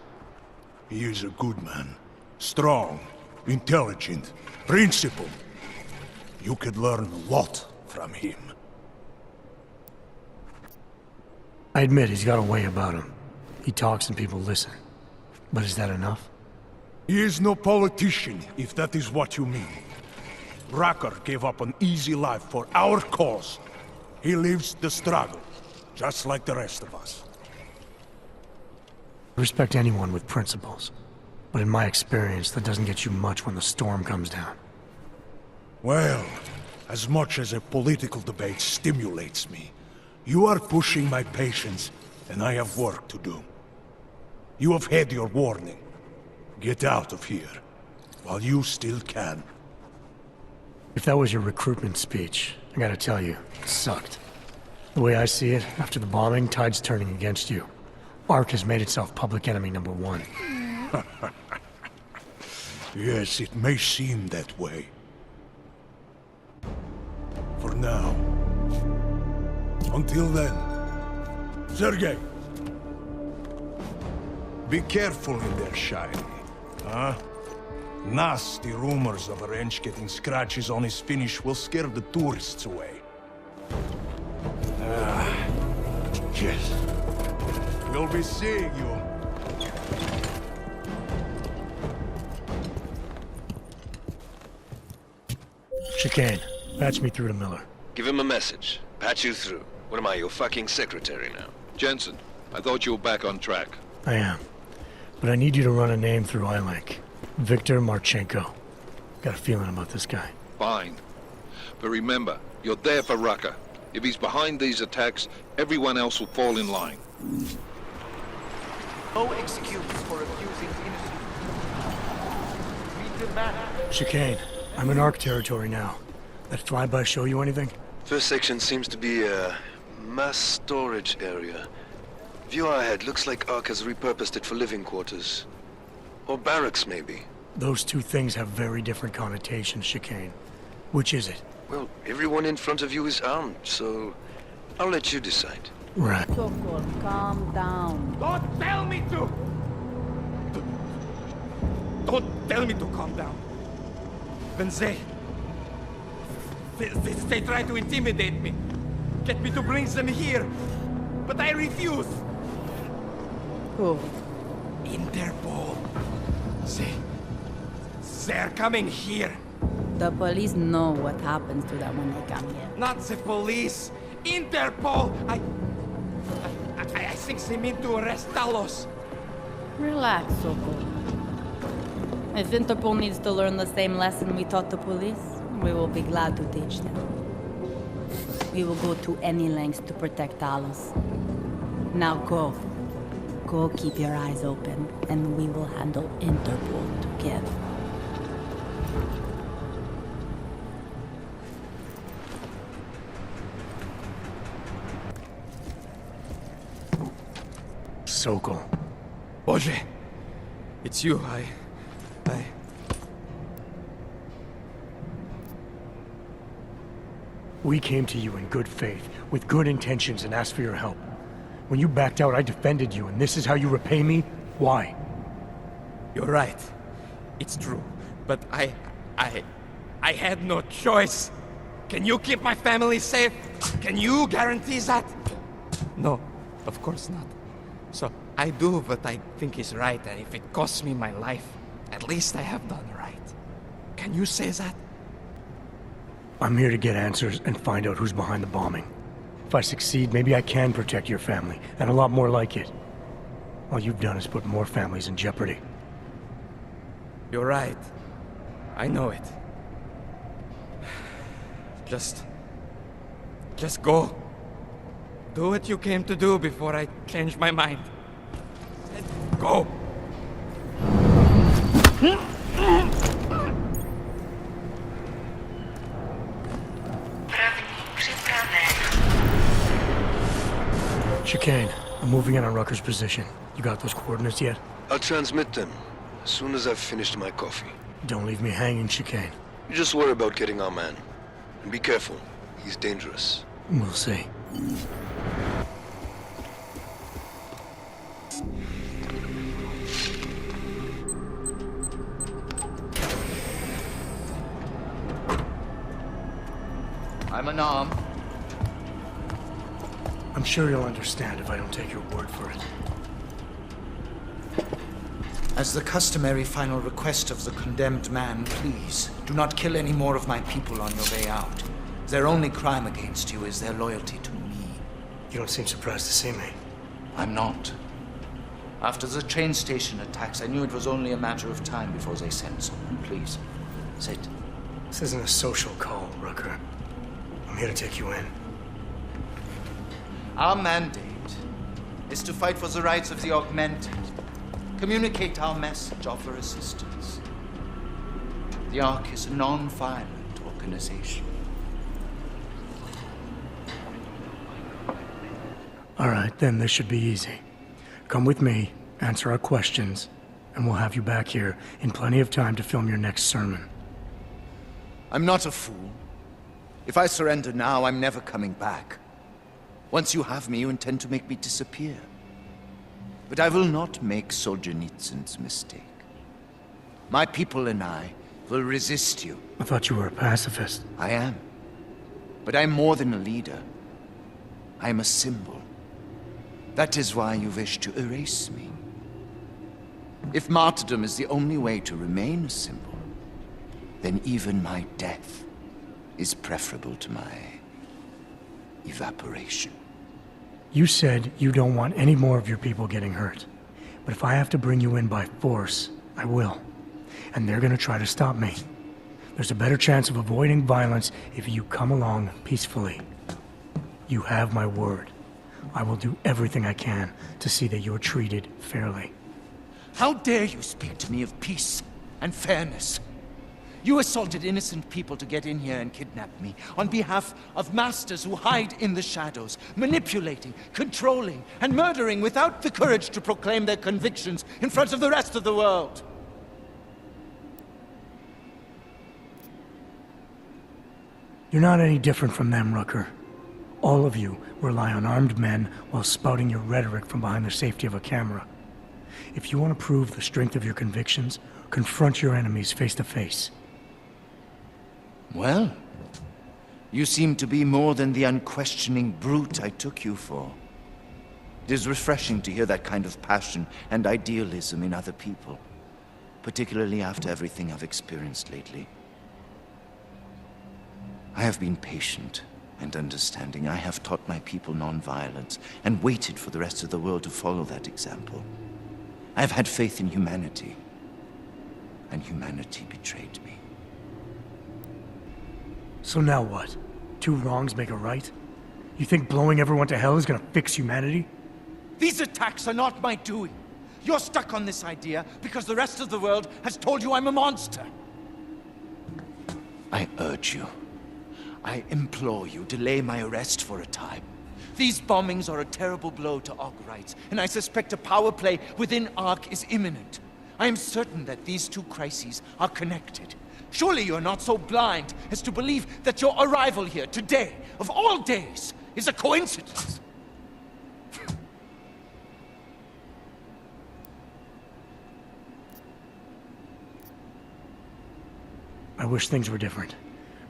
He is a good man. Strong, intelligent, principled. You could learn a lot from him. I admit he's got a way about him. He talks and people listen. But is that enough? He is no politician, if that is what you mean. Rucker gave up an easy life for our cause. He lives the struggle, just like the rest of us. I respect anyone with principles. But in my experience, that doesn't get you much when the storm comes down. Well, as much as a political debate stimulates me, you are pushing my patience, and I have work to do. You have had your warning. Get out of here, while you still can. If that was your recruitment speech, I gotta tell you, it sucked. The way I see it, after the bombing, tide's turning against you. Ark has made itself public enemy #1. Yes, it may seem that way. For now. Until then. Sergei! Be careful in there, Shiny. Huh? Nasty rumors of a wrench getting scratches on his finish will scare the tourists away. Yes. We'll be seeing you. Chicane, patch me through to Miller. Give him a message. Patch you through. What am I, your fucking secretary now? Jensen, I thought you were back on track. I am. But I need you to run a name through iLink. Viktor Marchenko. Got a feeling about this guy. Fine. But remember, you're there for Rucker. If he's behind these attacks, everyone else will fall in line. No excuse for abusing innocent. We demand. Chicane, I'm in Ark territory now. That flyby show you anything? First section seems to be a mass storage area. View ahead looks like Ark has repurposed it for living quarters. Or barracks, maybe. Those two things have very different connotations, Chicane. Which is it? Well, everyone in front of you is armed, so I'll let you decide. Right. Sokol, calm down. Don't tell me to! Don't tell me to calm down. When they try to intimidate me. Get me to bring them here. But I refuse. Who? Interpol. They're coming here. The police know what happens to them when they come here. Not the police. Interpol. I think they mean to arrest Talos. Relax, Sokol. If Interpol needs to learn the same lesson we taught the police, we will be glad to teach them. We will go to any lengths to protect Talos. Now go. Go keep your eyes open, and we will handle Interpol together. Sokol. Boże! It's you, We came to you in good faith, with good intentions, and asked for your help. When you backed out, I defended you, and this is how you repay me? Why? You're right. It's true. But I had no choice. Can you keep my family safe? Can you guarantee that? No, of course not. So I do what I think is right, and if it costs me my life, at least I have done right. Can you say that? I'm here to get answers and find out who's behind the bombing. If I succeed, maybe I can protect your family, and a lot more like it. All you've done is put more families in jeopardy. You're right. I know it. Just go. Do what you came to do before I change my mind. Go! Chicane, I'm moving in on Rucker's position. You got those coordinates yet? I'll transmit them as soon as I've finished my coffee. Don't leave me hanging, Chicane. You just worry about getting our man. And be careful. He's dangerous. We'll see. I'm unarmed. I'm sure you'll understand if I don't take your word for it. As the customary final request of the condemned man, please, do not kill any more of my people on your way out. Their only crime against you is their loyalty to me. You don't seem surprised to see me. I'm not. After the train station attacks, I knew it was only a matter of time before they sent someone. Please, sit. This isn't a social call, Rucker. I'm here to take you in. Our mandate is to fight for the rights of the augmented. Communicate our message, offer assistance. The Ark is a non-violent organization. All right, then this should be easy. Come with me, answer our questions, and we'll have you back here in plenty of time to film your next sermon. I'm not a fool. If I surrender now, I'm never coming back. Once you have me, you intend to make me disappear. But I will not make Solzhenitsyn's mistake. My people and I will resist you. I thought you were a pacifist. I am. But I'm more than a leader. I am a symbol. That is why you wish to erase me. If martyrdom is the only way to remain a symbol, then even my death is preferable to my evaporation. You said you don't want any more of your people getting hurt. But if I have to bring you in by force, I will. And they're gonna try to stop me. There's a better chance of avoiding violence if you come along peacefully. You have my word. I will do everything I can to see that you're treated fairly. How dare you speak to me of peace and fairness? You assaulted innocent people to get in here and kidnap me on behalf of masters who hide in the shadows, manipulating, controlling, and murdering without the courage to proclaim their convictions in front of the rest of the world. You're not any different from them, Rucker. All of you rely on armed men while spouting your rhetoric from behind the safety of a camera. If you want to prove the strength of your convictions, confront your enemies face to face. Well, you seem to be more than the unquestioning brute I took you for. It is refreshing to hear that kind of passion and idealism in other people, particularly after everything I've experienced lately. I have been patient and understanding. I have taught my people non-violence and waited for the rest of the world to follow that example. I have had faith in humanity, and humanity betrayed me. So now what? Two wrongs make a right? You think blowing everyone to hell is gonna fix humanity? These attacks are not my doing. You're stuck on this idea because the rest of the world has told you I'm a monster. I urge you, I implore you, delay my arrest for a time. These bombings are a terrible blow to Ark rights, and I suspect a power play within Ark is imminent. I am certain that these two crises are connected. Surely you're not so blind as to believe that your arrival here today, of all days, is a coincidence. I wish things were different,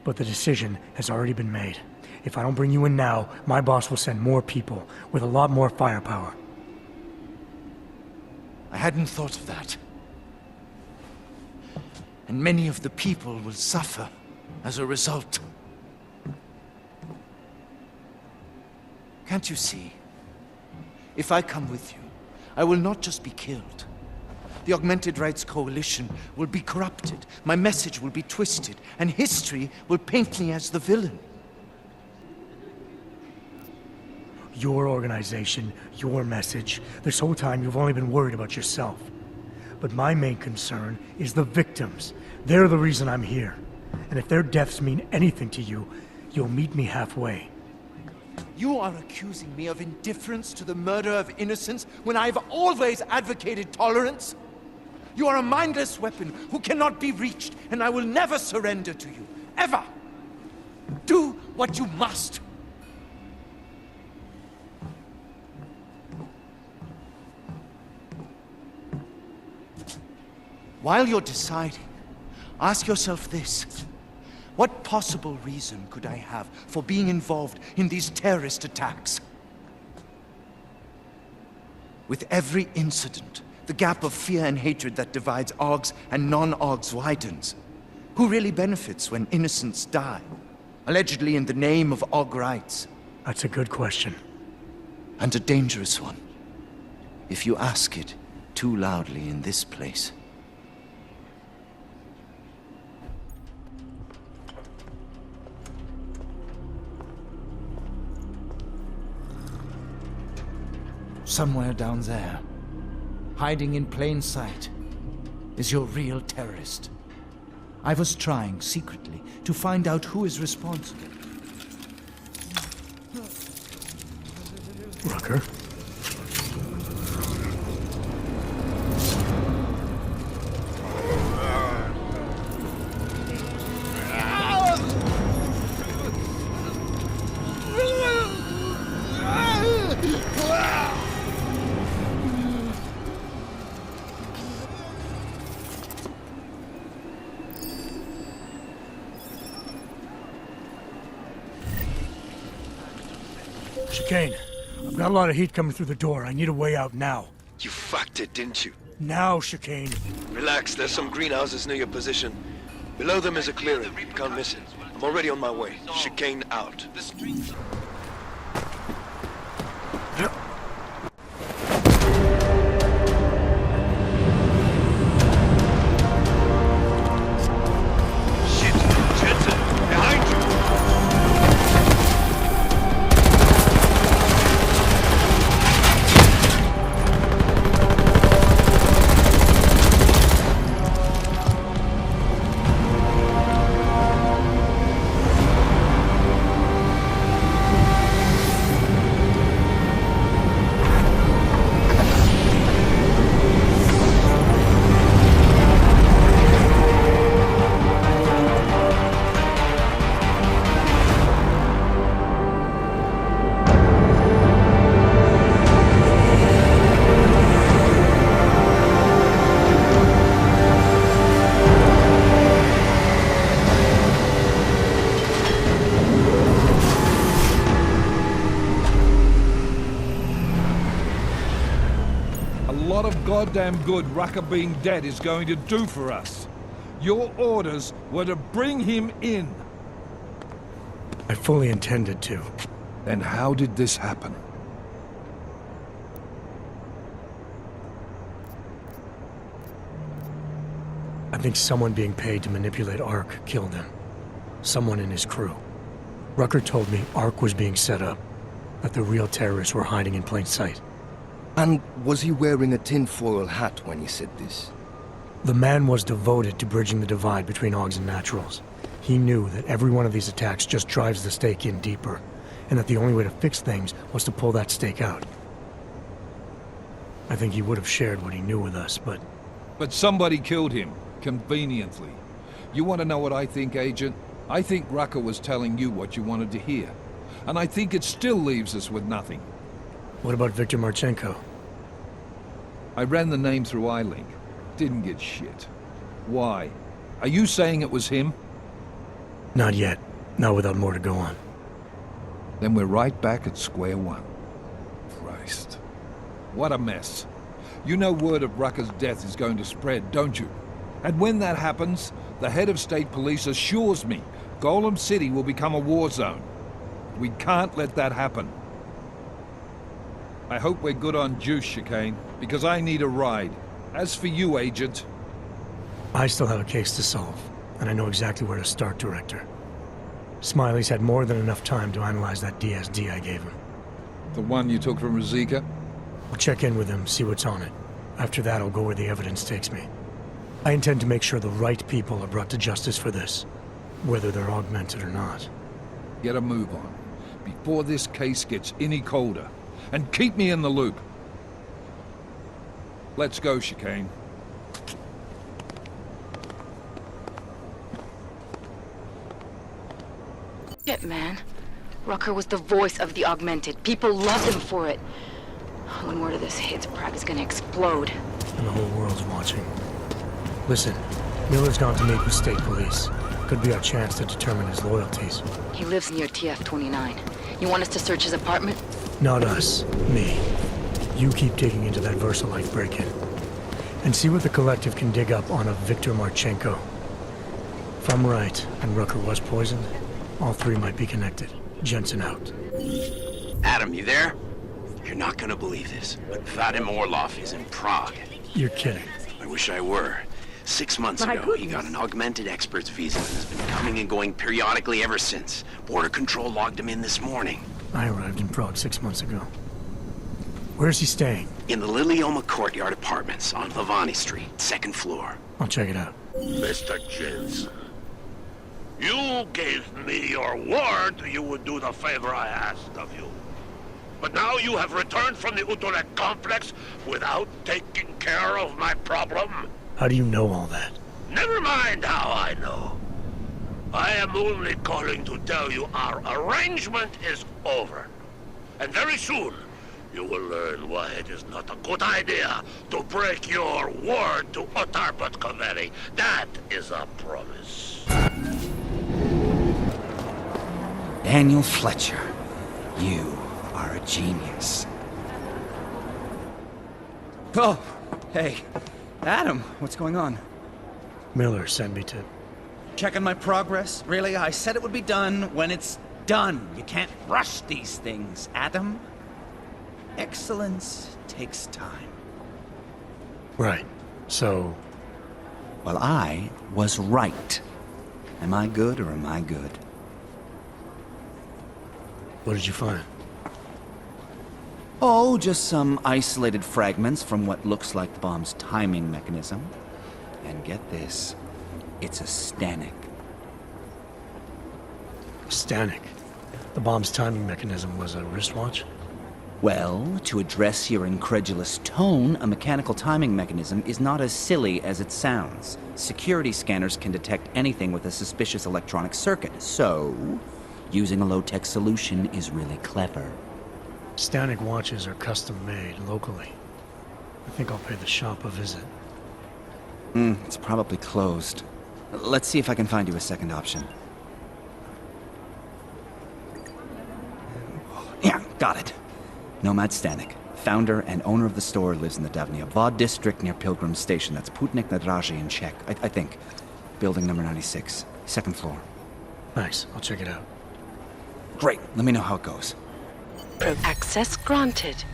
but the decision has already been made. If I don't bring you in now, my boss will send more people with a lot more firepower. I hadn't thought of that. And many of the people will suffer as a result. Can't you see? If I come with you, I will not just be killed. The Augmented Rights Coalition will be corrupted, my message will be twisted, and history will paint me as the villain. Your organization, your message. This whole time you've only been worried about yourself. But my main concern is the victims. They're the reason I'm here. And if their deaths mean anything to you, you'll meet me halfway. You are accusing me of indifference to the murder of innocents when I've always advocated tolerance? You are a mindless weapon who cannot be reached, and I will never surrender to you. Ever! Do what you must! While you're deciding, ask yourself this. What possible reason could I have for being involved in these terrorist attacks? With every incident, the gap of fear and hatred that divides Augs and non-Augs widens. Who really benefits when innocents die? Allegedly in the name of Aug rights. That's a good question. And a dangerous one. If you ask it too loudly in this place. Somewhere down there, hiding in plain sight, is your real terrorist. I was trying, secretly, to find out who is responsible. Rucker? Chicane, I've got a lot of heat coming through the door. I need a way out now. You fucked it, didn't you? Now, Chicane. Relax, there's some greenhouses near your position. Below them is a clearing. You can't miss it. I'm already on my way. Chicane out. Lot of goddamn good Rucker being dead is going to do for us. Your orders were to bring him in. I fully intended to. Then how did this happen? I think someone being paid to manipulate Ark killed him. Someone in his crew. Rucker told me Ark was being set up. that the real terrorists were hiding in plain sight. And was he wearing a tinfoil hat when he said this? The man was devoted to bridging the divide between Augs and Naturals. He knew that every one of these attacks just drives the stake in deeper, and that the only way to fix things was to pull that stake out. I think he would have shared what he knew with us, but... But somebody killed him, conveniently. You want to know what I think, Agent? I think Rucker was telling you what you wanted to hear. And I think it still leaves us with nothing. What about Viktor Marchenko? I ran the name through iLink. Didn't get shit. Why? Are you saying it was him? Not yet. Not without more to go on. Then we're right back at square one. Christ. What a mess. You know word of Rucker's death is going to spread, don't you? And when that happens, the head of state police assures me Golem City will become a war zone. We can't let that happen. I hope we're good on juice, Chicane, because I need a ride. As for you, Agent... I still have a case to solve, and I know exactly where to start, Director. Smiley's had more than enough time to analyze that DSD I gave him. The one you took from Ruzika? I'll check in with him, see what's on it. After that, I'll go where the evidence takes me. I intend to make sure the right people are brought to justice for this, whether they're augmented or not. Get a move on, before this case gets any colder. And keep me in the loop. Let's go, Chicane. Shit, man. Rucker was the voice of the augmented. People loved him for it. When word of this hits, Prague is gonna explode. And the whole world's watching. Listen, Miller's gone to meet with state police. Could be our chance to determine his loyalties. He lives near TF-29. You want us to search his apartment? Not us. Me. You keep digging into that VersaLife break-in. And see what the Collective can dig up on a Viktor Marchenko. If I'm right, and Rucker was poisoned, all three might be connected. Jensen out. Adam, you there? You're not gonna believe this, but Vadim Orlov is in Prague. You're kidding. I wish I were. 6 months ago, he got an augmented expert's visa and has been coming and going periodically ever since. Border Control logged him in this morning. I arrived in Prague 6 months ago. Where's he staying? In the Lilioma Courtyard Apartments on Lavani Street, 2nd floor. I'll check it out. Mr. Jensen, you gave me your word you would do the favor I asked of you. But now you have returned from the Utrecht complex without taking care of my problem. How do you know all that? Never mind how I know. I am only calling to tell you our arrangement is over. And very soon, you will learn why it is not a good idea to break your word to Otar Butkoveri. That is a promise. Daniel Fletcher, you are a genius. Oh, hey. Adam, what's going on? Miller sent me to... Checking my progress? Really? I said it would be done when it's done. You can't rush these things, Adam. Excellence takes time. Right. So... Well, I was right. Am I good or am I good? What did you find? Oh, just some isolated fragments from what looks like the bomb's timing mechanism. And get this, it's a Stanek. Stanek? The bomb's timing mechanism was a wristwatch? Well, to address your incredulous tone, a mechanical timing mechanism is not as silly as it sounds. Security scanners can detect anything with a suspicious electronic circuit, so using a low-tech solution is really clever. Stanek watches are custom-made locally. I think I'll pay the shop a visit. It's probably closed. Let's see if I can find you a second option. Yeah, got it. Nomad Stanek. Founder and owner of the store, lives in the Davnia Vod district near Pilgrim Station. That's Putnik Nadraji in Czech, I think. Building number 96, 2nd floor. Nice, I'll check it out. Great, let me know how it goes. Access granted.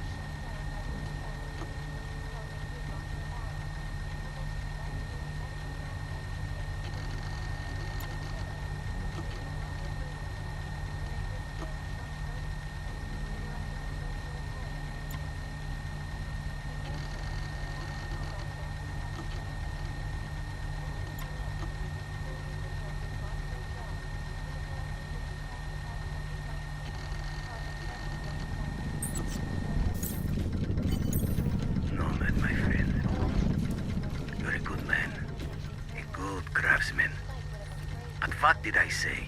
did I say?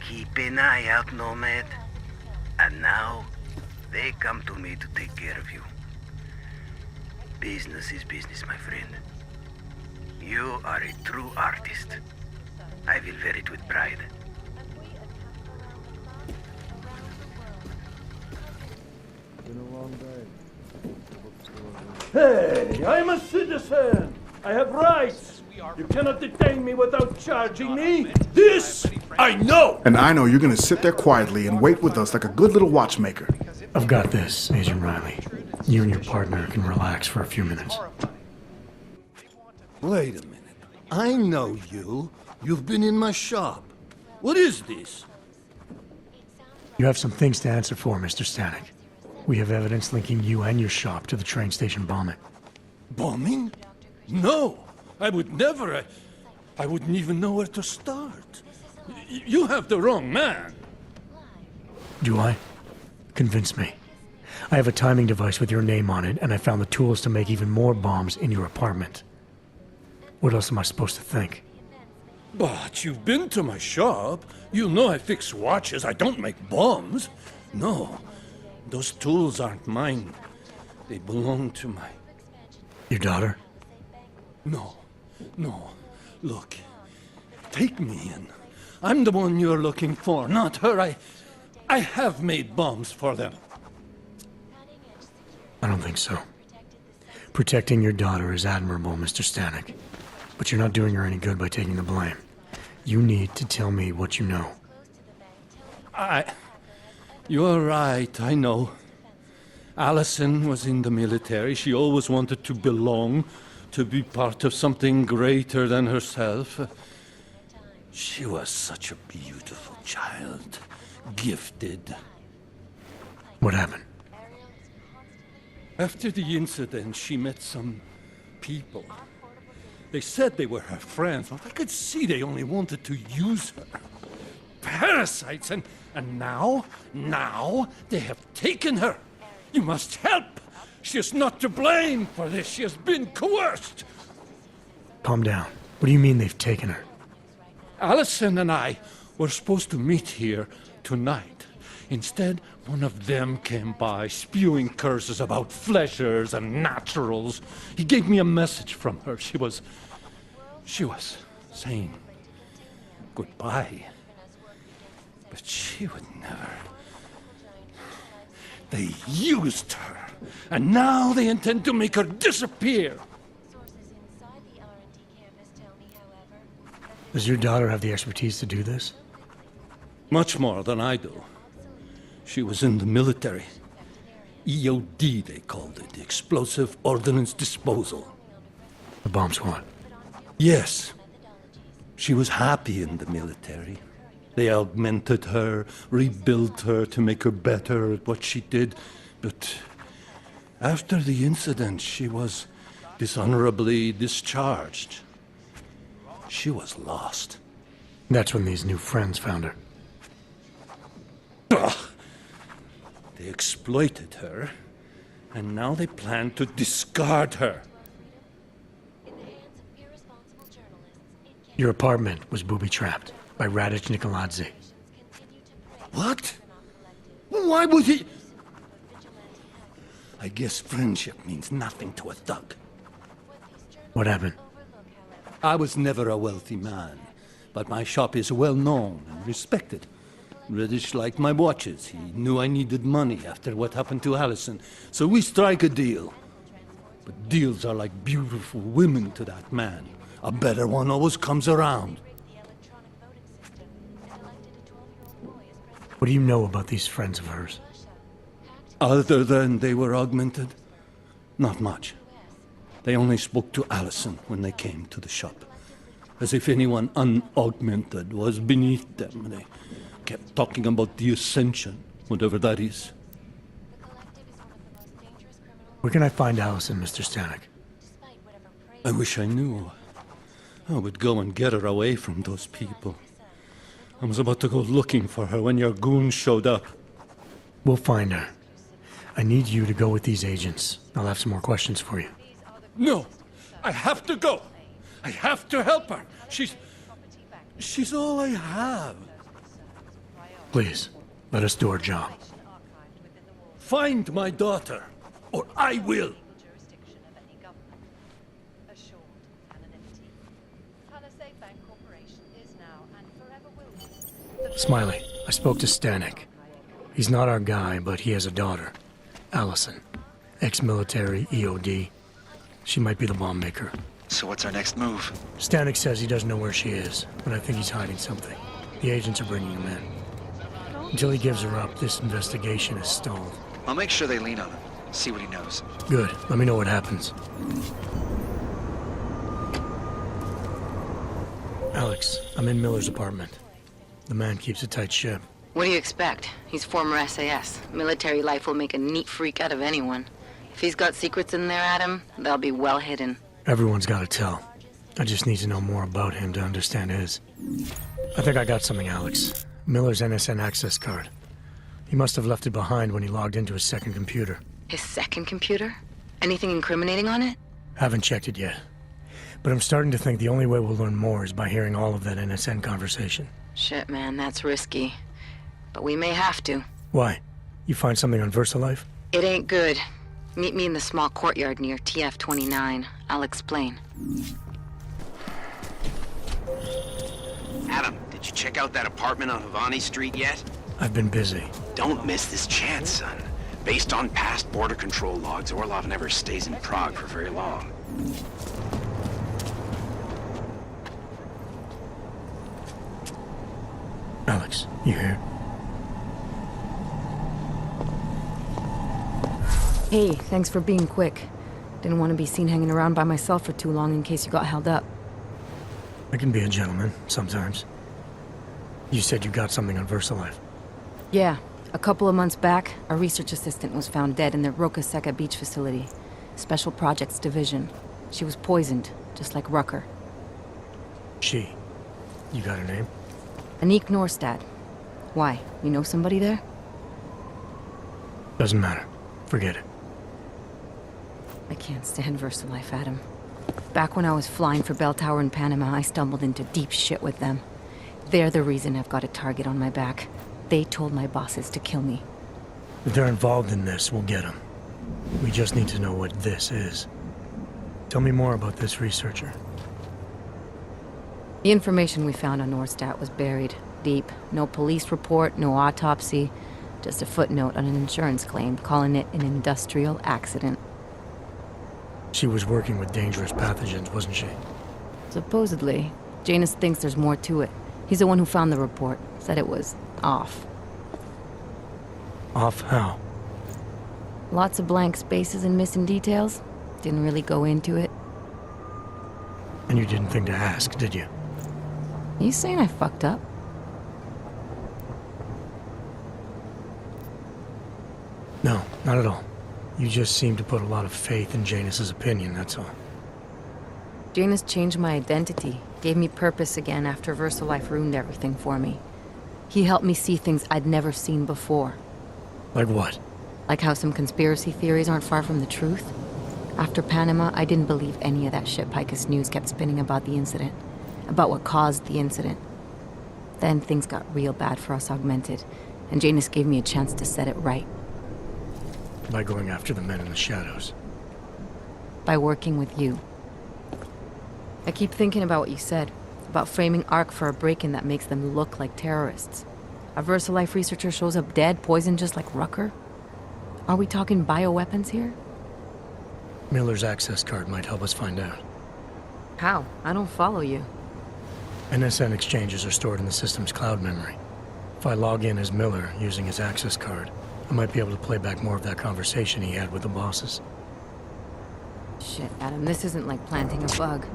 Keep an eye out, Nomad. And now, they come to me to take care of you. Business is business, my friend. You are a true artist. I will wear it with pride. Hey, I'm a citizen! I have rights! You cannot detain me without charging me! This, I know! And I know you're gonna sit there quietly and wait with us like a good little watchmaker. I've got this, Agent Riley. You and your partner can relax for a few minutes. Wait a minute. I know you. You've been in my shop. What is this? You have some things to answer for, Mr. Stanek. We have evidence linking you and your shop to the train station bombing. Bombing? No! I would never. I wouldn't even know where to start. You have the wrong man. Do I? Convince me. I have a timing device with your name on it, and I found the tools to make even more bombs in your apartment. What else am I supposed to think? But you've been to my shop. You know I fix watches. I don't make bombs. No, those tools aren't mine. They belong to my... Your daughter? No. Look, take me in. I'm the one you're looking for, not her. I have made bombs for them. I don't think so. Protecting your daughter is admirable, Mr. Stanek. But you're not doing her any good by taking the blame. You need to tell me what you know. You're right, I know. Allison was in the military. She always wanted to belong, to be part of something greater than herself. She was such a beautiful child. Gifted. What happened? After the incident, she met some people. They said they were her friends, but I could see they only wanted to use her. Parasites, and now they have taken her. You must help. She is not to blame for this. She has been coerced. Calm down. What do you mean they've taken her? Allison and I were supposed to meet here tonight. Instead, one of them came by, spewing curses about fleshers and naturals. He gave me a message from her. She was saying goodbye. But she would never. They used her, and now they intend to make her disappear. Does your daughter have the expertise to do this? Much more than I do. She was in the military. EOD, they called it. Explosive Ordnance Disposal. The bomb squad? Yes. She was happy in the military. They augmented her, rebuilt her to make her better at what she did. But after the incident, she was dishonorably discharged. She was lost. That's when these new friends found her. Ugh. They exploited her, and now they plan to discard her. Your apartment was booby-trapped by Radic Nikoladze. What? Why would he... I guess friendship means nothing to a thug. What happened? I was never a wealthy man, but my shop is well known and respected. Radic liked my watches. He knew I needed money after what happened to Allison, so we strike a deal. But deals are like beautiful women to that man. A better one always comes around. What do you know about these friends of hers? Other than they were augmented? Not much. They only spoke to Allison when they came to the shop. As if anyone unaugmented was beneath them. They kept talking about the Ascension, whatever that is. Where can I find Allison, Mr. Stanek? I wish I knew. I would go and get her away from those people. I was about to go looking for her when your goons showed up. We'll find her. I need you to go with these agents. I'll have some more questions for you. No! I have to go! I have to help her! She's... She's all I have. Please, let us do our job. Find my daughter, or I will. Smiley, I spoke to Stanek. He's not our guy, but he has a daughter, Allison. Ex-military, EOD. She might be the bomb maker. So what's our next move? Stanek says he doesn't know where she is, but I think he's hiding something. The agents are bringing him in. Until he gives her up, this investigation is stalled. I'll make sure they lean on him. See what he knows. Good. Let me know what happens. Alex, I'm in Miller's apartment. The man keeps a tight ship. What do you expect? He's former SAS. Military life will make a neat freak out of anyone. If he's got secrets in there, Adam, they'll be well hidden. Everyone's got to tell. I just need to know more about him to understand his. I think I got something, Alex. Miller's NSN access card. He must have left it behind when he logged into his second computer. His second computer? Anything incriminating on it? Haven't checked it yet. But I'm starting to think the only way we'll learn more is by hearing all of that NSN conversation. Shit, man, that's risky. But we may have to. Why? You find something on VersaLife? It ain't good. Meet me in the small courtyard near TF-29. I'll explain. Adam, did you check out that apartment on Havani Street yet? I've been busy. Don't miss this chance, son. Based on past border control logs, Orlov never stays in Prague for very long. Alex, you here? Hey, thanks for being quick. Didn't want to be seen hanging around by myself for too long in case you got held up. I can be a gentleman, sometimes. You said you got something on VersaLife. Yeah, a couple of months back, a research assistant was found dead in the Roka Seca beach facility. Special Projects Division. She was poisoned, just like Rucker. She. You got her name? Anik Norstad. Why? You know somebody there? Doesn't matter. Forget it. I can't stand VersaLife, Adam. Back when I was flying for Bell Tower in Panama, I stumbled into deep shit with them. They're the reason I've got a target on my back. They told my bosses to kill me. If they're involved in this, we'll get them. We just need to know what this is. Tell me more about this researcher. The information we found on Norstad was buried deep. No police report, no autopsy. Just a footnote on an insurance claim, calling it an industrial accident. She was working with dangerous pathogens, wasn't she? Supposedly. Janus thinks there's more to it. He's the one who found the report. Said it was off. Off how? Lots of blank spaces and missing details. Didn't really go into it. And you didn't think to ask, did you? You saying I fucked up? No, not at all. You just seem to put a lot of faith in Janus's opinion, that's all. Janus changed my identity, gave me purpose again after VersaLife ruined everything for me. He helped me see things I'd never seen before. Like what? Like how some conspiracy theories aren't far from the truth. After Panama, I didn't believe any of that shit Picus News kept spinning about the incident. About what caused the incident. Then things got real bad for us Augmented, and Janus gave me a chance to set it right. By going after the men in the shadows. By working with you. I keep thinking about what you said, about framing ARC for a break-in that makes them look like terrorists. A VersaLife researcher shows up dead, poisoned just like Rucker? Are we talking bioweapons here? Miller's access card might help us find out. How? I don't follow you. NSN exchanges are stored in the system's cloud memory. If I log in as Miller using his access card, I might be able to play back more of that conversation he had with the bosses. Shit, Adam, this isn't like planting a bug.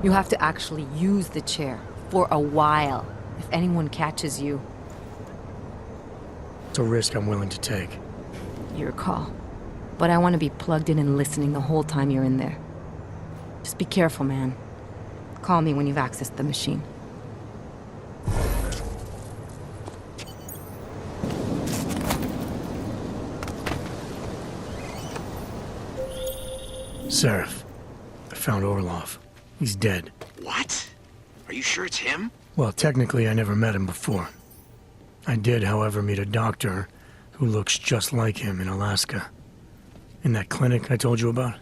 You have to actually use the chair. For a while. If anyone catches you. It's a risk I'm willing to take. Your call. But I want to be plugged in and listening the whole time you're in there. Just be careful, man. Call me when you've accessed the machine. Seraph. I found Orlov. He's dead. What? Are you sure it's him? Well, technically I never met him before. I did, however, meet a doctor who looks just like him in Alaska. In that clinic I told you about.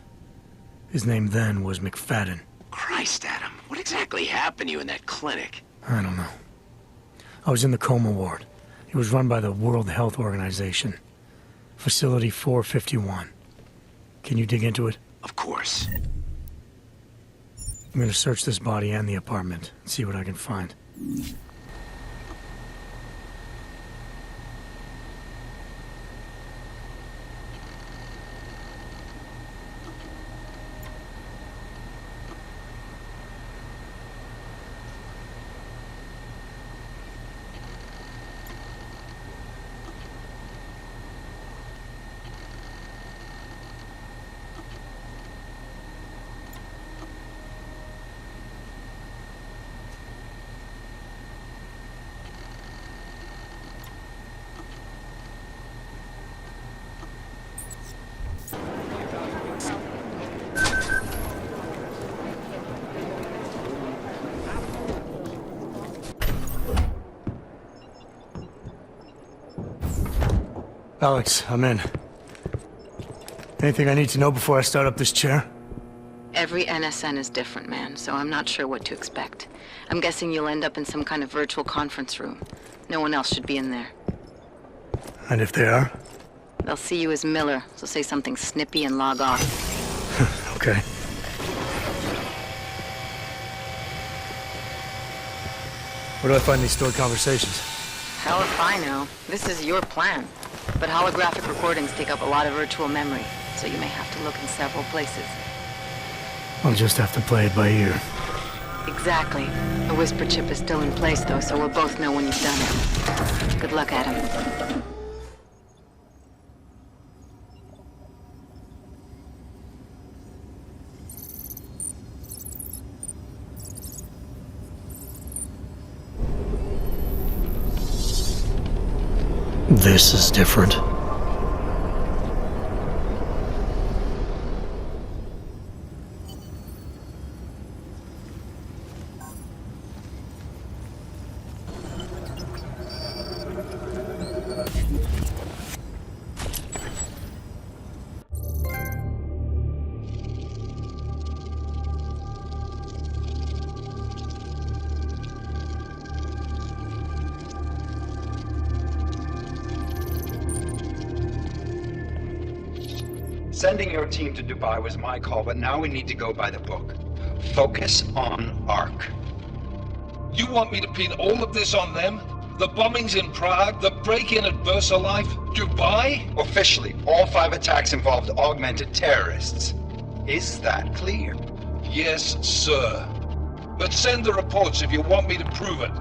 His name then was McFadden. Christ, Adam. What exactly happened to you in that clinic? I don't know. I was in the coma ward. It was run by the World Health Organization. Facility 451. Can you dig into it? Of course. I'm gonna search this body and the apartment and see what I can find. Alex, I'm in. Anything I need to know before I start up this chair? Every NSN is different, man, so I'm not sure what to expect. I'm guessing you'll end up in some kind of virtual conference room. No one else should be in there. And if they are? They'll see you as Miller, so say something snippy and log off. Okay. Where do I find these stored conversations? Hell if I know. This is your plan. But holographic recordings take up a lot of virtual memory, so you may have to look in several places. I'll just have to play it by ear. Exactly. The whisper chip is still in place, though, so we'll both know when you've done it. Good luck, Adam. This is different. Sending your team to Dubai was my call, but now we need to go by the book. Focus on Ark. You want me to pin all of this on them? The bombings in Prague, the break-in at VersaLife, Dubai? Officially, all 5 attacks involved augmented terrorists. Is that clear? Yes, sir. But send the reports if you want me to prove it.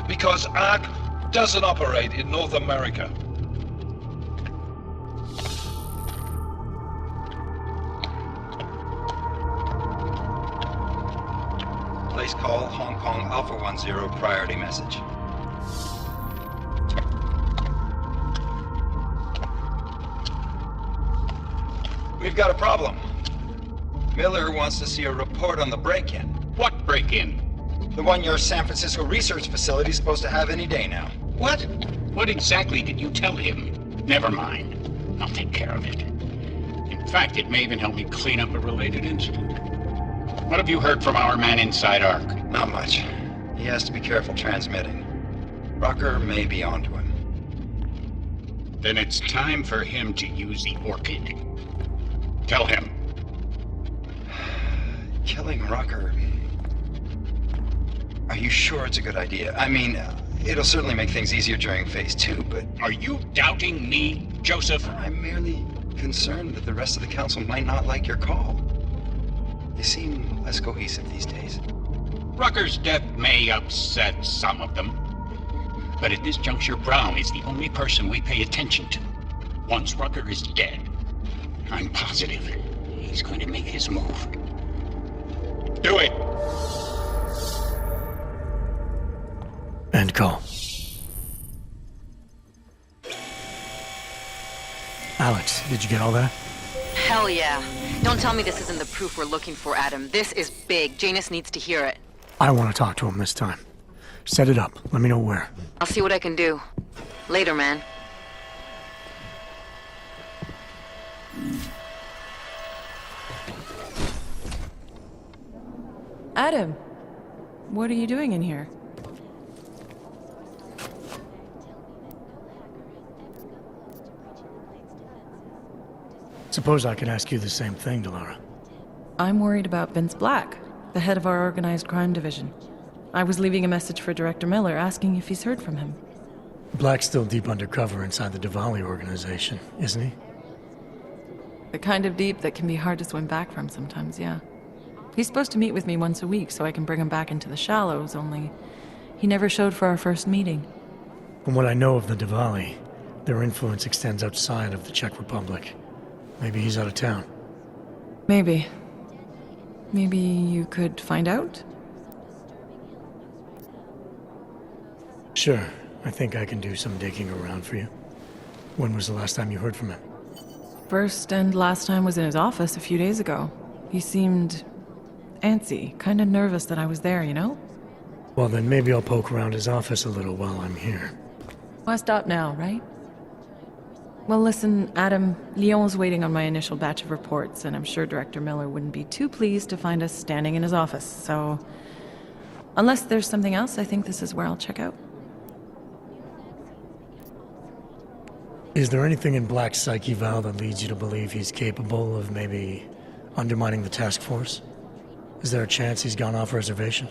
Because Ark doesn't operate in North America. Place call Hong Kong Alpha 10 priority message. We've got a problem. Miller wants to see a report on the break-in. What break-in? The one your San Francisco research facility is supposed to have any day now. What? What exactly did you tell him? Never mind. I'll take care of it. In fact, it may even help me clean up a related incident. What have you heard from our man inside Ark? Not much. He has to be careful transmitting. Rucker may be onto him. Then it's time for him to use the Orchid. Tell him. Killing Rucker... Are you sure it's a good idea? I mean, it'll certainly make things easier during Phase 2, but... Are you doubting me, Joseph? I'm merely concerned that the rest of the Council might not like your call. They seem less cohesive these days. Rucker's death may upset some of them. But at this juncture, Brown is the only person we pay attention to. Once Rucker is dead, I'm positive he's going to make his move. Do it! End call. Alex, did you get all that? Hell yeah. Don't tell me this isn't the proof we're looking for, Adam. This is big. Janus needs to hear it. I want to talk to him this time. Set it up. Let me know where. I'll see what I can do. Later, man. Adam, what are you doing in here? Suppose I could ask you the same thing, Delara. I'm worried about Vince Black, the head of our organized crime division. I was leaving a message for Director Miller asking if he's heard from him. Black's still deep undercover inside the Diwali organization, isn't he? The kind of deep that can be hard to swim back from sometimes, yeah. He's supposed to meet with me once a week so I can bring him back into the shallows, only he never showed for our first meeting. From what I know of the Diwali, their influence extends outside of the Czech Republic. Maybe he's out of town. Maybe. Maybe you could find out? Sure. I think I can do some digging around for you. When was the last time you heard from him? First and last time was in his office a few days ago. He seemed antsy, kind of nervous that I was there, you know? Well, then maybe I'll poke around his office a little while I'm here. Why stop now, right? Well, listen, Adam, Lyon's waiting on my initial batch of reports, and I'm sure Director Miller wouldn't be too pleased to find us standing in his office, so... Unless there's something else, I think this is where I'll check out. Is there anything in Black's psyche, Val, that leads you to believe he's capable of maybe undermining the task force? Is there a chance he's gone off reservation?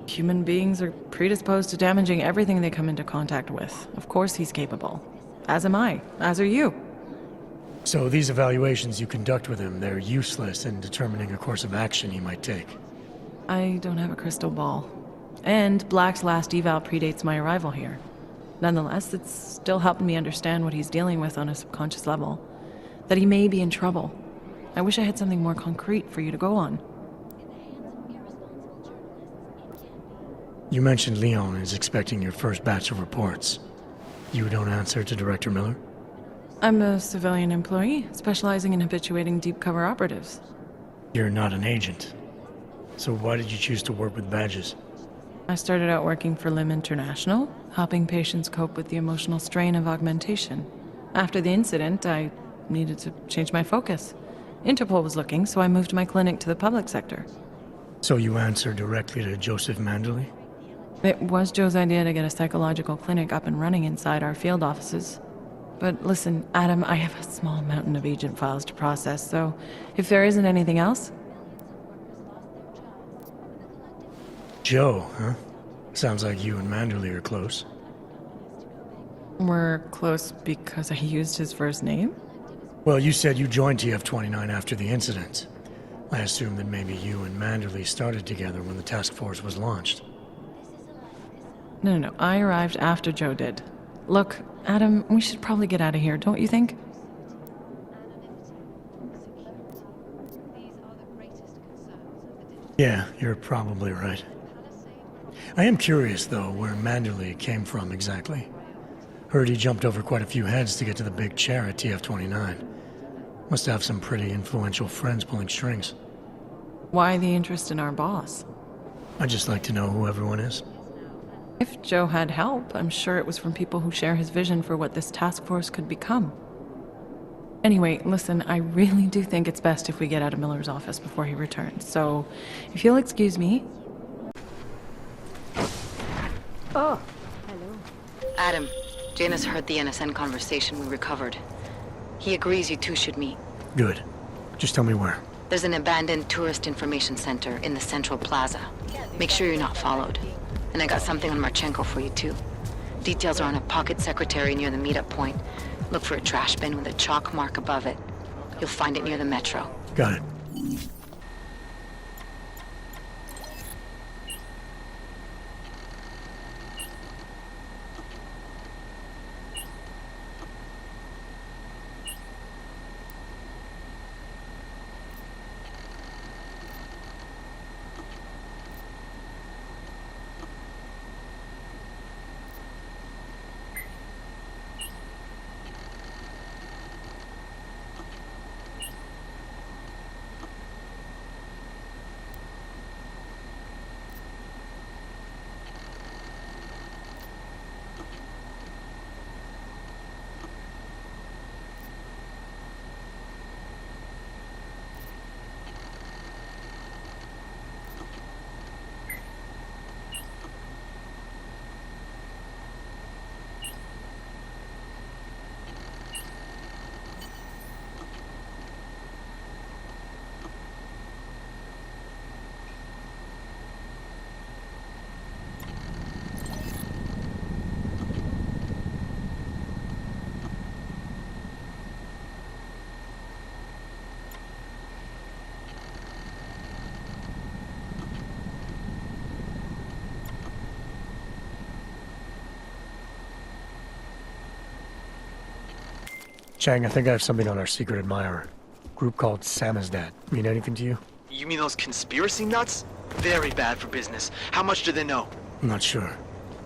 Human beings are predisposed to damaging everything they come into contact with. Of course he's capable. As am I. As are you. So these evaluations you conduct with him, they're useless in determining a course of action he might take? I don't have a crystal ball. And Black's last eval predates my arrival here. Nonetheless, it's still helping me understand what he's dealing with on a subconscious level. That he may be in trouble. I wish I had something more concrete for you to go on. You mentioned Leon is expecting your first batch of reports. You don't answer to Director Miller? I'm a civilian employee, specializing in habituating deep cover operatives. You're not an agent. So why did you choose to work with badges? I started out working for LIM International, helping patients cope with the emotional strain of augmentation. After the incident, I needed to change my focus. Interpol was looking, so I moved my clinic to the public sector. So you answer directly to Joseph Manderley? It was Joe's idea to get a psychological clinic up and running inside our field offices. But listen, Adam, I have a small mountain of agent files to process, so if there isn't anything else... Joe, huh? Sounds like you and Manderley are close. We're close because I used his first name? Well, you said you joined TF-29 after the incident. I assume that maybe you and Manderley started together when the task force was launched. No, I arrived after Joe did. Look, Adam, we should probably get out of here, don't you think? Yeah, you're probably right. I am curious, though, where Manderley came from exactly. Heard he jumped over quite a few heads to get to the big chair at TF-29. Must have some pretty influential friends pulling strings. Why the interest in our boss? I'd just like to know who everyone is. If Joe had help, I'm sure it was from people who share his vision for what this task force could become. Anyway, listen, I really do think it's best if we get out of Miller's office before he returns, so if you'll excuse me... Oh, hello. Adam, Janus heard the NSN conversation we recovered. He agrees you two should meet. Good. Just tell me where. There's an abandoned tourist information center in the central plaza. Make sure you're not followed. And I got something on Marchenko for you, too. Details are on a pocket secretary near the meetup point. Look for a trash bin with a chalk mark above it. You'll find it near the metro. Got it. Chang, I think I have something on our secret admirer. Group called Samizdat. Mean anything to you? You mean those conspiracy nuts? Very bad for business. How much do they know? I'm not sure.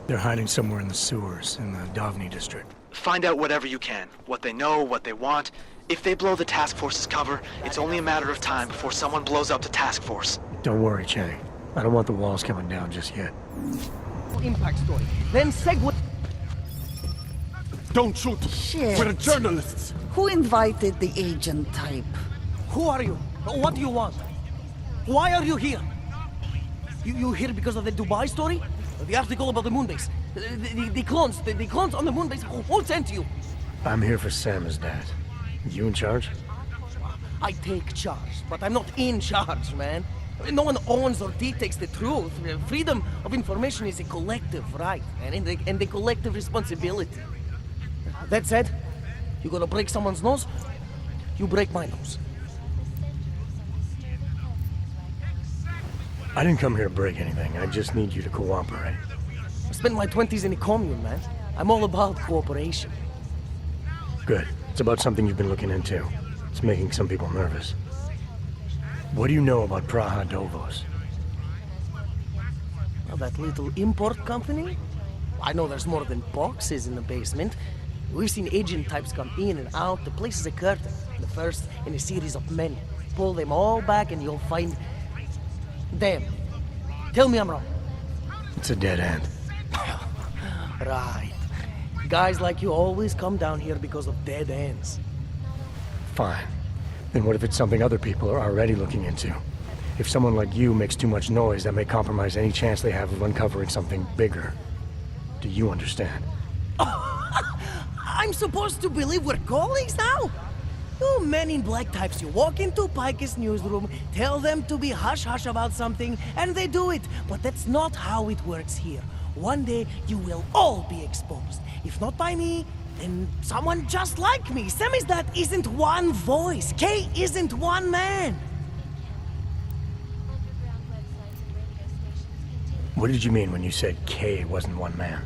They're hiding somewhere in the sewers, in the Davni district. Find out whatever you can. What they know, what they want. If they blow the task force's cover, it's only a matter of time before someone blows up the task force. Don't worry, Chang. I don't want the walls coming down just yet. Impact story. Then segue. Don't shoot! Shit. We're journalists! Who invited the agent type? Who are you? What do you want? Why are you here? You here because of the Dubai story? The article about the moonbase? The clones on the moonbase? Who sent you? I'm here for Samizdat. You in charge? I take charge, but I'm not in charge, man. No one owns or dictates the truth. Freedom of information is a collective right, and a collective responsibility. That said, you gonna break someone's nose? You break my nose. I didn't come here to break anything. I just need you to cooperate. I spent my 20s in a commune, man. I'm all about cooperation. Good. It's about something you've been looking into. It's making some people nervous. What do you know about Praha Dovos? Well, that little import company? I know there's more than boxes in the basement. We've seen agent types come in and out. The place is a curtain. The first in a series of many. Pull them all back and you'll find... them. Tell me I'm wrong. It's a dead end. Right. Guys like you always come down here because of dead ends. Fine. Then what if it's something other people are already looking into? If someone like you makes too much noise, that may compromise any chance they have of uncovering something bigger. Do you understand? I'm supposed to believe we're colleagues now? You men in black types, you walk into Pike's newsroom, tell them to be hush-hush about something, and they do it. But that's not how it works here. One day, you will all be exposed. If not by me, then someone just like me. Samizdat isn't one voice. K isn't one man. What did you mean when you said K wasn't one man?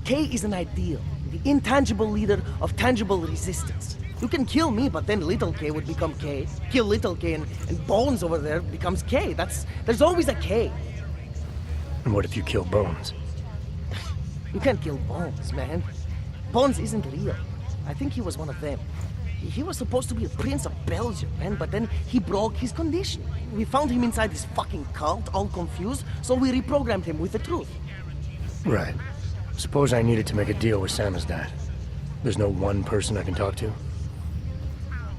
K is an ideal, the intangible leader of tangible resistance. You can kill me, but then little K would become K. Kill little K and Bones over there becomes K. There's always a K. And what if you kill Bones? You can't kill Bones, man. Bones isn't real. I think he was one of them. He was supposed to be a prince of Belgium, man, but then he broke his condition. We found him inside this fucking cult, all confused, so we reprogrammed him with the truth. Right. Suppose I needed to make a deal with Samizdat. There's no one person I can talk to?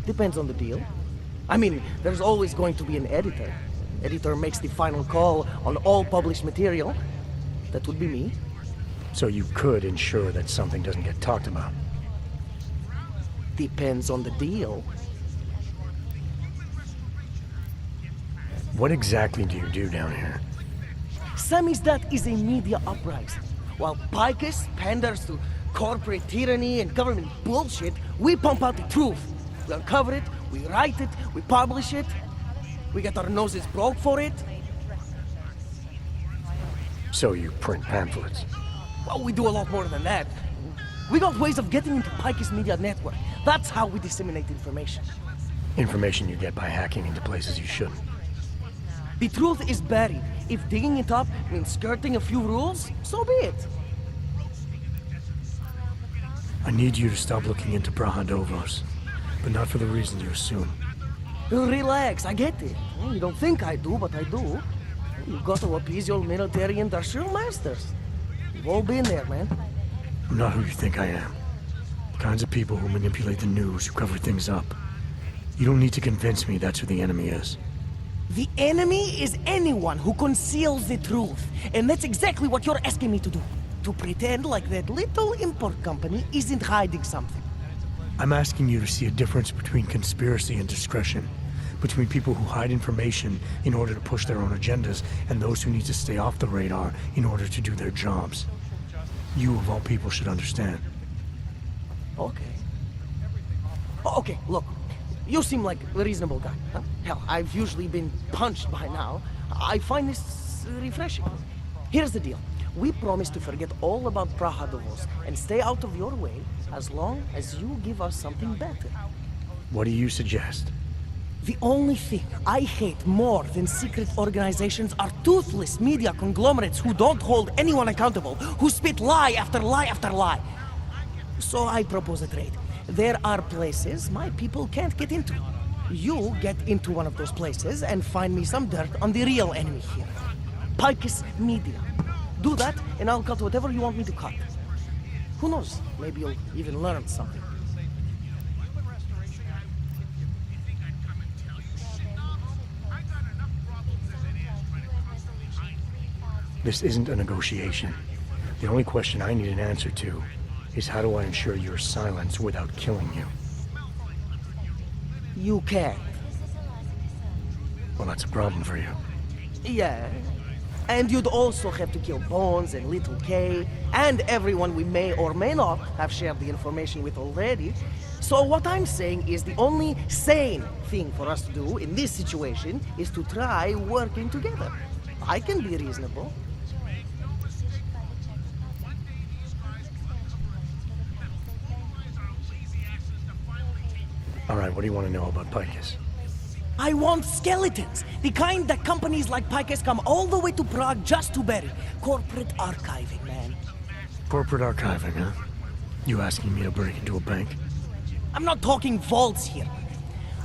Depends on the deal. I mean, there's always going to be an editor. Editor makes the final call on all published material. That would be me. So you could ensure that something doesn't get talked about? Depends on the deal. What exactly do you do down here? Samizdat is a media uprising. While Picus panders to corporate tyranny and government bullshit, we pump out the truth. We uncover it, we write it, we publish it. We get our noses broke for it. So you print pamphlets? Well, we do a lot more than that. We got ways of getting into Picus media network. That's how we disseminate information. Information you get by hacking into places you shouldn't. The truth is buried. If digging it up means skirting a few rules, so be it. I need you to stop looking into Praha Dovos, but not for the reason you assume. Relax, I get it. You don't think I do, but I do. You've got to appease your military industrial masters. We've all been there, man. I'm not who you think I am. The kinds of people who manipulate the news, who cover things up. You don't need to convince me that's who the enemy is. The enemy is anyone who conceals the truth. And that's exactly what you're asking me to do. To pretend like that little import company isn't hiding something. I'm asking you to see a difference between conspiracy and discretion. Between people who hide information in order to push their own agendas and those who need to stay off the radar in order to do their jobs. You, of all people, should understand. Okay. Okay, look. You seem like a reasonable guy. Huh? Hell, I've usually been punched by now. I find this refreshing. Here's the deal. We promise to forget all about Prahadovos and stay out of your way as long as you give us something better. What do you suggest? The only thing I hate more than secret organizations are toothless media conglomerates who don't hold anyone accountable, who spit lie after lie after lie. So I propose a trade. There are places my people can't get into. You get into one of those places and find me some dirt on the real enemy here. Picus Media. Do that, and I'll cut whatever you want me to cut. Who knows? Maybe you'll even learn something. This isn't a negotiation. The only question I need an answer to is how do I ensure your silence without killing you? You can't. Well, that's a problem for you. Yeah. And you'd also have to kill Bones and Little K, and everyone we may or may not have shared the information with already. So what I'm saying is the only sane thing for us to do in this situation is to try working together. I can be reasonable. All right, what do you want to know about Picus? I want skeletons! The kind that companies like Picus come all the way to Prague just to bury. Corporate archiving, man. Corporate archiving, huh? You asking me to break into a bank? I'm not talking vaults here.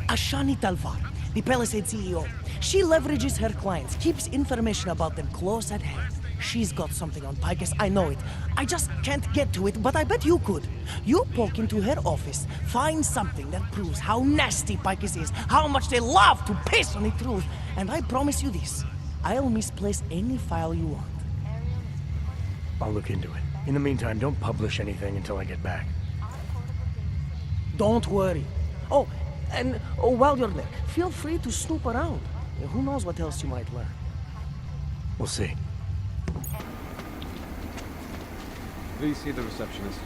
Ashani Talvar, the Palisade CEO, she leverages her clients, keeps information about them close at hand. She's got something on Picus, I know it. I just can't get to it, but I bet you could. You poke into her office, find something that proves how nasty Picus is, how much they love to piss on the truth, and I promise you this, I'll misplace any file you want. I'll look into it. In the meantime, don't publish anything until I get back. Don't worry. Oh, and while you're there, feel free to snoop around. Who knows what else you might learn. We'll see. Please see the receptionist.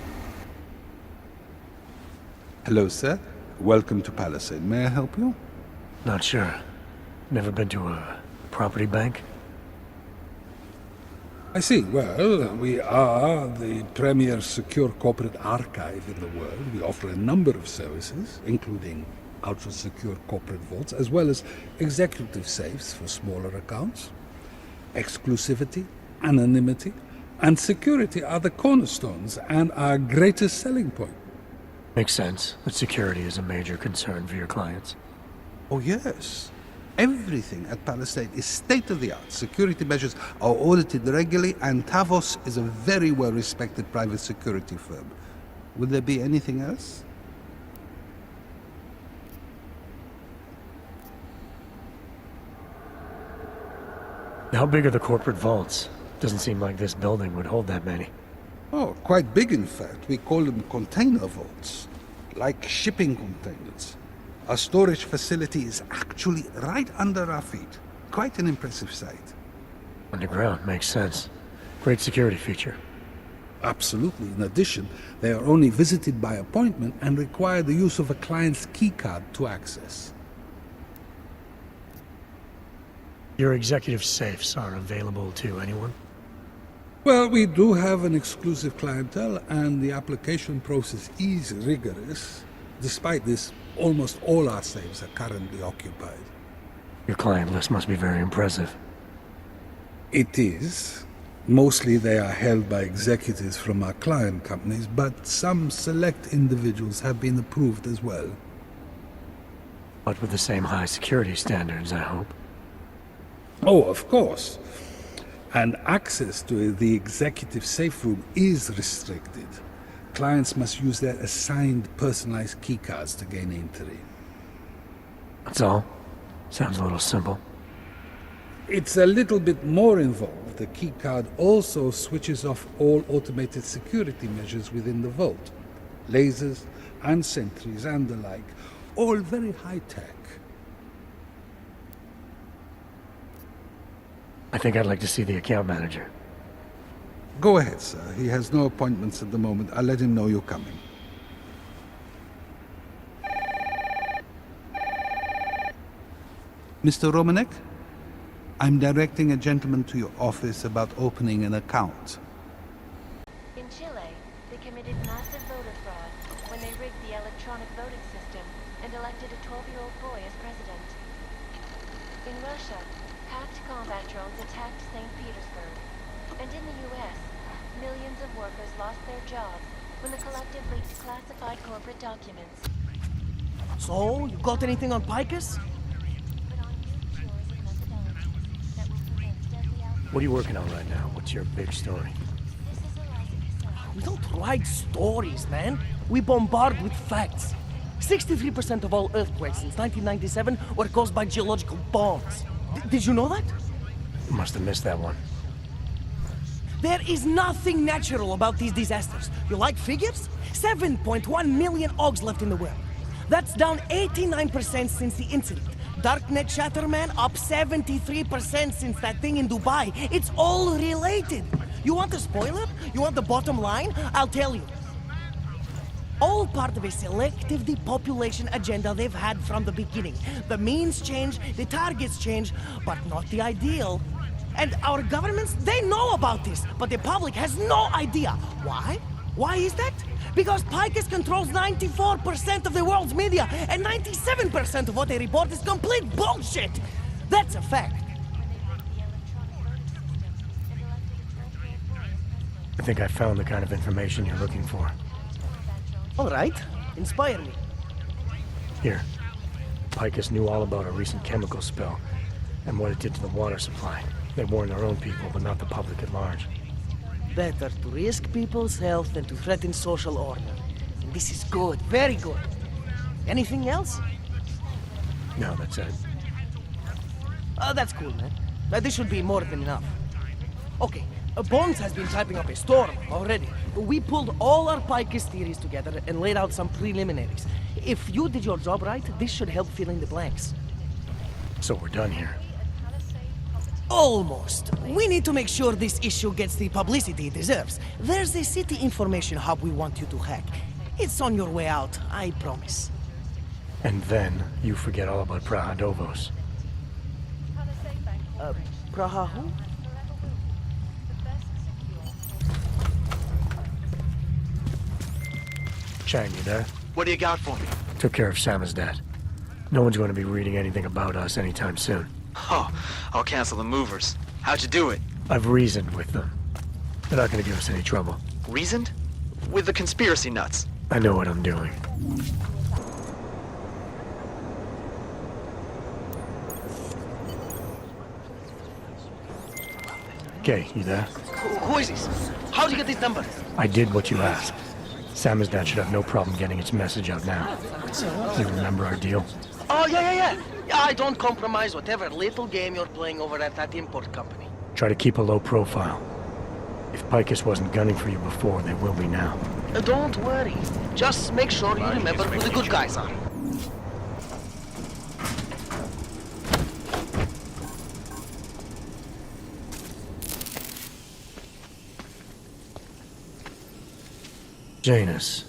Hello, sir. Welcome to Palisade. May I help you? Not sure. Never been to a property bank? I see. Well, we are the premier secure corporate archive in the world. We offer a number of services, including ultra-secure corporate vaults, as well as executive safes for smaller accounts. Exclusivity, anonymity, and security are the cornerstones and our greatest selling point. Makes sense that security is a major concern for your clients. Oh, yes. Everything at Palisade is state-of-the-art. Security measures are audited regularly, and Tavos is a very well-respected private security firm. Would there be anything else? How big are the corporate vaults? Doesn't seem like this building would hold that many. Oh, quite big, in fact. We call them container vaults, like shipping containers. Our storage facility is actually right under our feet. Quite an impressive sight. Underground makes sense. Great security feature. Absolutely. In addition, they are only visited by appointment and require the use of a client's keycard to access. Your executive safes are available to anyone? Well, we do have an exclusive clientele, and the application process is rigorous. Despite this, almost all our safes are currently occupied. Your client list must be very impressive. It is. Mostly they are held by executives from our client companies, but some select individuals have been approved as well. But with the same high security standards, I hope. Oh, of course. And access to the executive safe room is restricted. Clients must use their assigned personalized keycards to gain entry. That's all? Sounds a little simple. It's a little bit more involved. The keycard also switches off all automated security measures within the vault. Lasers and sentries and the like. All very high-tech. I think I'd like to see the account manager. Go ahead, sir. He has no appointments at the moment. I'll let him know you're coming. Mr. Romanek? I'm directing a gentleman to your office about opening an account. In Chile, they committed massive voter fraud when they rigged the electronic voting system and elected a 12-year-old boy as president. In Russia, hacked combat drones attacked St. Petersburg. And in the US, millions of workers lost their jobs when the collective leaked classified corporate documents. So, you got anything on Picus? What are you working on right now? What's your big story? We don't write stories, man. We bombard with facts. 63% of all earthquakes since 1997 were caused by geological bombs. Did you know that? Must have missed that one. There is nothing natural about these disasters. You like figures? 7.1 million Augs left in the world. That's down 89% since the incident. Darknet Shatterman up 73% since that thing in Dubai. It's all related. You want a spoiler? You want the bottom line? I'll tell you. All part of a selective depopulation agenda they've had from the beginning. The means change, the targets change, but not the ideal. And our governments, they know about this, but the public has no idea. Why? Why is that? Because Picus controls 94% of the world's media, and 97% of what they report is complete bullshit! That's a fact. I think I found the kind of information you're looking for. All right, inspire me. Here. Picus knew all about a recent chemical spill and what it did to the water supply. They warned their own people, but not the public at large. Better to risk people's health than to threaten social order. And this is good, very good. Anything else? No, that's it. That's cool, man. This should be more than enough. Okay, Bones has been typing up a storm already. We pulled all our Picus theories together and laid out some preliminaries. If you did your job right, this should help fill in the blanks. So we're done here. Almost. We need to make sure this issue gets the publicity it deserves. There's a city information hub we want you to hack. It's on your way out, I promise. And then you forget all about Praha Dovos. Praha who? Chang, you there? What do you got for me? Took care of Samizdat. No one's going to be reading anything about us anytime soon. Oh, I'll cancel the movers. How'd you do it? I've reasoned with them. They're not going to give us any trouble. Reasoned? With the conspiracy nuts. I know what I'm doing. Okay, you there? Who is this? How'd you get this number? I did what you asked. Samizdat should have no problem getting its message out now. You remember our deal? Oh, yeah. I don't compromise whatever little game you're playing over at that import company. Try to keep a low profile. If Picus wasn't gunning for you before, they will be now. Don't worry. Just make sure you remember who the good guys are. Janus,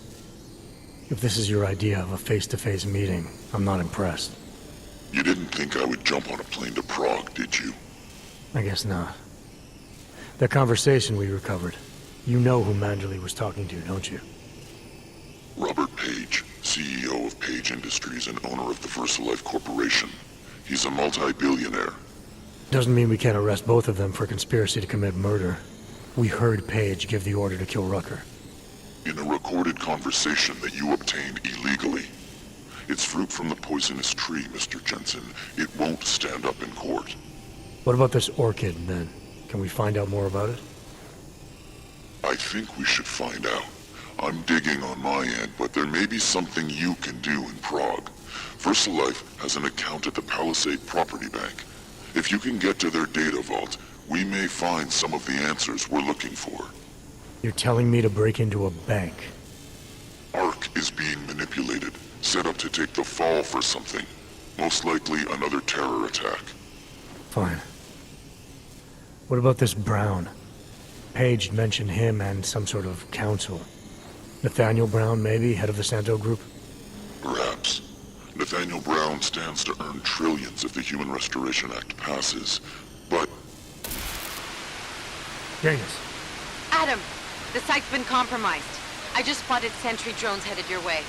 if this is your idea of a face-to-face meeting, I'm not impressed. You didn't think I would jump on a plane to Prague, did you? I guess not. That conversation we recovered, you know who Manderley was talking to, don't you? Robert Page, CEO of Page Industries and owner of the VersaLife Corporation. He's a multi-billionaire. Doesn't mean we can't arrest both of them for conspiracy to commit murder. We heard Page give the order to kill Rucker. In a recorded conversation that you obtained illegally. It's fruit from the poisonous tree, Mr. Jensen. It won't stand up in court. What about this orchid, then? Can we find out more about it? I think we should find out. I'm digging on my end, but there may be something you can do in Prague. VersaLife has an account at the Palisade Property Bank. If you can get to their data vault, we may find some of the answers we're looking for. You're telling me to break into a bank? Ark is being manipulated, set up to take the fall for something. Most likely another terror attack. Fine. What about this Brown? Page mentioned him and some sort of council. Nathaniel Brown, maybe, head of the Santo Group? Perhaps. Nathaniel Brown stands to earn trillions if the Human Restoration Act passes. Janus. Adam, the site's been compromised. I just spotted sentry drones headed your way.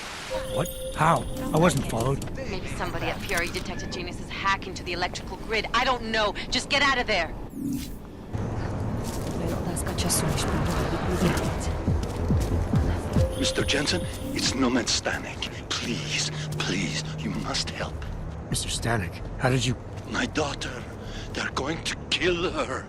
What? How? I wasn't followed. Maybe somebody at PRE detected Janus's hack into the electrical grid. I don't know. Just get out of there. Mr. Jensen, it's Nomad Stanek. Please, please, you must help. Mr. Stanek, how did you... My daughter. They're going to kill her.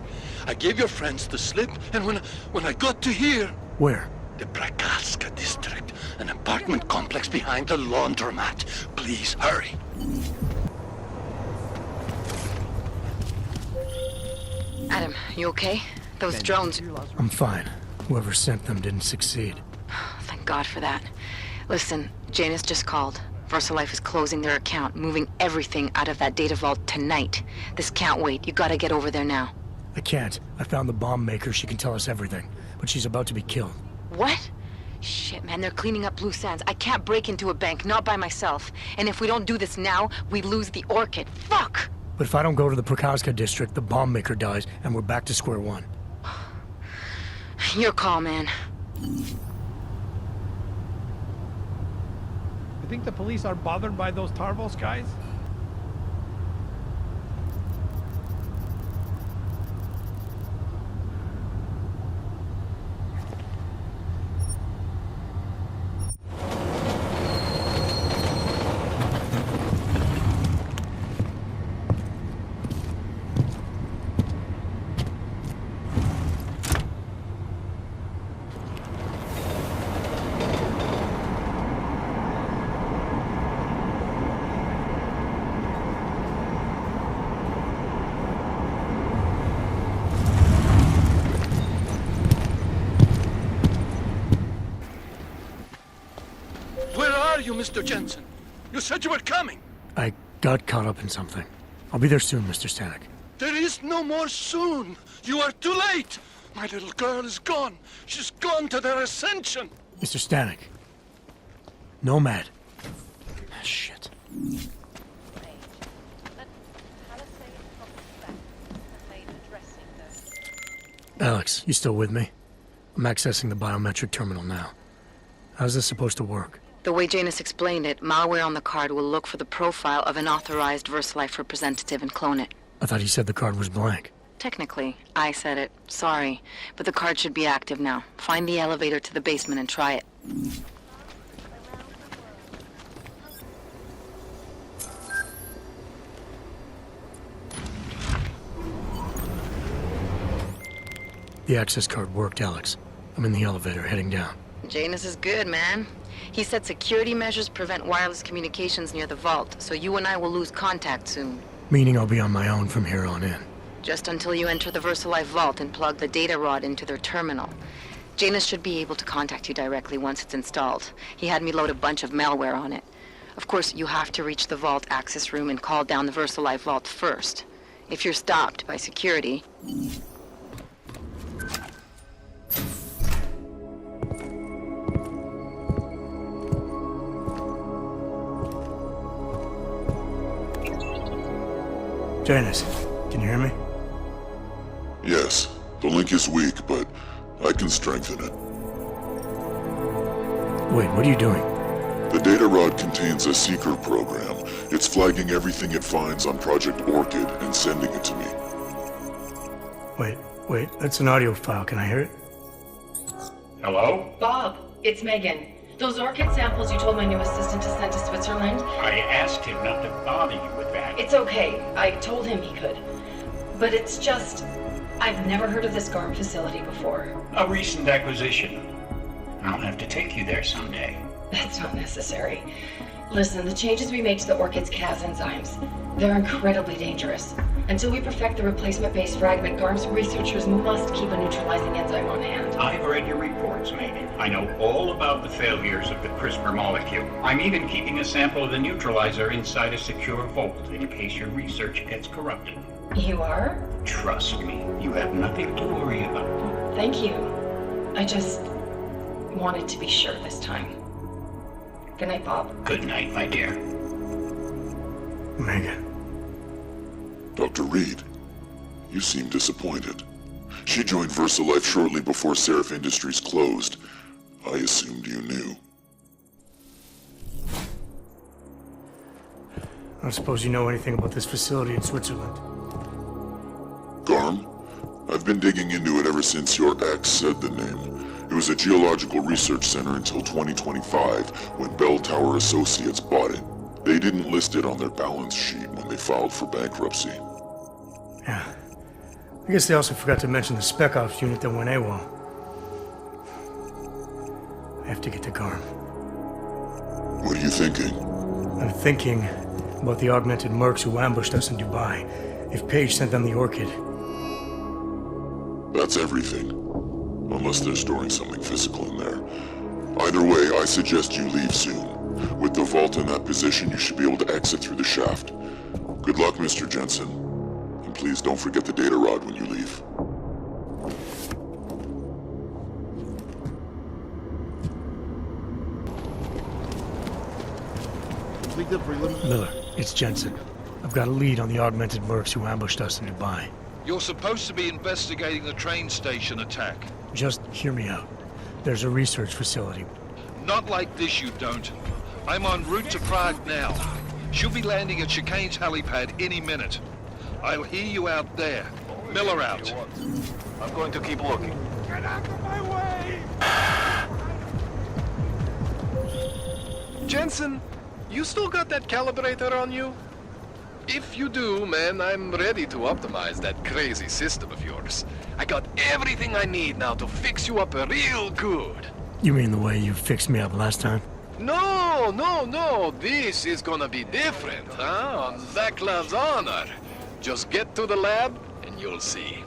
I gave your friends the slip, and when I got to here... Where? The Prakalska district, an apartment complex behind the laundromat. Please, hurry. Adam, you okay? Those drones... I'm fine. Whoever sent them didn't succeed. Thank God for that. Listen, Janus just called. VersaLife is closing their account, moving everything out of that data vault tonight. This can't wait. You gotta get over there now. I can't. I found the bomb maker. She can tell us everything. But she's about to be killed. What? Shit, man, they're cleaning up loose ends. I can't break into a bank, not by myself. And if we don't do this now, we lose the Orchid. Fuck! But if I don't go to the Prakowska district, the bomb maker dies, and we're back to square one. Your call, man. You think the police are bothered by those Tarvos guys? Mr. Jensen. You said you were coming. I got caught up in something. I'll be there soon, Mr. Stanek. There is no more soon. You are too late. My little girl is gone. She's gone to their ascension. Mr. Stanek. Nomad. Shit. Alex, you still with me? I'm accessing the biometric terminal now. How's this supposed to work? The way Janus explained it, malware on the card will look for the profile of an authorized VersaLife representative and clone it. I thought he said the card was blank. Technically, I said it. Sorry. But the card should be active now. Find the elevator to the basement and try it. The access card worked, Alex. I'm in the elevator, heading down. Janus is good, man. He said security measures prevent wireless communications near the vault, so you and I will lose contact soon. Meaning I'll be on my own from here on in. Just until you enter the VersaLife vault and plug the data rod into their terminal. Janus should be able to contact you directly once it's installed. He had me load a bunch of malware on it. Of course, you have to reach the vault access room and call down the VersaLife vault first. If you're stopped by security... Janus, can you hear me? Yes. The link is weak, but I can strengthen it. Wait, what are you doing? The data rod contains a secret program. It's flagging everything it finds on Project Orchid and sending it to me. Wait, that's an audio file. Can I hear it? Hello? Bob, it's Megan. Those orchid samples you told my new assistant to send to Switzerland? I asked him not to bother you with that. It's okay. I told him he could. But it's just... I've never heard of this GARM facility before. A recent acquisition. I'll have to take you there someday. That's not necessary. Listen, the changes we make to the orchid's Cas enzymes, they're incredibly dangerous. Until we perfect the replacement-based fragment, GARM's researchers must keep a neutralizing enzyme on hand. I've read your reports, Megan. I know all about the failures of the CRISPR molecule. I'm even keeping a sample of the neutralizer inside a secure vault in case your research gets corrupted. You are? Trust me, you have nothing to worry about. Thank you. I just wanted to be sure this time. Good night, Bob. Good night, my dear. Megan. Dr. Reed, you seem disappointed. She joined VersaLife shortly before Seraph Industries closed. I assumed you knew. I don't suppose you know anything about this facility in Switzerland. Garm? I've been digging into it ever since your ex said the name. It was a geological research center until 2025, when Bell Tower Associates bought it. They didn't list it on their balance sheet when they filed for bankruptcy. Yeah. I guess they also forgot to mention the Spec Ops unit that went AWOL. I have to get to Garm. What are you thinking? I'm thinking about the augmented mercs who ambushed us in Dubai. If Paige sent them the Orchid. That's everything. Unless they're storing something physical in there. Either way, I suggest you leave soon. With the vault in that position, you should be able to exit through the shaft. Good luck, Mr. Jensen. And please don't forget the data rod when you leave. Miller, it's Jensen. I've got a lead on the augmented mercs who ambushed us in Dubai. You're supposed to be investigating the train station attack. Just hear me out. There's a research facility. Not like this, you don't. I'm en route to Prague now. She'll be landing at Chicane's helipad any minute. I'll hear you out there. Miller out. I'm going to keep looking. Get out of my way! Jensen, you still got that calibrator on you? If you do, man, I'm ready to optimize that crazy system of yours. I got everything I need now to fix you up real good. You mean the way you fixed me up last time? No, no, no. This is gonna be different, huh? On Zaklav's honor. Just get to the lab and you'll see.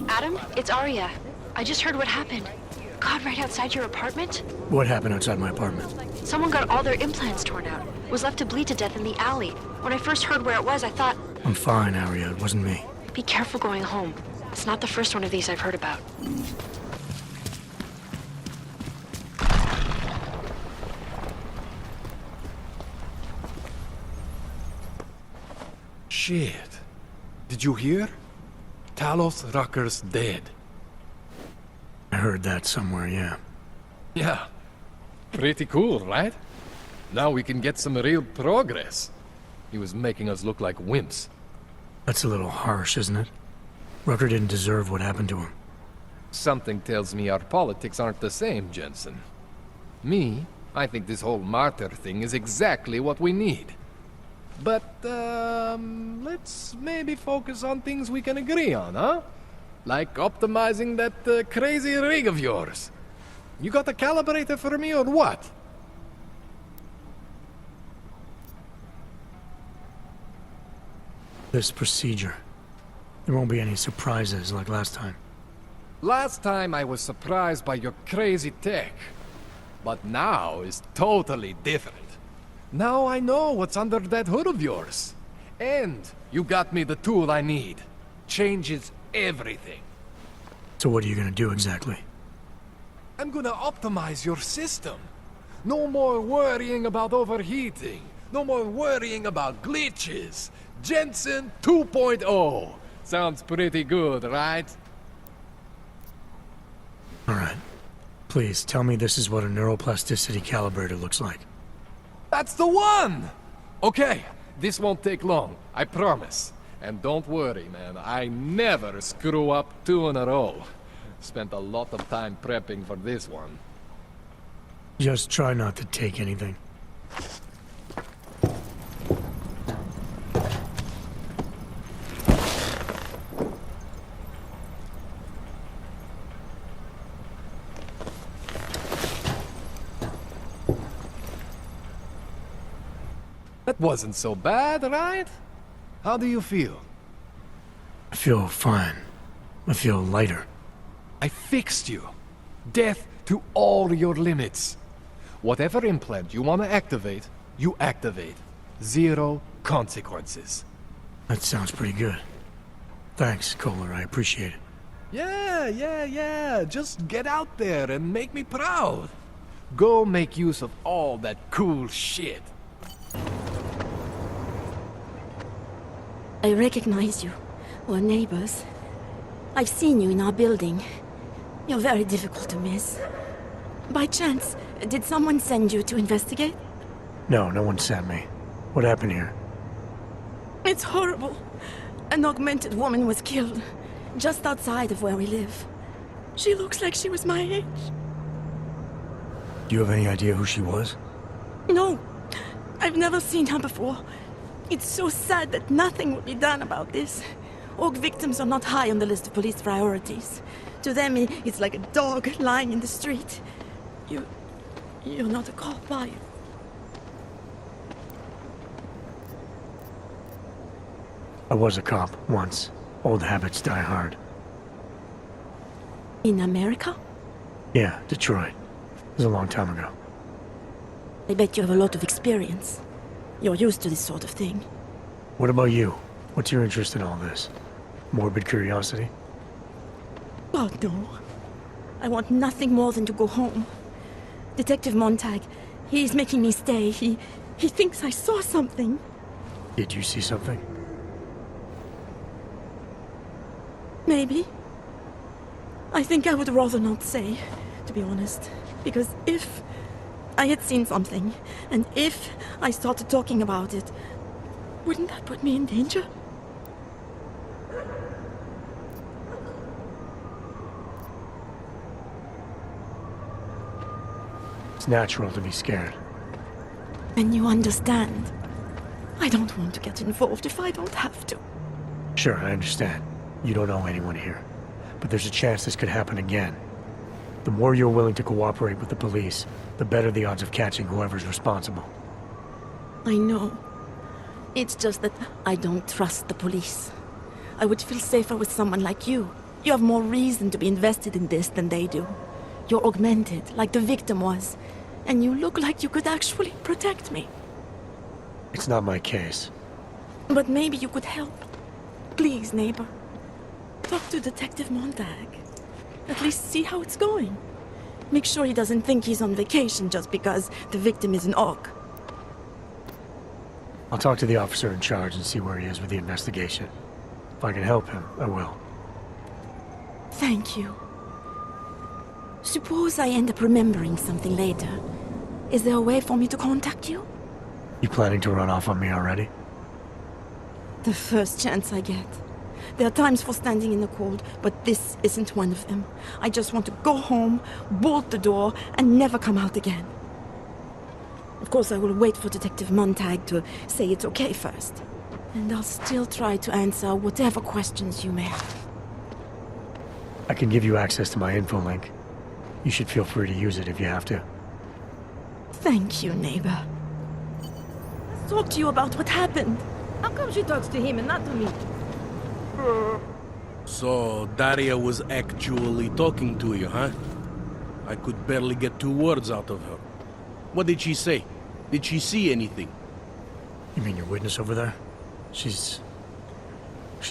Adam, it's Arya. I just heard what happened. God, right outside your apartment? What happened outside my apartment? Someone got all their implants torn out. Was left to bleed to death in the alley. When I first heard where it was, I thought... I'm fine, Arya. It wasn't me. Be careful going home. It's not the first one of these I've heard about. Shit. Did you hear? Talos Rucker's dead. I heard that somewhere, yeah. Yeah. Pretty cool, right? Now we can get some real progress. He was making us look like wimps. That's a little harsh, isn't it? Rucker didn't deserve what happened to him. Something tells me our politics aren't the same, Jensen. Me, I think this whole martyr thing is exactly what we need. But, let's maybe focus on things we can agree on, huh? Like optimizing that crazy rig of yours. You got a calibrator for me or what? This procedure. There won't be any surprises like last time. Last time I was surprised by your crazy tech. But now is totally different. Now I know what's under that hood of yours. And you got me the tool I need. Changes everything. So what are you gonna do exactly? I'm gonna optimize your system. No more worrying about overheating. No more worrying about glitches. Jensen 2.0. Sounds pretty good, right? Alright. Please, tell me this is what a neuroplasticity calibrator looks like. That's the one! Okay, this won't take long, I promise. And don't worry, man, I never screw up 2 in a row. Spent a lot of time prepping for this one. Just try not to take anything. That wasn't so bad, right? How do you feel? I feel fine. I feel lighter. I fixed you. Death to all your limits. Whatever implant you want to activate, you activate. 0 consequences. That sounds pretty good. Thanks, Kohler. I appreciate it. Yeah. Just get out there and make me proud. Go make use of all that cool shit. I recognize you. We're neighbors. I've seen you in our building. You're very difficult to miss. By chance, did someone send you to investigate? No, no one sent me. What happened here? It's horrible. An augmented woman was killed, just outside of where we live. She looks like she was my age. Do you have any idea who she was? No, I've never seen her before. It's so sad that nothing will be done about this. Orc victims are not high on the list of police priorities. To them, it's like a dog lying in the street. You're not a cop, are you? I was a cop, once. Old habits die hard. In America? Yeah, Detroit. It was a long time ago. I bet you have a lot of experience. You're used to this sort of thing. What about you? What's your interest in all this? Morbid curiosity? God, no. I want nothing more than to go home. Detective Montag, he's making me stay. He thinks I saw something. Did you see something? Maybe. I think I would rather not say, to be honest. Because if I had seen something, and if I started talking about it, wouldn't that put me in danger? It's natural to be scared. Then you understand. I don't want to get involved if I don't have to. Sure, I understand. You don't know anyone here. But there's a chance this could happen again. The more you're willing to cooperate with the police, the better the odds of catching whoever's responsible. I know. It's just that I don't trust the police. I would feel safer with someone like you. You have more reason to be invested in this than they do. You're augmented, like the victim was. And you look like you could actually protect me. It's not my case. But maybe you could help. Please, neighbor. Talk to Detective Montag. At least see how it's going. Make sure he doesn't think he's on vacation just because the victim is an orc. I'll talk to the officer in charge and see where he is with the investigation. If I can help him, I will. Thank you. Suppose I end up remembering something later. Is there a way for me to contact you? You planning to run off on me already? The first chance I get. There are times for standing in the cold, but this isn't one of them. I just want to go home, bolt the door, and never come out again. Of course, I will wait for Detective Montag to say it's okay first. And I'll still try to answer whatever questions you may have. I can give you access to my info link. You should feel free to use it if you have to. Thank you, neighbor. Let's talk to you about what happened. How come she talks to him and not to me? So, Daria was actually talking to you, huh? I could barely get 2 words out of her. What did she say? Did she see anything? You mean your witness over there? She's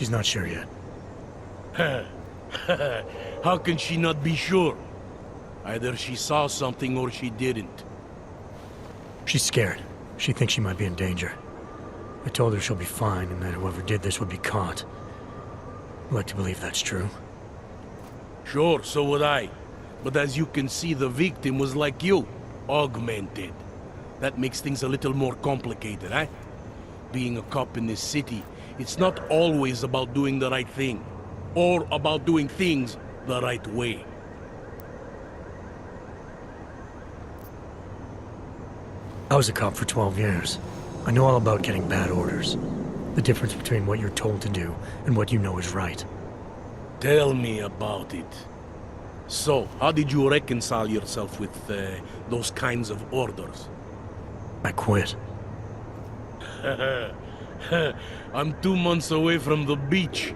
not sure yet. How can she not be sure? Either she saw something or she didn't. She's scared. She thinks she might be in danger. I told her she'll be fine and that whoever did this would be caught. I'd like to believe that's true. Sure, so would I. But as you can see, the victim was like you, augmented. That makes things a little more complicated, eh? Being a cop in this city, it's not always about doing the right thing, or about doing things the right way. I was a cop for 12 years. I know all about getting bad orders. The difference between what you're told to do and what you know is right. Tell me about it. So, how did you reconcile yourself with those kinds of orders? I quit. I'm 2 months away from the beach.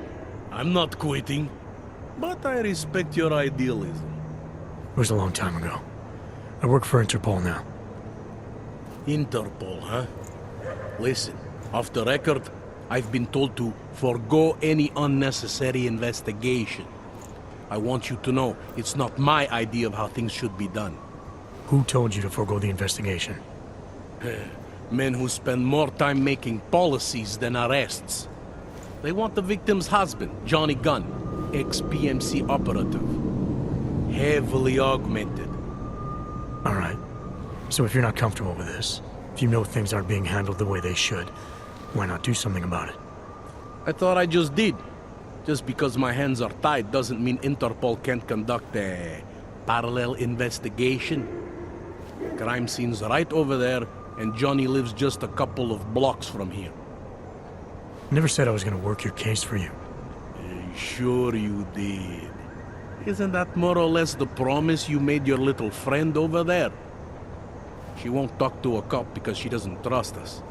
I'm not quitting. But I respect your idealism. It was a long time ago. I work for Interpol now. Interpol, huh? Listen, off the record, I've been told to forgo any unnecessary investigation. I want you to know, it's not my idea of how things should be done. Who told you to forego the investigation? Men who spend more time making policies than arrests. They want the victim's husband, Johnny Gunn, ex-PMC operative. Heavily augmented. All right. So if you're not comfortable with this, if you know things aren't being handled the way they should, why not do something about it? I thought I just did. Just because my hands are tied doesn't mean Interpol can't conduct a parallel investigation. Crime scene's right over there, and Johnny lives just a couple of blocks from here. Never said I was gonna work your case for you. Sure you did. Isn't that more or less the promise you made your little friend over there? She won't talk to a cop because she doesn't trust us.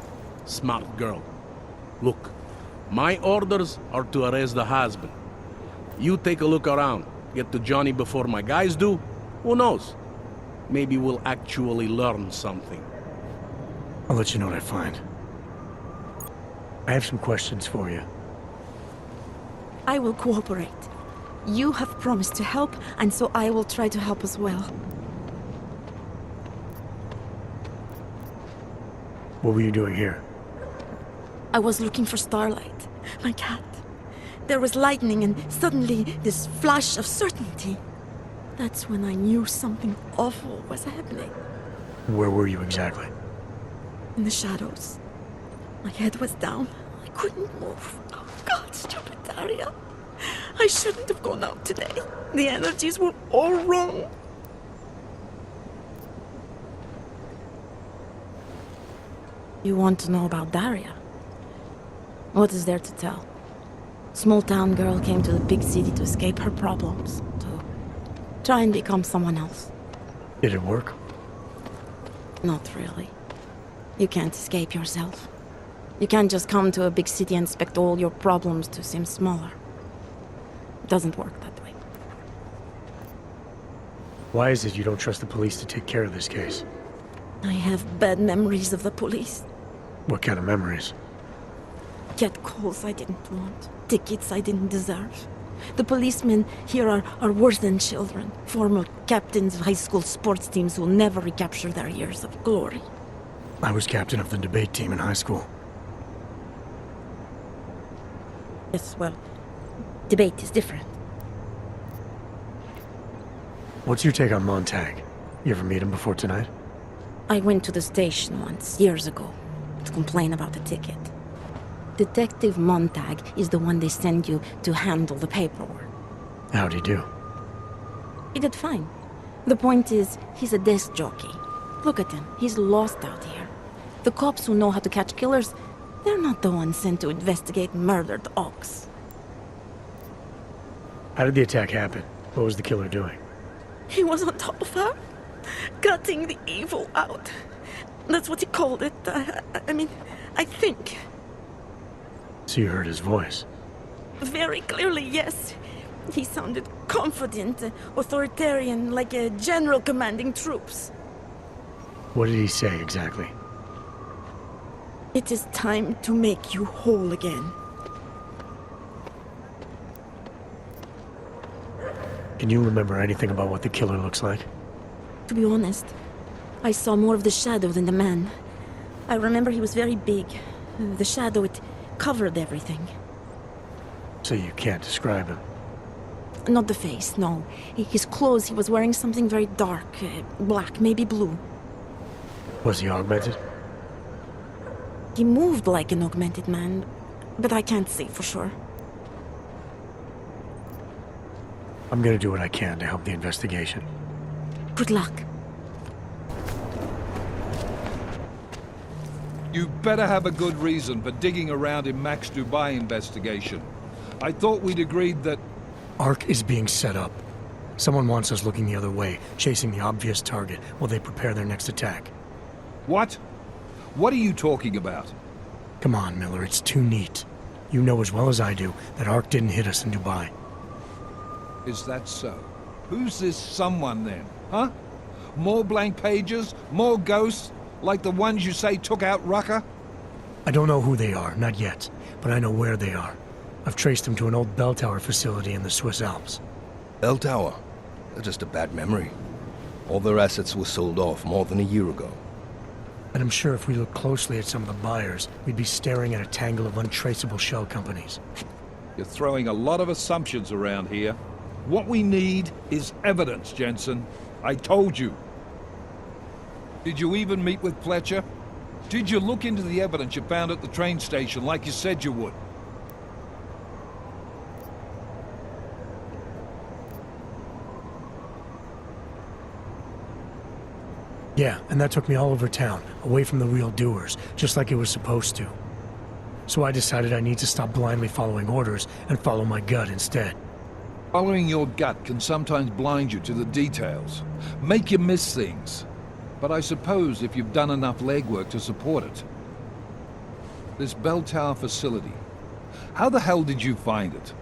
Smart girl. Look, my orders are to arrest the husband. You take a look around. Get to Johnny before my guys do. Who knows? Maybe we'll actually learn something. I'll let you know what I find. I have some questions for you. I will cooperate. You have promised to help, and so I will try to help as well. What were you doing here? I was looking for Starlight, my cat. There was lightning and suddenly this flash of certainty. That's when I knew something awful was happening. Where were you exactly? In the shadows. My head was down. I couldn't move. Oh God, stupid Daria. I shouldn't have gone out today. The energies were all wrong. You want to know about Daria? What is there to tell? Small town girl came to the big city to escape her problems, to try and become someone else. Did it work? Not really. You can't escape yourself. You can't just come to a big city and expect all your problems to seem smaller. It doesn't work that way. Why is it you don't trust the police to take care of this case? I have bad memories of the police. What kind of memories? Get calls I didn't want. Tickets I didn't deserve. The policemen here are worse than children. Former captains of high school sports teams who will never recapture their years of glory. I was captain of the debate team in high school. Yes, well, debate is different. What's your take on Montag? You ever meet him before tonight? I went to the station once, years ago, to complain about the ticket. Detective Montag is the one they send you to handle the paperwork. How'd he do? He did fine. The point is, he's a desk jockey. Look at him, he's lost out here. The cops who know how to catch killers, they're not the ones sent to investigate murdered ox. How did the attack happen? What was the killer doing? He was on top of her, cutting the evil out. That's what he called it. I mean, I think. So you heard his voice? Very clearly, yes. He sounded confident, authoritarian, like a general commanding troops. What did he say exactly? It is time to make you whole again. Can you remember anything about what the killer looks like? To be honest, I saw more of the shadow than the man. I remember he was very big. The shadow, it covered everything. So you can't describe him? Not the face, no. His clothes, he was wearing something very dark, black, maybe blue. Was he augmented? He moved like an augmented man, but I can't say for sure. I'm gonna do what I can to help the investigation. Good luck. You better have a good reason for digging around in Mac's Dubai investigation. I thought we'd agreed that... ARC is being set up. Someone wants us looking the other way, chasing the obvious target while they prepare their next attack. What? What are you talking about? Come on, Miller, it's too neat. You know as well as I do that ARC didn't hit us in Dubai. Is that so? Who's this someone then, huh? More blank pages? More ghosts? Like the ones you say took out Rucker? I don't know who they are, not yet, but I know where they are. I've traced them to an old bell tower facility in the Swiss Alps. Bell tower? That's just a bad memory. All their assets were sold off more than a year ago. And I'm sure if we look closely at some of the buyers, we'd be staring at a tangle of untraceable shell companies. You're throwing a lot of assumptions around here. What we need is evidence, Jensen. I told you. Did you even meet with Fletcher? Did you look into the evidence you found at the train station like you said you would? Yeah, and that took me all over town, away from the real doers, just like it was supposed to. So I decided I need to stop blindly following orders and follow my gut instead. Following your gut can sometimes blind you to the details, make you miss things. But I suppose if you've done enough legwork to support it. This bell tower facility, how the hell did you find it?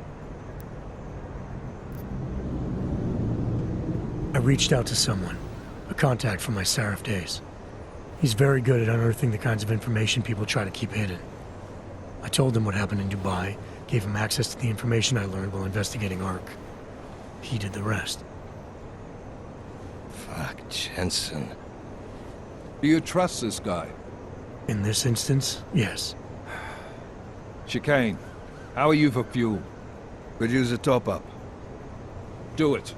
I reached out to someone, a contact from my Seraph days. He's very good at unearthing the kinds of information people try to keep hidden. I told him what happened in Dubai, gave him access to the information I learned while investigating Ark. He did the rest. Fuck, Jensen. Do you trust this guy? In this instance, yes. Chicane, how are you for fuel? Could use a top-up. Do it.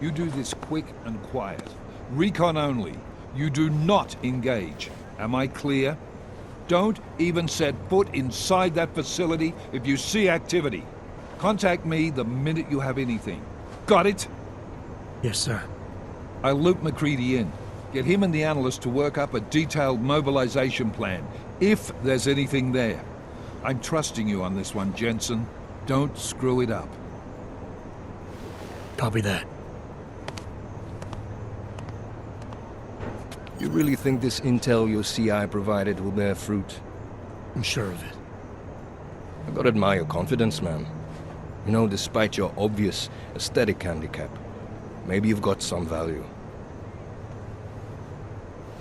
You do this quick and quiet. Recon only. You do not engage. Am I clear? Don't even set foot inside that facility if you see activity. Contact me the minute you have anything. Got it? Yes, sir. I'll loop McCready in. Get him and the analyst to work up a detailed mobilization plan, if there's anything there. I'm trusting you on this one, Jensen. Don't screw it up. Copy that. You really think this intel your CI provided will bear fruit? I'm sure of it. I gotta admire your confidence, man. You know, despite your obvious aesthetic handicap, maybe you've got some value.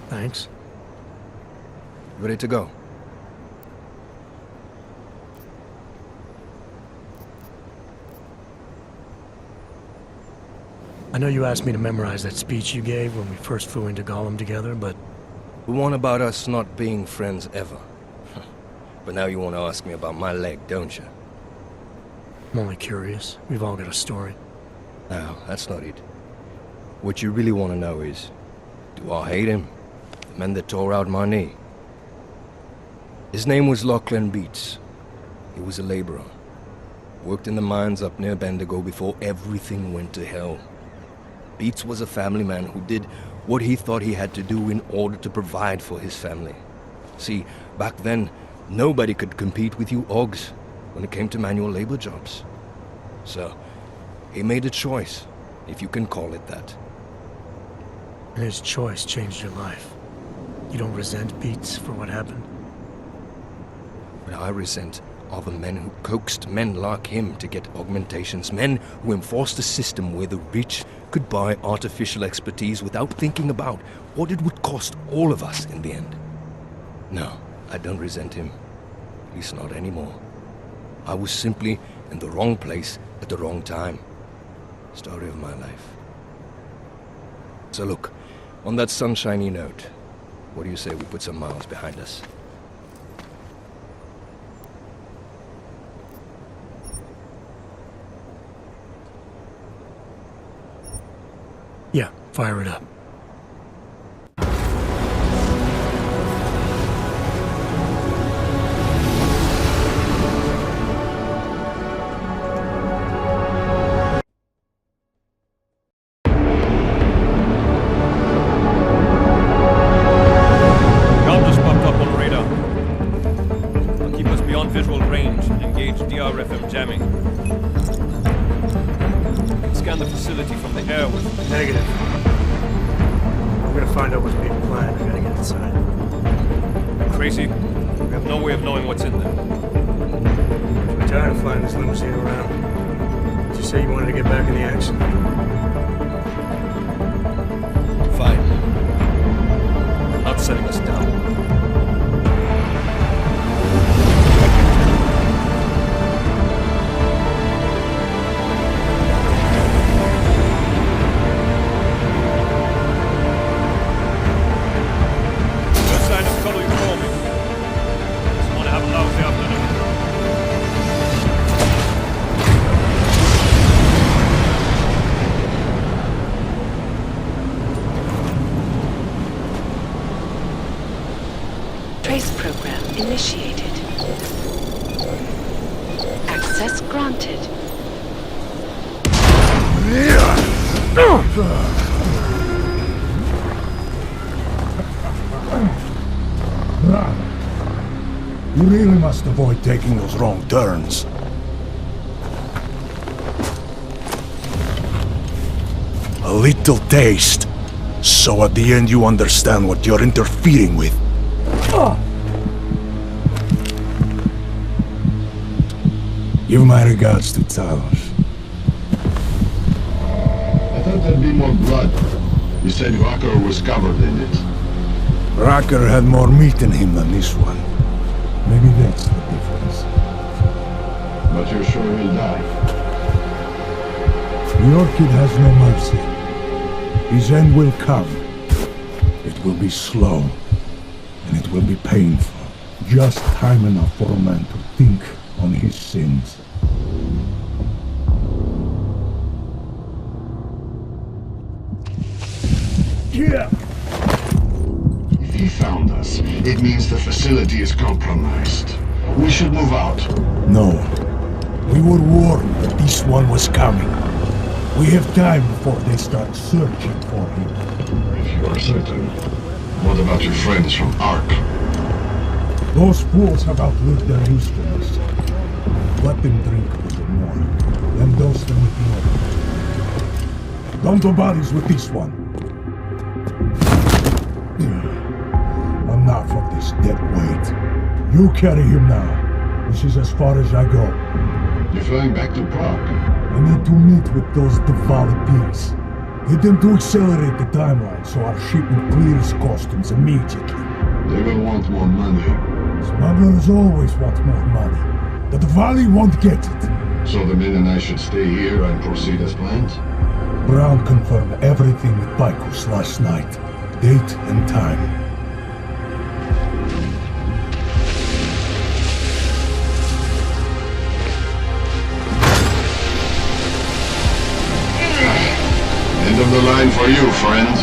Thanks. Ready to go? I know you asked me to memorize that speech you gave when we first flew into Gollum together, but... The one about us not being friends ever. But now you want to ask me about my leg, don't you? I'm only curious. We've all got a story. No, that's not it. What you really want to know is, do I hate him? The man that tore out my knee. His name was Lachlan Beats. He was a laborer. Worked in the mines up near Bendigo before everything went to hell. Beats was a family man who did what he thought he had to do in order to provide for his family. See, back then, nobody could compete with you Oggs when it came to manual labor jobs. So, he made a choice, if you can call it that. And his choice changed your life. You don't resent Beats for what happened? But I resent other men who coaxed men like him to get augmentations, men who enforced a system where the rich could buy artificial expertise without thinking about what it would cost all of us in the end. No, I don't resent him. At least not anymore. I was simply in the wrong place at the wrong time. Story of my life. So look, on that sunshiny note, what do you say we put some miles behind us? Yeah, fire it up. Ground just popped up on radar. I'll keep us beyond visual range and engage DRFM jamming. Scan the facility from the air with... Negative. I'm gonna find out what's being planned. I gotta get inside. Crazy. We have no way of knowing what's in there. I'm tired of flying this limousine around. Did you say you wanted to get back in the action? Fine. Not setting us down. Space program initiated. Access granted. You really must avoid taking those wrong turns. A little taste, so at the end you understand what you're interfering with. Give my regards to Talos. I thought there'd be more blood. You said Rocker was covered in it. Rocker had more meat in him than this one. Maybe that's the difference. But you're sure he'll die? The Orchid has no mercy. His end will come. It will be slow, and it will be painful. Just time enough for a man to think on his sins. Yeah! If he found us, it means the facility is compromised. We should move out. No. We were warned that this one was coming. We have time before they start searching for him. If you are certain, what about your friends from Ark? Those fools have outlived their usefulness. Let them drink a little more, then dose them with more. Don't do bodies with this one. Enough of this dead weight. You carry him now. This is as far as I go. You're flying back to Prague? I need to meet with those Diwali pigs. Get them to accelerate the timeline so our shipment clears customs immediately. They will want more money. Smugglers always want more money. The Diwali won't get it. So the men and I should stay here and proceed as planned? Brown confirmed everything with Picos last night. Date and time. End of the line for you, friend.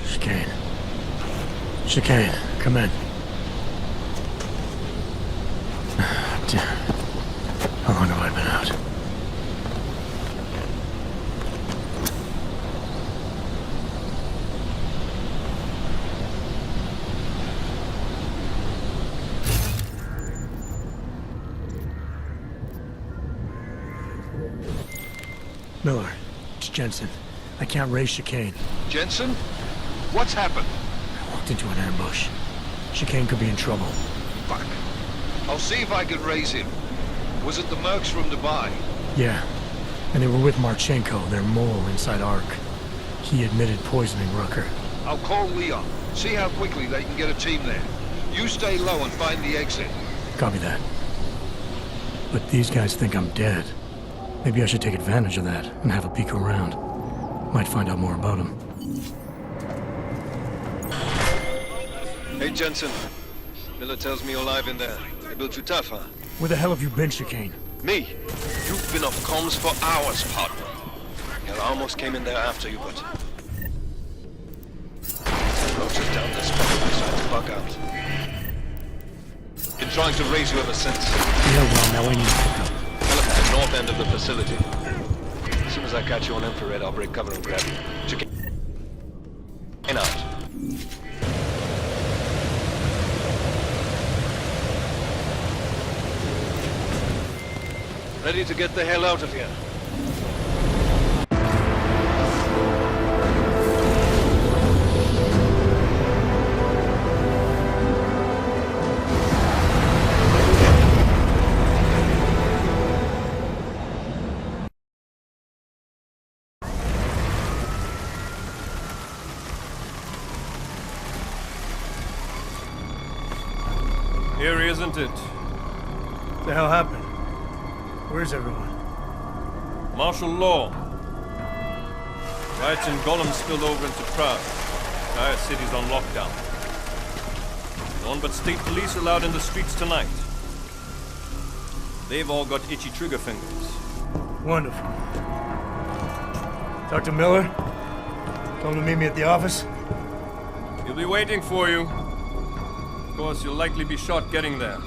Chicane. Chicane, come in. How long have I been out? Miller, it's Jensen. I can't raise Chicane. Jensen? What's happened? I walked into an ambush. Chicane could be in trouble. Fuck. I'll see if I can raise him. Was it the mercs from Dubai? Yeah. And they were with Marchenko, their mole inside Ark. He admitted poisoning Rucker. I'll call Leon. See how quickly they can get a team there. You stay low and find the exit. Copy that. But these guys think I'm dead. Maybe I should take advantage of that and have a peek around. Might find out more about him. Hey, Jensen. Miller tells me you're alive in there. They built you tough, huh? Where the hell have you been, Chicane? Me? You've been off comms for hours, partner. Hell, I almost came in there after you, but... Roaches down this spot, I decided to bug out. Been trying to raise you ever since. Yeah, well, now I need to pick up. Helipad, north end of the facility. As soon as I catch you on infrared, I'll break cover and grab you. Chicane out. Ready to get the hell out of here. Eerie, isn't it? What the hell happened? Where's everyone? Martial law. Riots in Gollum spilled over into Prague. Entire city's on lockdown. No one but state police allowed in the streets tonight. They've all got itchy trigger fingers. Wonderful. Dr. Miller? Come to meet me at the office? He'll be waiting for you. Of course, you'll likely be shot getting there.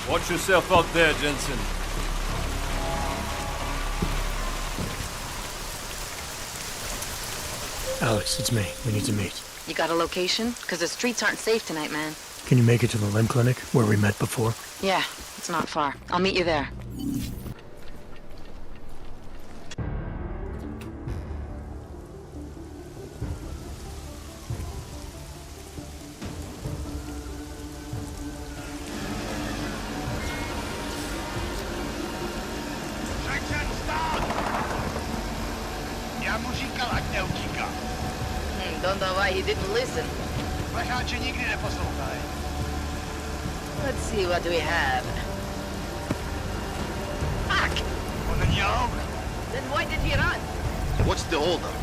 Watch yourself out there, Jensen. Alex, it's me. We need to meet. You got a location? Because the streets aren't safe tonight, man. Can you make it to the limb clinic, where we met before? Yeah, it's not far. I'll meet you there. Don't know why he didn't listen. Let's see what we have. Fuck! Then why did he run? What's the holdup?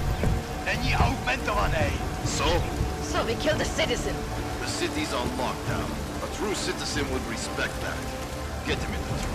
So we killed a citizen. the city's on lockdown. A true citizen would respect that. Get him in the truck.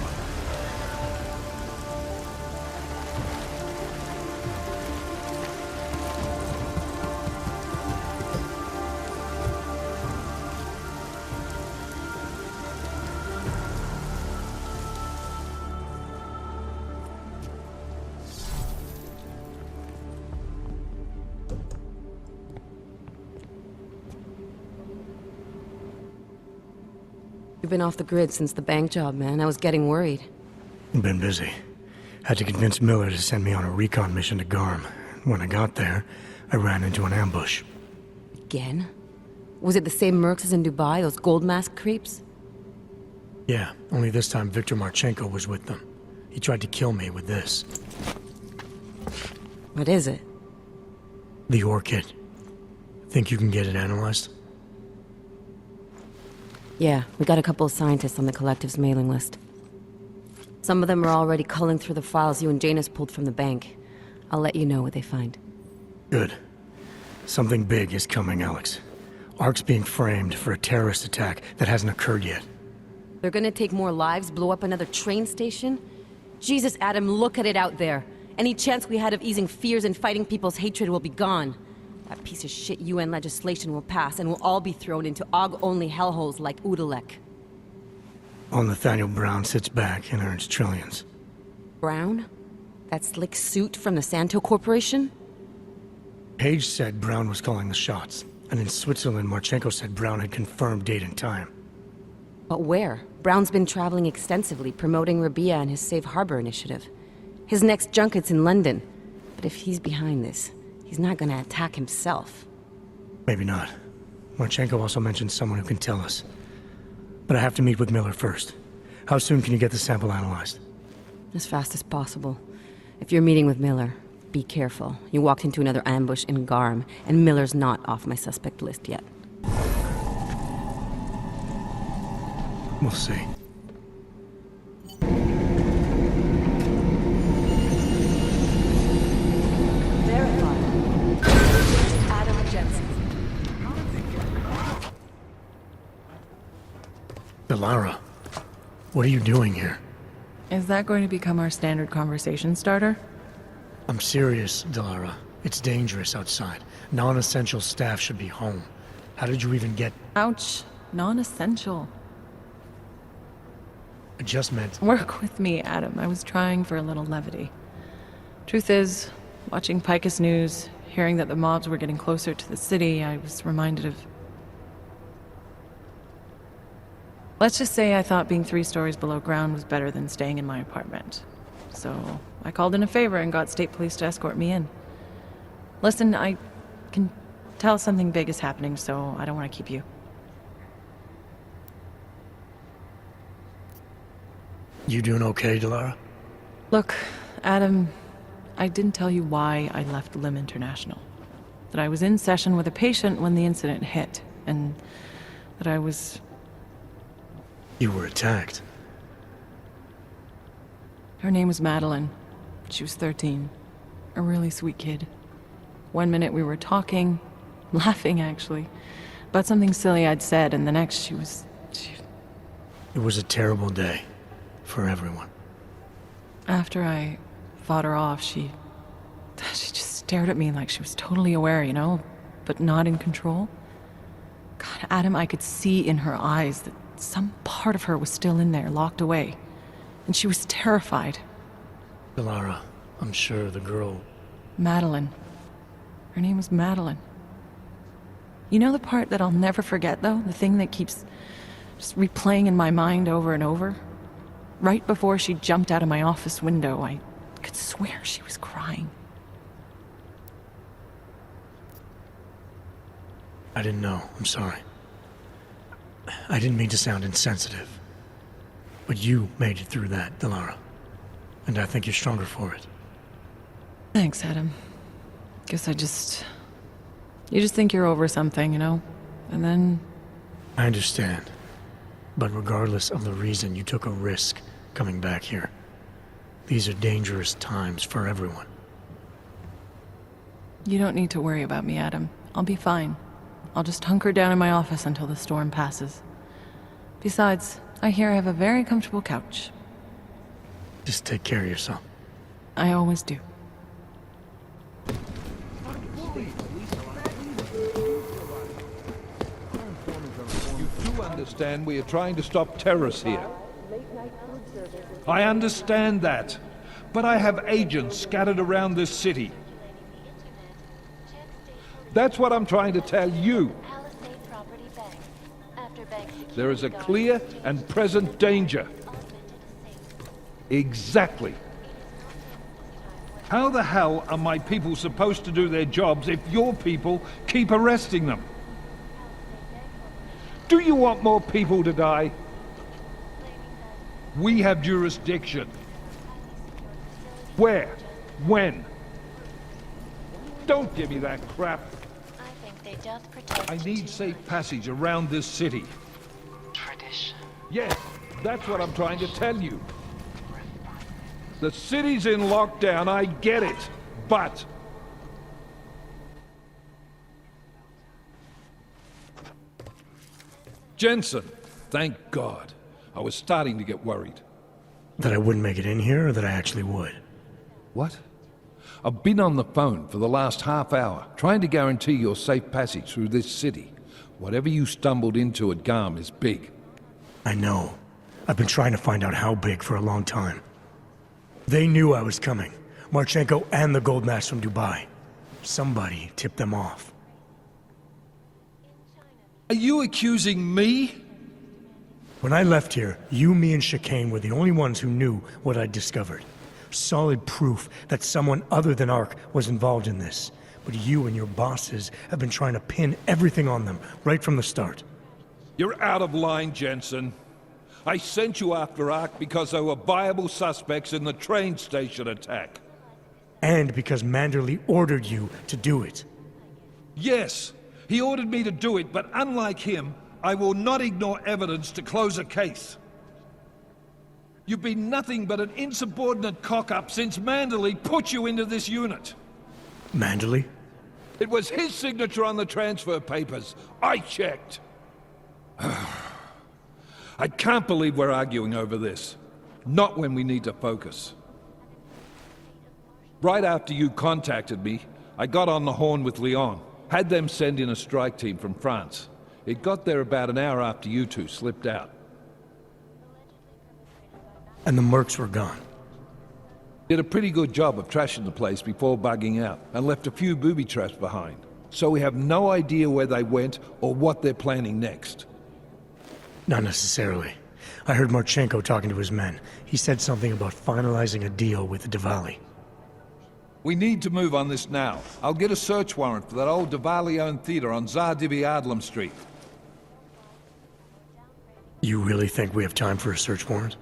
You've been off the grid since the bank job, man. I was getting worried. Been busy. Had to convince Miller to send me on a recon mission to Garm. When I got there, I ran into an ambush. Again? Was it the same mercs as in Dubai, those gold mask creeps? Yeah, only this time Viktor Marchenko was with them. He tried to kill me with this. What is it? The orchid. Think you can get it analyzed? Yeah, we got a couple of scientists on the Collective's mailing list. Some of them are already culling through the files you and Janus pulled from the bank. I'll let you know what they find. Good. Something big is coming, Alex. Ark's being framed for a terrorist attack that hasn't occurred yet. They're gonna take more lives, blow up another train station? Jesus, Adam, look at it out there. Any chance we had of easing fears and fighting people's hatred will be gone. That piece of shit UN legislation will pass, and we'll all be thrown into AUG-only hellholes like Udalek. While Nathaniel Brown sits back and earns trillions. Brown? That slick suit from the Santo Corporation? Page said Brown was calling the shots, and in Switzerland, Marchenko said Brown had confirmed date and time. But where? Brown's been traveling extensively, promoting Rabia and his Safe Harbor initiative. His next junket's in London. But if he's behind this, he's not gonna attack himself. Maybe not. Marchenko also mentioned someone who can tell us. But I have to meet with Miller first. How soon can you get the sample analyzed? As fast as possible. If you're meeting with Miller, be careful. You walked into another ambush in Garm, and Miller's not off my suspect list yet. We'll see. Delara, what are you doing here? Is that going to become our standard conversation starter? I'm serious, Delara. It's dangerous outside. Non-essential staff should be home. How did you even get... Ouch. Non-essential. I just meant... Work with me, Adam. I was trying for a little levity. Truth is, watching Picus News, hearing that the mobs were getting closer to the city, I was reminded of... Let's just say I thought being 3 stories below ground was better than staying in my apartment. So I called in a favor and got state police to escort me in. Listen, I can tell something big is happening, so I don't want to keep you. You doing okay, Delara? Look, Adam, I didn't tell you why I left Limb International. That I was in session with a patient when the incident hit, and that I was... You were attacked. Her name was Madeline. She was 13. A really sweet kid. One minute we were talking, laughing actually, about something silly I'd said, and the next she was... It was a terrible day for everyone. After I fought her off, she just stared at me like she was totally aware, you know, but not in control. God, Adam, I could see in her eyes that some part of her was still in there, locked away. And she was terrified. Delara, I'm sure the girl... Madeline. Her name was Madeline. You know the part that I'll never forget, though? The thing that keeps just replaying in my mind over and over? Right before she jumped out of my office window, I could swear she was crying. I didn't know. I'm sorry. I didn't mean to sound insensitive. But you made it through that, Delara. And I think you're stronger for it. Thanks, Adam. Guess you just think you're over something, you know? And then... I understand. But regardless of the reason, you took a risk coming back here. These are dangerous times for everyone. You don't need to worry about me, Adam. I'll be fine. I'll just hunker down in my office until the storm passes. Besides, I hear I have a very comfortable couch. Just take care of yourself. I always do. You do understand we are trying to stop terrorists here. I understand that. But I have agents scattered around this city. That's what I'm trying to tell you. There is a clear and present danger. Exactly. How the hell are my people supposed to do their jobs if your people keep arresting them? Do you want more people to die? We have jurisdiction. Where? When? Don't give me that crap. I need safe passage around this city. Tradition. Yes, that's what I'm trying to tell you. The city's in lockdown, I get it, but... Jensen, thank God. I was starting to get worried. That I wouldn't make it in here, or that I actually would? What? I've been on the phone for the last half hour, trying to guarantee your safe passage through this city. Whatever you stumbled into at Garm is big. I know. I've been trying to find out how big for a long time. They knew I was coming. Marchenko and the gold mask from Dubai. Somebody tipped them off. Are you accusing me? When I left here, you, me, and Chicane were the only ones who knew what I'd discovered. Solid proof that someone other than Ark was involved in this. But you and your bosses have been trying to pin everything on them, right from the start. You're out of line, Jensen. I sent you after Ark because there were viable suspects in the train station attack. And because Manderley ordered you to do it. Yes, he ordered me to do it, but unlike him, I will not ignore evidence to close a case. You've been nothing but an insubordinate cock-up since Manderley put you into this unit. Manderley? It was his signature on the transfer papers. I checked. I can't believe we're arguing over this. Not when we need to focus. Right after you contacted me, I got on the horn with Leon. Had them send in a strike team from France. It got there about an hour after you two slipped out. And the mercs were gone. Did a pretty good job of trashing the place before bugging out, and left a few booby traps behind. So we have no idea where they went or what they're planning next. Not necessarily. I heard Marchenko talking to his men. He said something about finalizing a deal with the Diwali. We need to move on this now. I'll get a search warrant for that old Diwali-owned theater on Tsar Divi Adlam Street. You really think we have time for a search warrant?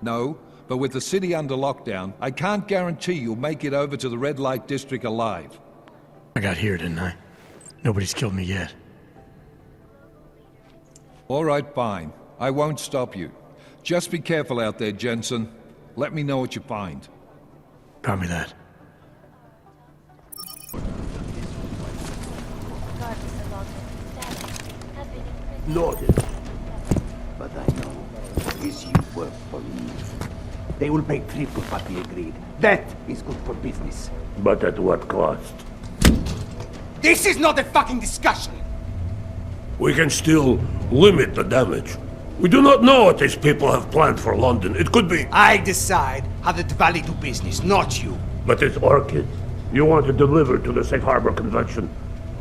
No, but with the city under lockdown, I can't guarantee you'll make it over to the red light district alive. I got here, didn't I? Nobody's killed me yet. All right, fine. I won't stop you. Just be careful out there, Jensen. Let me know what you find. Copy that. Noted. But I know, is you work for me. They will pay triple what we agreed. That is good for business. But at what cost? This is not a fucking discussion! We can still limit the damage. We do not know what these people have planned for London. It could be... I decide how the Valley do business, not you. But it's Orchid. You want to deliver to the Safe Harbor Convention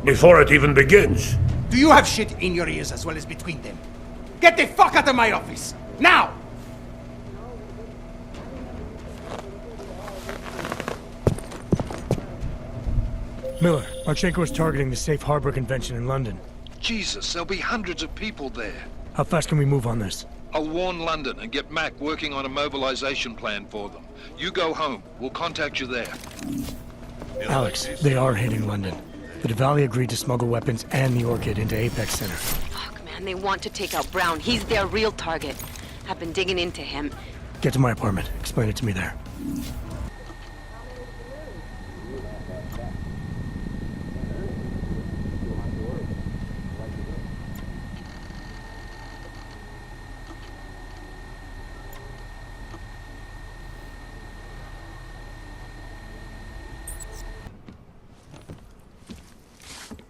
before it even begins. Do you have shit in your ears as well as between them? Get the fuck out of my office! Now! Miller, Marchenko is targeting the Safe Harbor Convention in London. Jesus, there'll be hundreds of people there. How fast can we move on this? I'll warn London and get Mac working on a mobilization plan for them. You go home. We'll contact you there. Alex, they are hitting London. The Diwali agreed to smuggle weapons and the Orchid into Apex Center. Fuck, man, they want to take out Brown. He's their real target. I've been digging into him. Get to my apartment. Explain it to me there.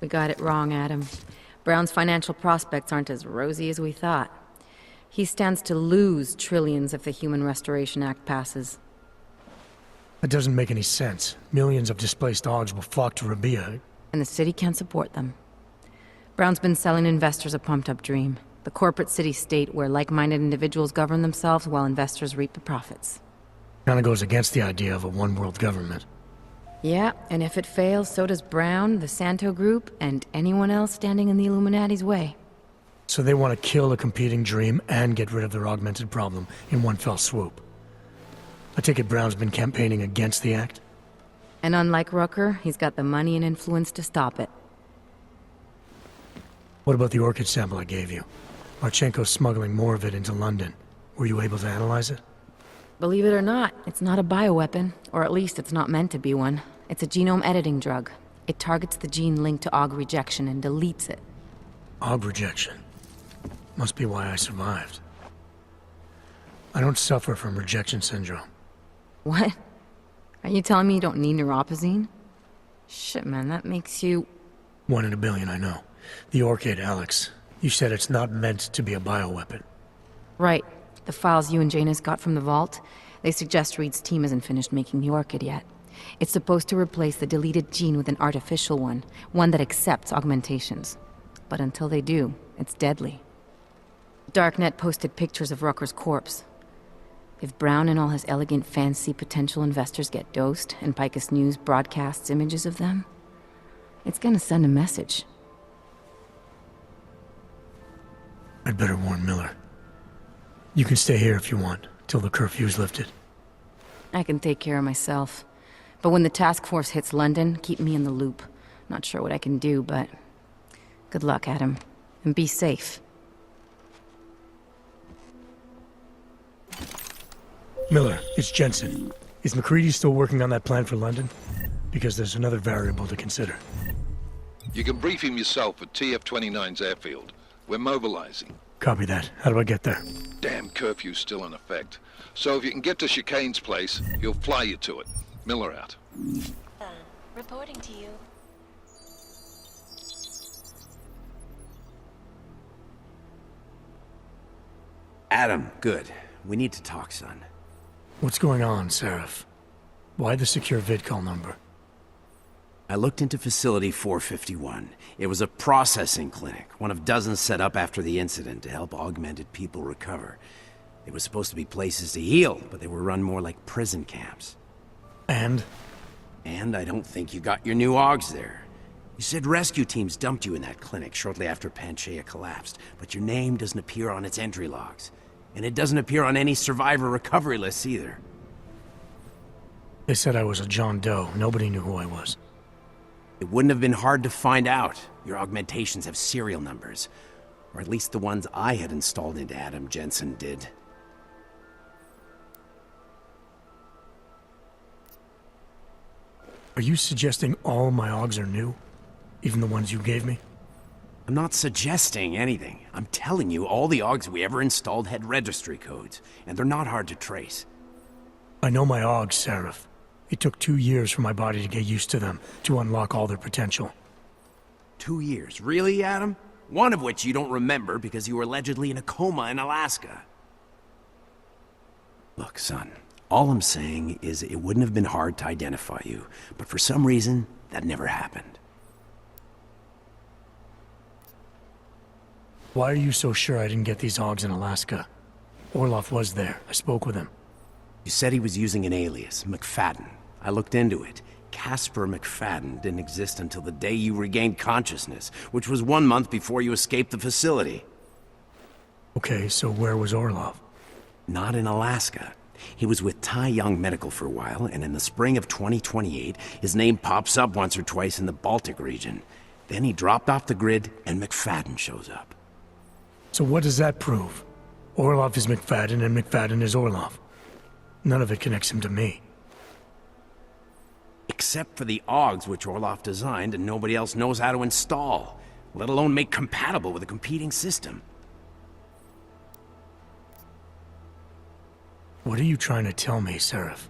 We got it wrong, Adam. Brown's financial prospects aren't as rosy as we thought. He stands to lose trillions if the Human Restoration Act passes. That doesn't make any sense. Millions of displaced dogs will flock to Rabia. And the city can't support them. Brown's been selling investors a pumped-up dream. The corporate city-state where like-minded individuals govern themselves while investors reap the profits. Kinda goes against the idea of a one-world government. Yeah, and if it fails, so does Brown, the Santo Group, and anyone else standing in the Illuminati's way. So they want to kill a competing dream and get rid of their augmented problem in one fell swoop. I take it Brown's been campaigning against the act? And unlike Rucker, he's got the money and influence to stop it. What about the Orchid sample I gave you? Marchenko's smuggling more of it into London. Were you able to analyze it? Believe it or not, it's not a bioweapon, or at least it's not meant to be one. It's a genome editing drug. It targets the gene linked to AUG rejection and deletes it. AUG rejection? Must be why I survived. I don't suffer from rejection syndrome. What? Are you telling me you don't need neuropozyne? Shit, man, that makes you... 1 in a billion, I know. The Orchid, Alex. You said it's not meant to be a bioweapon. Right. The files you and Janus got from the vault, they suggest Reed's team hasn't finished making the Orchid yet. It's supposed to replace the deleted gene with an artificial one that accepts augmentations. But until they do, it's deadly. Darknet posted pictures of Rucker's corpse. If Brown and all his elegant, fancy potential investors get dosed, and Picus News broadcasts images of them, it's gonna send a message. I'd better warn Miller. You can stay here if you want, till the curfew's lifted. I can take care of myself. But when the task force hits London, keep me in the loop. Not sure what I can do, but... good luck, Adam. And be safe. Miller, it's Jensen. Is McCready still working on that plan for London? Because there's another variable to consider. You can brief him yourself at TF-29's airfield. We're mobilizing. Copy that. How do I get there? Damn curfew's still in effect. So if you can get to Chicane's place, he'll fly you to it. Miller out. Reporting to you. Adam, good. We need to talk, son. What's going on, Seraph? Why the secure vidcall number? I looked into Facility 451. It was a processing clinic, one of dozens set up after the incident to help augmented people recover. They were supposed to be places to heal, but they were run more like prison camps. And? And I don't think you got your new AUGs there. You said rescue teams dumped you in that clinic shortly after Panchaea collapsed, but your name doesn't appear on its entry logs. And it doesn't appear on any survivor recovery lists either. They said I was a John Doe. Nobody knew who I was. It wouldn't have been hard to find out. Your augmentations have serial numbers. Or at least the ones I had installed into Adam Jensen did. Are you suggesting all my AUGs are new? Even the ones you gave me? I'm not suggesting anything. I'm telling you, all the AUGs we ever installed had registry codes, and they're not hard to trace. I know my AUGs, Seraph. It took 2 years for my body to get used to them, to unlock all their potential. 2 years? Really, Adam? One of which you don't remember because you were allegedly in a coma in Alaska. Look, son, all I'm saying is it wouldn't have been hard to identify you, but for some reason, that never happened. Why are you so sure I didn't get these AUGs in Alaska? Orloff was there. I spoke with him. You said he was using an alias, McFadden. I looked into it. Casper McFadden didn't exist until the day you regained consciousness, which was 1 month before you escaped the facility. Okay, so where was Orloff? Not in Alaska. He was with Tai Young Medical for a while, and in the spring of 2028, his name pops up once or twice in the Baltic region. Then he dropped off the grid, and McFadden shows up. So what does that prove? Orloff is McFadden, and McFadden is Orloff. None of it connects him to me. Except for the AUGs which Orloff designed and nobody else knows how to install, let alone make compatible with a competing system. What are you trying to tell me, Seraph?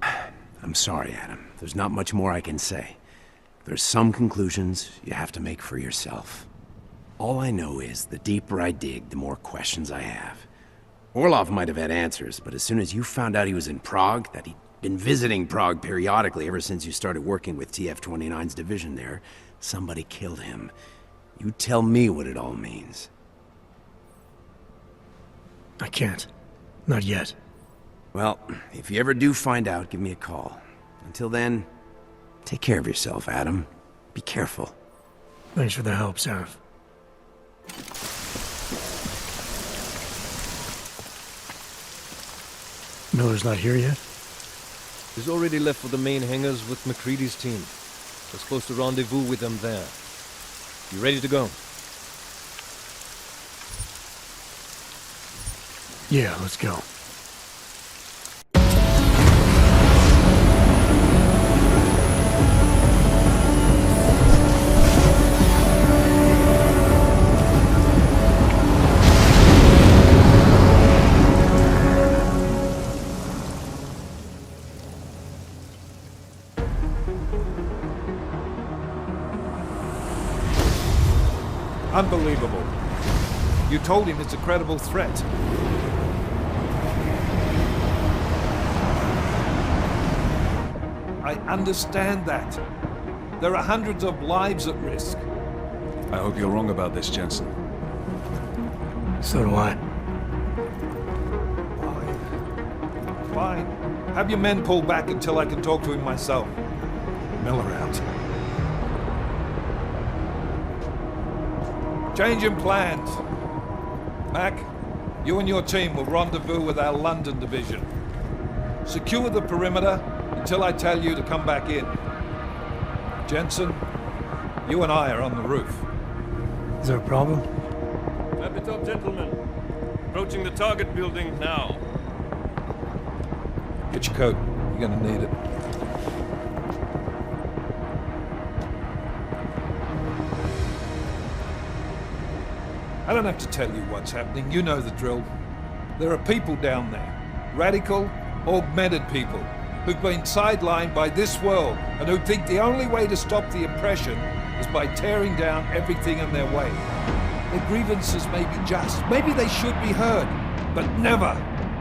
I'm sorry, Adam. There's not much more I can say. There's some conclusions you have to make for yourself. All I know is the deeper I dig, the more questions I have. Orloff might have had answers, but as soon as you found out he was in Prague, that he'd been visiting Prague periodically ever since you started working with TF-29's division there, somebody killed him. You tell me what it all means. I can't. Not yet. Well, if you ever do find out, give me a call. Until then, take care of yourself, Adam. Be careful. Thanks for the help, Seraph. Miller's not here yet? He's already left for the main hangars with McCready's team. We're supposed to rendezvous with them there. You ready to go? Yeah, let's go. Unbelievable. You told him it's a credible threat. I understand that. There are hundreds of lives at risk. I hope you're wrong about this, Jensen. So do I. Fine. Have your men pull back until I can talk to him myself. Miller out. Changing plans. Mac, you and your team will rendezvous with our London division. Secure the perimeter until I tell you to come back in. Jensen, you and I are on the roof. Is there a problem? Wrap it up, gentlemen. Approaching the target building now. Get your coat. You're gonna need it. I don't have to tell you what's happening. You know the drill. There are people down there. Radical, augmented people who've been sidelined by this world and who think the only way to stop the oppression is by tearing down everything in their way. Their grievances may be just. Maybe they should be heard, but never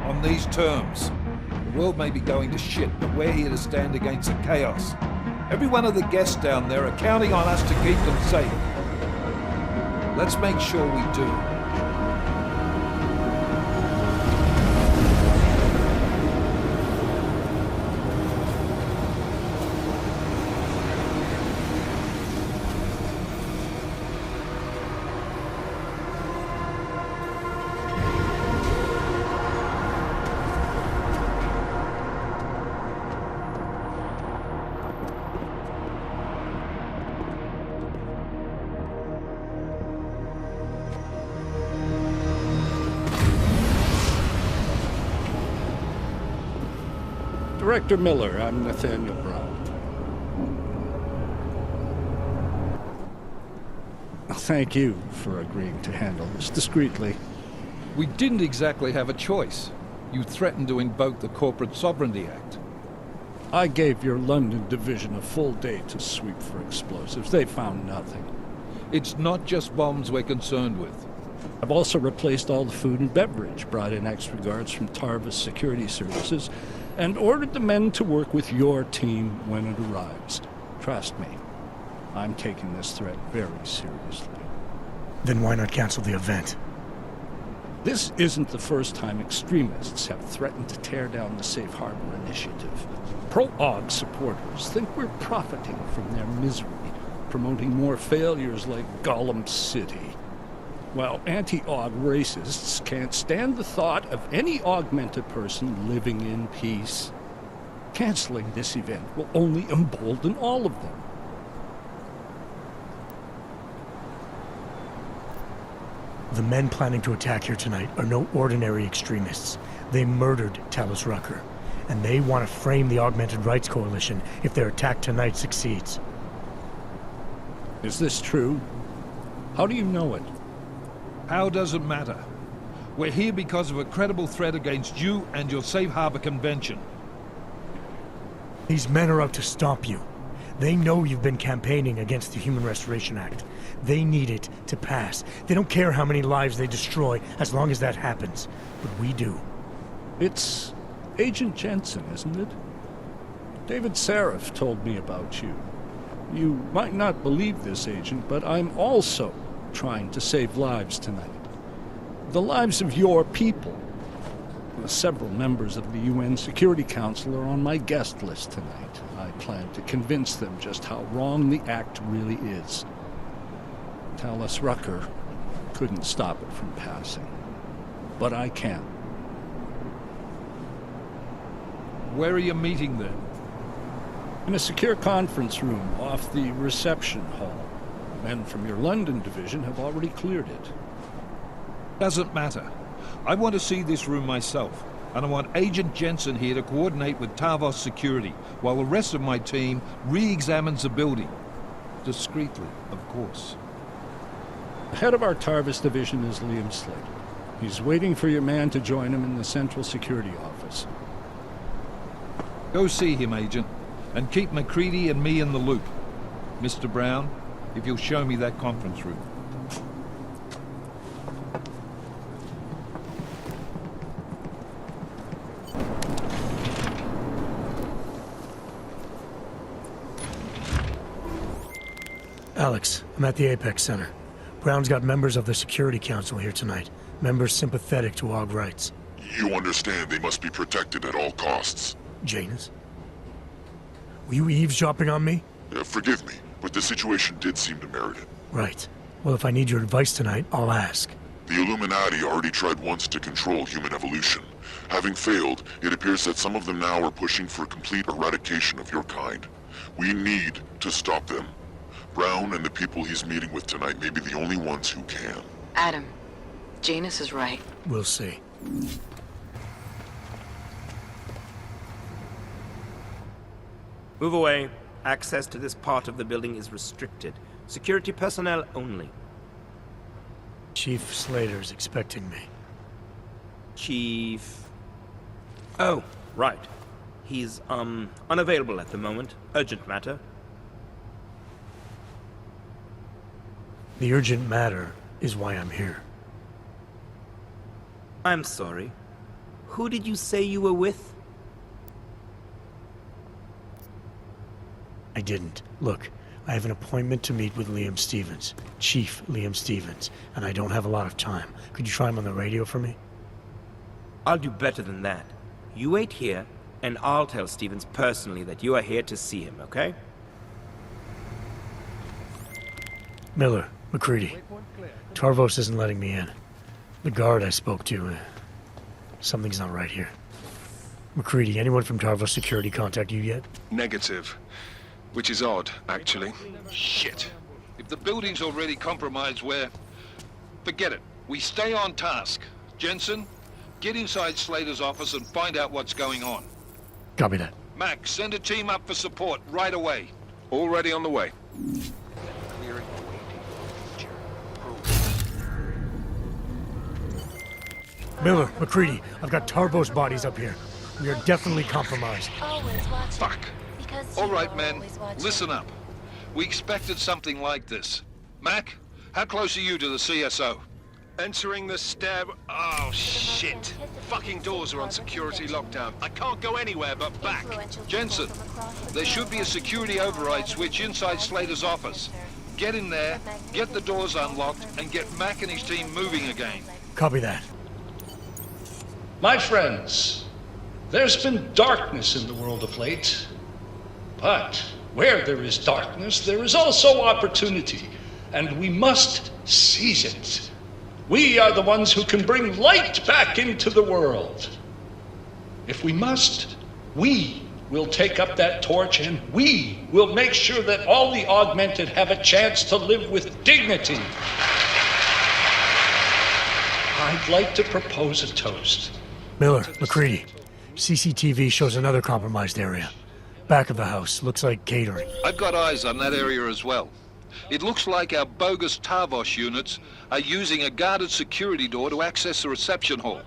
on these terms. The world may be going to shit, but we're here to stand against the chaos. Every one of the guests down there are counting on us to keep them safe. Let's make sure we do. Director Miller, I'm Nathaniel Brown. Thank you for agreeing to handle this discreetly. We didn't exactly have a choice. You threatened to invoke the Corporate Sovereignty Act. I gave your London division a full day to sweep for explosives. They found nothing. It's not just bombs we're concerned with. I've also replaced all the food and beverage, brought in extra guards from Tarvis Security Services, and ordered the men to work with your team when it arrives. Trust me, I'm taking this threat very seriously. Then why not cancel the event? This isn't the first time extremists have threatened to tear down the Safe Harbor Initiative. Pro-AUG supporters think we're profiting from their misery, promoting more failures like Gollum City. While anti-AUG racists can't stand the thought of any augmented person living in peace. Canceling this event will only embolden all of them. The men planning to attack here tonight are no ordinary extremists. They murdered Talos Rucker, and they want to frame the Augmented Rights Coalition if their attack tonight succeeds. Is this true? How do you know it? How does it matter? We're here because of a credible threat against you and your Safe Harbor Convention. These men are out to stop you. They know you've been campaigning against the Human Restoration Act. They need it to pass. They don't care how many lives they destroy, as long as that happens. But we do. It's Agent Jensen, isn't it? David Seraph told me about you. You might not believe this, Agent, but I'm also trying to save lives tonight. The lives of your people. Several members of the UN Security Council are on my guest list tonight. I plan to convince them just how wrong the act really is. Talos Rucker couldn't stop it from passing. But I can. Where are you meeting then? In a secure conference room off the reception hall. Men from your London division have already cleared it. Doesn't matter. I want to see this room myself, and I want Agent Jensen here to coordinate with Tarvos Security, while the rest of my team re-examines the building. Discreetly, of course. The head of our Tarvis division is Liam Slater. He's waiting for your man to join him in the Central Security Office. Go see him, Agent, and keep McCready and me in the loop. Mr. Brown, if you'll show me that conference room. Alex, I'm at the Apex Center. Brown's got members of the Security Council here tonight. Members sympathetic to AUG rights. You understand they must be protected at all costs. Janus? Were you eavesdropping on me? Forgive me, but the situation did seem to merit it. Right. Well, if I need your advice tonight, I'll ask. The Illuminati already tried once to control human evolution. Having failed, it appears that some of them now are pushing for complete eradication of your kind. We need to stop them. Brown and the people he's meeting with tonight may be the only ones who can. Adam, Janus is right. We'll see. Move away. Access to this part of the building is restricted. Security personnel only. Chief Slater's expecting me. Chief... Oh, right. He's, unavailable at the moment. Urgent matter. The urgent matter is why I'm here. I'm sorry. Who did you say you were with? I didn't. Look, I have an appointment to meet with Liam Stevens, Chief Liam Stevens, and I don't have a lot of time. Could you try him on the radio for me? I'll do better than that. You wait here, and I'll tell Stevens personally that you are here to see him, okay? Miller, McCready. Tarvos isn't letting me in. The guard I spoke to, something's not right here. McCready, anyone from Tarvos Security contact you yet? Negative. Which is odd, actually. Shit. If the building's already compromised, forget it. We stay on task. Jensen, get inside Slater's office and find out what's going on. Copy that. Mac, send a team up for support right away. Already on the way. Miller, McCready, I've got Tarbo's bodies up here. We are definitely compromised. Fuck. All right, men, listen up. We expected something like this. Mac, how close are you to the CSO? Entering the stair... Oh, shit. Fucking doors are on security lockdown. I can't go anywhere but back. Jensen, there should be a security override switch inside Slater's office. Get in there, get the doors unlocked, and get Mac and his team moving again. Copy that. My friends, there's been darkness in the world of late. But where there is darkness, there is also opportunity, and we must seize it. We are the ones who can bring light back into the world. If we must, we will take up that torch, and we will make sure that all the augmented have a chance to live with dignity. I'd like to propose a toast. Miller, McCready, CCTV shows another compromised area. Back of the house, looks like catering. I've got eyes on that area as well. It looks like our bogus Tarvos units are using a guarded security door to access the reception hall.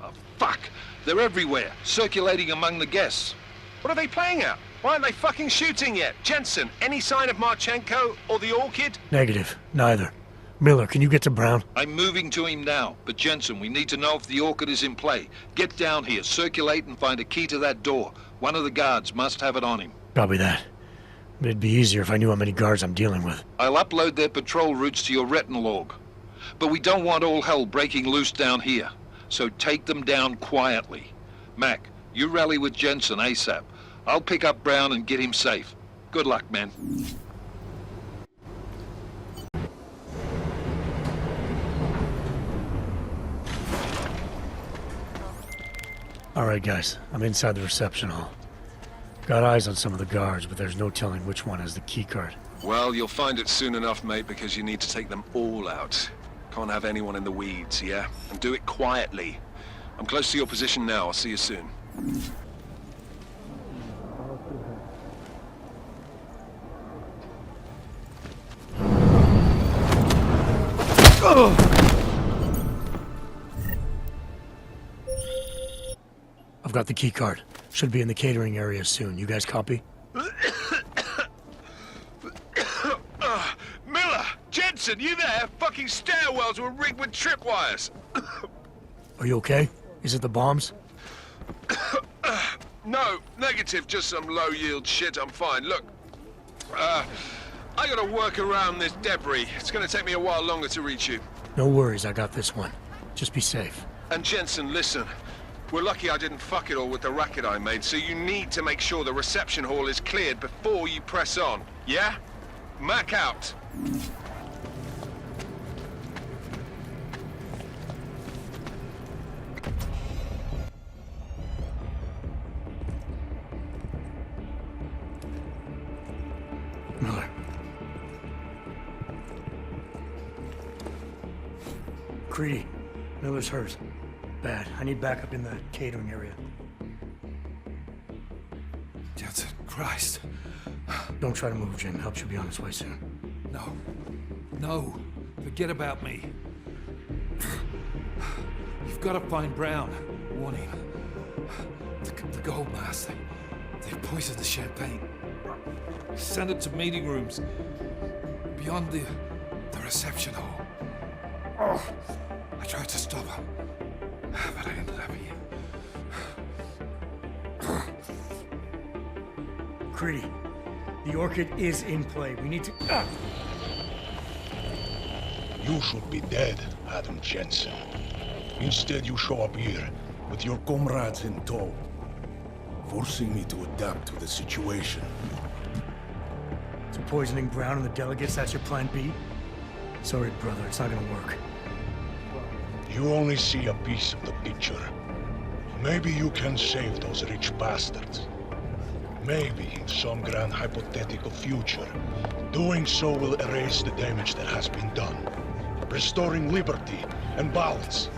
Oh, fuck! They're everywhere, circulating among the guests. What are they playing at? Why aren't they fucking shooting yet? Jensen, any sign of Marchenko or the Orchid? Negative, neither. Miller, can you get to Brown? I'm moving to him now, but Jensen, we need to know if the Orchid is in play. Get down here, circulate and find a key to that door. One of the guards must have it on him. Copy that. But it'd be easier if I knew how many guards I'm dealing with. I'll upload their patrol routes to your retinal log. But we don't want all hell breaking loose down here. So take them down quietly. Mac, you rally with Jensen ASAP. I'll pick up Brown and get him safe. Good luck, man. All right, guys. I'm inside the reception hall. Got eyes on some of the guards, but there's no telling which one has the keycard. Well, you'll find it soon enough, mate, because you need to take them all out. Can't have anyone in the weeds, yeah? And do it quietly. I'm close to your position now. I'll see you soon. I've got the keycard. Should be in the catering area soon. You guys copy? Miller! Jensen, you there? Fucking stairwells were rigged with tripwires. Are you okay? Is it the bombs? No, negative. Just some low-yield shit. I'm fine. Look, I gotta work around this debris. It's gonna take me a while longer to reach you. No worries, I got this one. Just be safe. And Jensen, listen. We're lucky I didn't fuck it all with the racket I made, so you need to make sure the reception hall is cleared before you press on, yeah? Mac out. Miller. Creedy, Miller's hurt. Bad. I need backup in the catering area. Jensen, Christ. Don't try to move, Jim. Help should be on its way soon. No. No. Forget about me. You've got to find Brown. Warn him. The gold mask. They've poisoned the champagne. Send it to meeting rooms. Beyond the reception hall. Oh, I tried to stop him. But I ended up here. Creedy, the Orchid is in play. We need to... You should be dead, Adam Jensen. Instead, you show up here with your comrades in tow, forcing me to adapt to the situation. So poisoning Brown and the delegates, that's your plan B? Sorry, brother, it's not gonna work. You only see a piece of the picture. Maybe you can save those rich bastards. Maybe in some grand hypothetical future, doing so will erase the damage that has been done, restoring liberty and balance,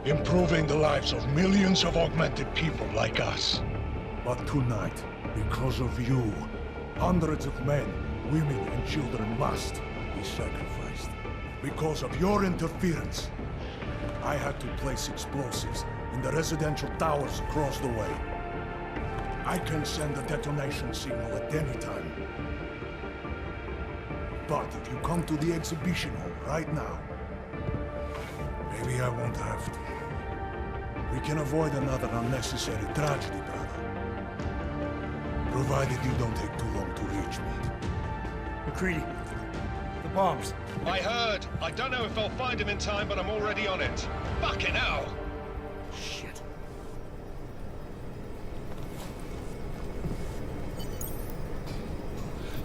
improving the lives of millions of augmented people like us. But tonight, because of you, hundreds of men, women, and children must be sacrificed. Because of your interference, I had to place explosives in the residential towers across the way. I can send a detonation signal at any time. But if you come to the exhibition hall right now, maybe I won't have to. We can avoid another unnecessary tragedy, brother. Provided you don't take too long to reach me. McCready, the bombs. I heard. I don't know if I'll find him in time, but I'm already on it. Fucking hell! Shit.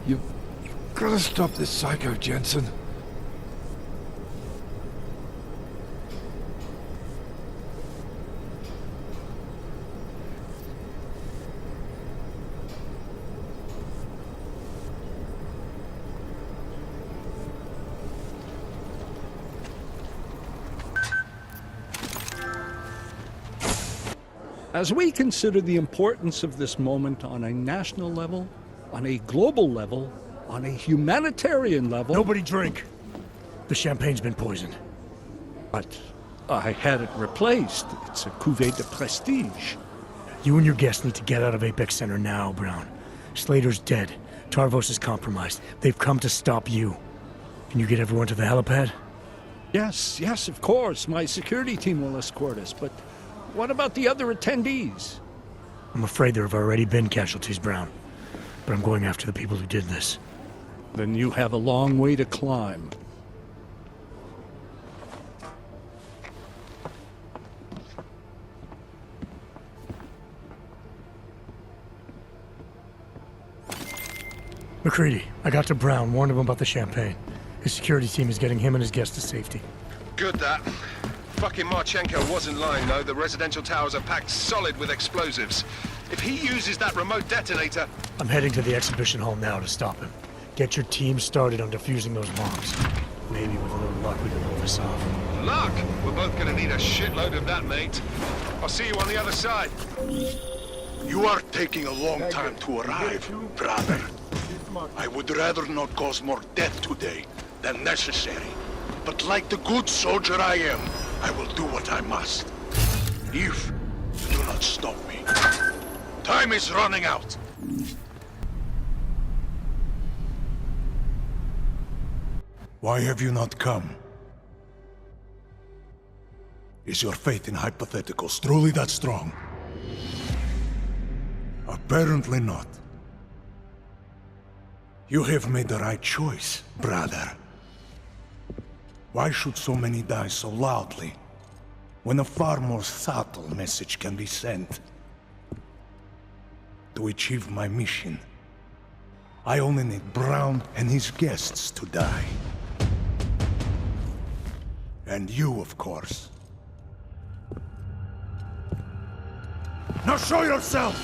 You've gotta stop this psycho, Jensen. As we consider the importance of this moment on a national level, on a global level, on a humanitarian level... Nobody drink. The champagne's been poisoned. But I had it replaced. It's a cuvée de prestige. You and your guests need to get out of Apex Center now, Brown. Slater's dead. Tarvos is compromised. They've come to stop you. Can you get everyone to the helipad? Yes, of course. My security team will escort us, but what about the other attendees? I'm afraid there have already been casualties, Brown. But I'm going after the people who did this. Then you have a long way to climb. McCready, I got to Brown, warned him about the champagne. His security team is getting him and his guests to safety. Good that. Fucking Marchenko wasn't lying, though. The residential towers are packed solid with explosives. If he uses that remote detonator... I'm heading to the exhibition hall now to stop him. Get your team started on defusing those bombs. Maybe with a little luck we can pull this off. Luck? We're both gonna need a shitload of that, mate. I'll see you on the other side. You are taking a long time to arrive, brother. I would rather not cause more death today than necessary. But like the good soldier I am, I will do what I must. If you do not stop me. Time is running out. Why have you not come? Is your faith in hypotheticals truly that strong? Apparently not. You have made the right choice, brother. Why should so many die so loudly, when a far more subtle message can be sent? To achieve my mission, I only need Brown and his guests to die. And you, of course. Now show yourself!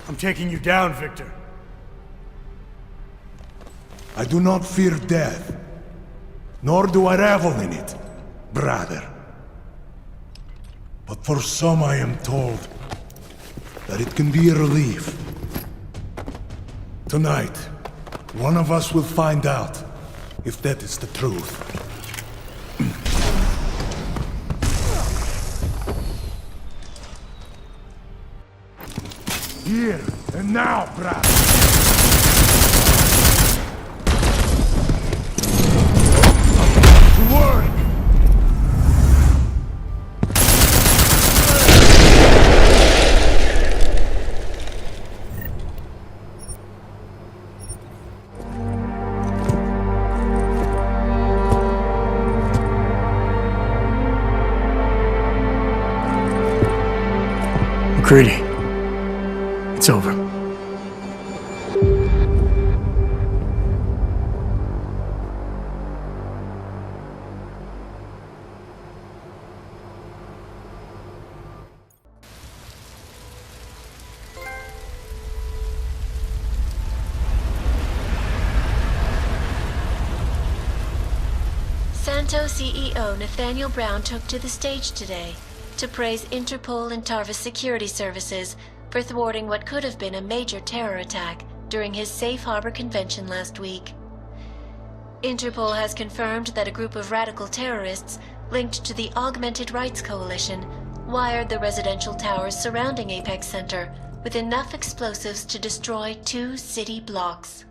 I'm taking you down, Victor. I do not fear death, nor do I revel in it, brother. But for some I am told that it can be a relief. Tonight, one of us will find out if that is the truth. Here and now, brother. Work! McCready, it's over. Santo CEO Nathaniel Brown took to the stage today. to praise Interpol and Tarvis security services for thwarting what could have been a major terror attack during his safe harbor convention last week. Interpol has confirmed that a group of radical terrorists linked to the Augmented Rights Coalition wired the residential towers surrounding Apex Center with enough explosives to destroy 2 city blocks.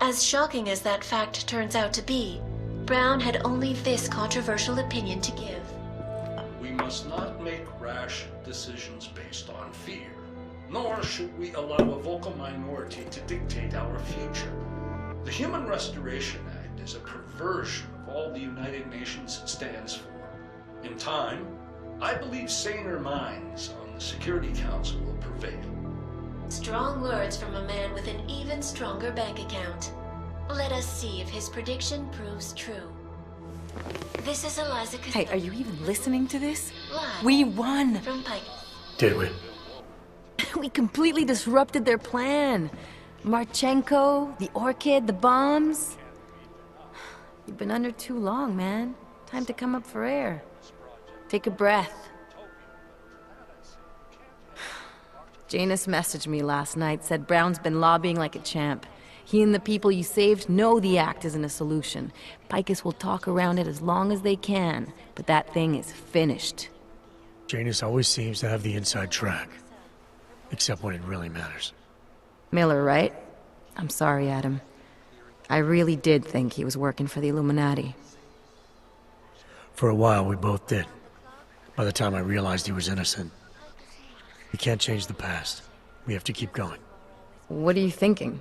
As shocking as that fact turns out to be, Brown had only this controversial opinion to give. We must not make rash decisions based on fear, nor should we allow a vocal minority to dictate our future. The Human Restoration Act is a perversion of all the United Nations stands for. In time, I believe saner minds on the Security Council will prevail. Strong words from a man with an even stronger bank account. Let us see if his prediction proves true. This is Eliza Hey, are you even listening to this? Live We won! from Pike. Did we? We completely disrupted their plan. Marchenko, the Orchid, the bombs. You've been under too long, man. Time to come up for air. Take a breath. Janus messaged me last night, said Brown's been lobbying like a champ. He and the people you saved know the act isn't a solution. Picus will talk around it as long as they can, but that thing is finished. Janus always seems to have the inside track. Except when it really matters. Miller, right? I'm sorry, Adam. I really did think he was working for the Illuminati. For a while, we both did. By the time I realized he was innocent. We can't change the past. We have to keep going. What are you thinking?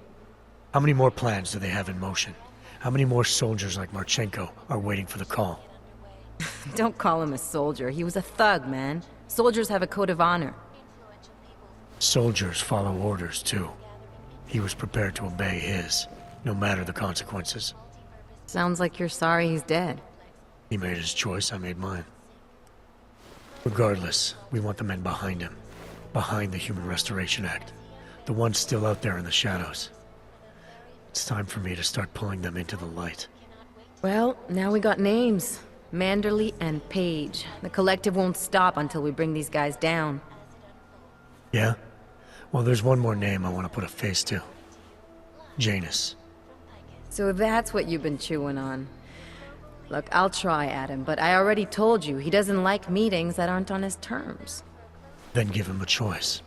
How many more plans do they have in motion? How many more soldiers like Marchenko are waiting for the call? Don't call him a soldier. He was a thug, man. Soldiers have a code of honor. Soldiers follow orders, too. He was prepared to obey his, no matter the consequences. Sounds like you're sorry he's dead. He made his choice, I made mine. Regardless, we want the men behind him. Behind the Human Restoration Act. The ones still out there in the shadows. It's time for me to start pulling them into the light. Well, now we got names. Manderley and Page. The collective won't stop until we bring these guys down. Yeah? Well, there's one more name I want to put a face to. Janus. So that's what you've been chewing on. Look, I'll try, Adam, but I already told you, he doesn't like meetings that aren't on his terms. Then give him a choice.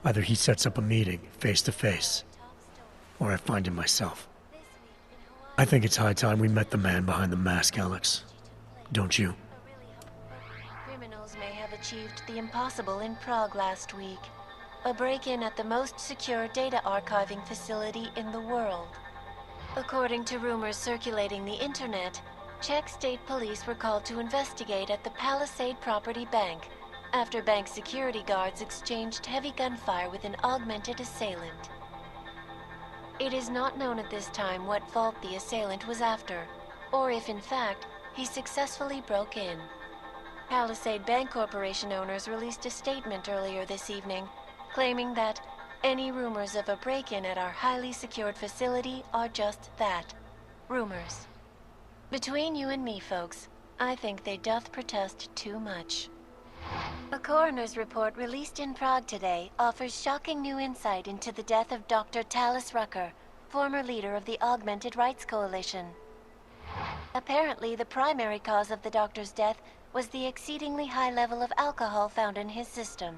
Either he sets up a meeting, face to face, or I find him myself. I think it's high time we met the man behind the mask, Alex. Don't you? Criminals may have achieved the impossible in Prague last week. A break-in at the most secure data archiving facility in the world. According to rumors circulating the internet, Czech state police were called to investigate at the Palisade Property Bank after bank security guards exchanged heavy gunfire with an augmented assailant. It is not known at this time what vault the assailant was after, or if in fact he successfully broke in. Palisade Bank Corporation owners released a statement earlier this evening, claiming that any rumors of a break-in at our highly secured facility are just that, rumors. Between you and me, folks, I think they doth protest too much. A coroner's report released in Prague today offers shocking new insight into the death of Dr. Talis Rucker, former leader of the Augmented Rights Coalition. Apparently, the primary cause of the doctor's death was the exceedingly high level of alcohol found in his system.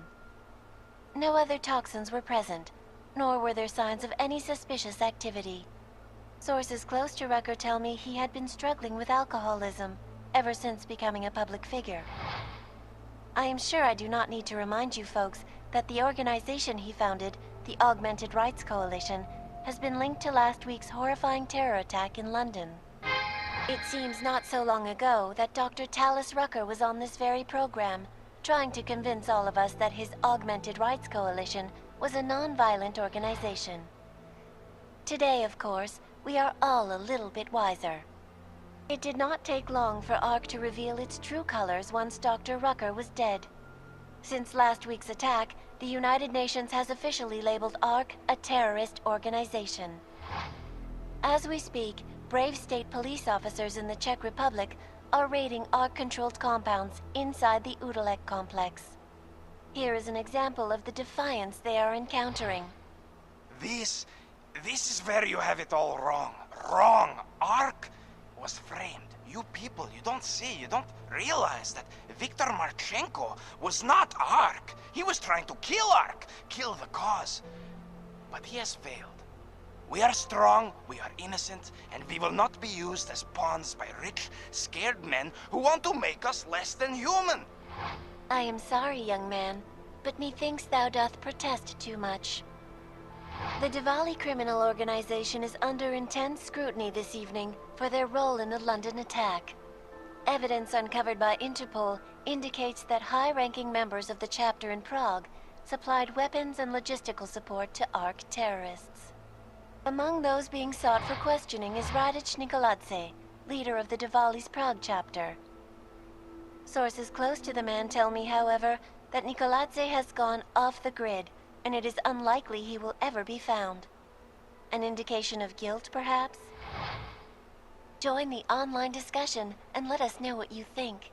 No other toxins were present, nor were there signs of any suspicious activity. Sources close to Rucker tell me he had been struggling with alcoholism ever since becoming a public figure. I am sure I do not need to remind you folks that the organization he founded, the Augmented Rights Coalition, has been linked to last week's horrifying terror attack in London. It seems not so long ago that Dr. Talis Rucker was on this very program, trying to convince all of us that his Augmented Rights Coalition was a non-violent organization. Today, of course, we are all a little bit wiser. It did not take long for ARC to reveal its true colors once Dr. Rucker was dead. Since last week's attack, the United Nations has officially labeled ARC a terrorist organization. As we speak, brave state police officers in the Czech Republic are raiding ARC-controlled compounds inside the Udalek complex. Here is an example of the defiance they are encountering. This is where you have it all wrong. Wrong. ARC was framed. You people, you don't see, you don't realize that Viktor Marchenko was not ARC. He was trying to kill ARC, kill the cause. But he has failed. We are strong, we are innocent, and we will not be used as pawns by rich, scared men who want to make us less than human. I am sorry, young man, but methinks thou doth protest too much. The Diwali criminal organization is under intense scrutiny this evening for their role in the London attack. Evidence uncovered by Interpol indicates that high-ranking members of the chapter in Prague supplied weapons and logistical support to ARC terrorists. Among those being sought for questioning is Radic Nikoladze, leader of the Diwali's Prague chapter. Sources close to the man tell me, however, that Nikoladze has gone off the grid, and it is unlikely he will ever be found. An indication of guilt, perhaps? Join the online discussion and let us know what you think.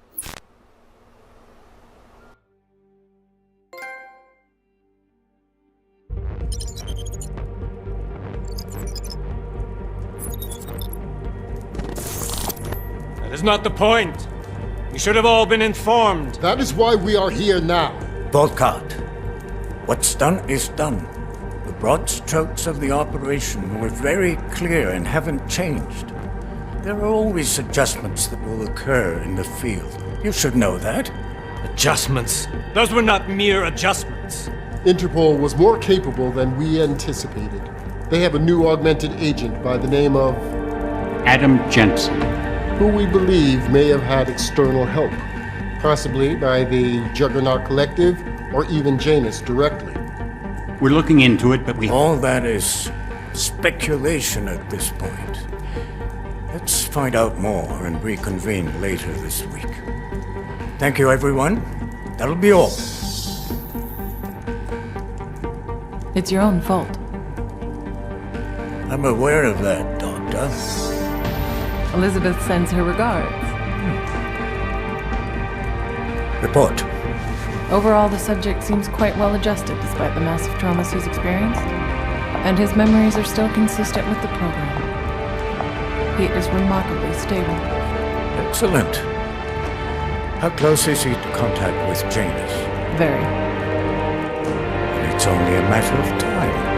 That is not the point. You should have all been informed. That is why we are here now. Volkart, what's done is done. The broad strokes of the operation were very clear and haven't changed. There are always adjustments that will occur in the field. You should know that. Adjustments? Those were not mere adjustments. Interpol was more capable than we anticipated. They have a new augmented agent by the name of Adam Jensen, who we believe may have had external help, possibly by the Juggernaut Collective or even Janus directly. We're looking into it, but All that is speculation at this point. Let's find out more and reconvene later this week. Thank you, everyone. That'll be all. It's your own fault. I'm aware of that, Doctor. Elizabeth sends her regards. Report. Overall, the subject seems quite well adjusted despite the massive traumas he's experienced, and his memories are still consistent with the program. He is remarkably stable. Excellent. How close is he to contact with Janus? Very. It's only a matter of time.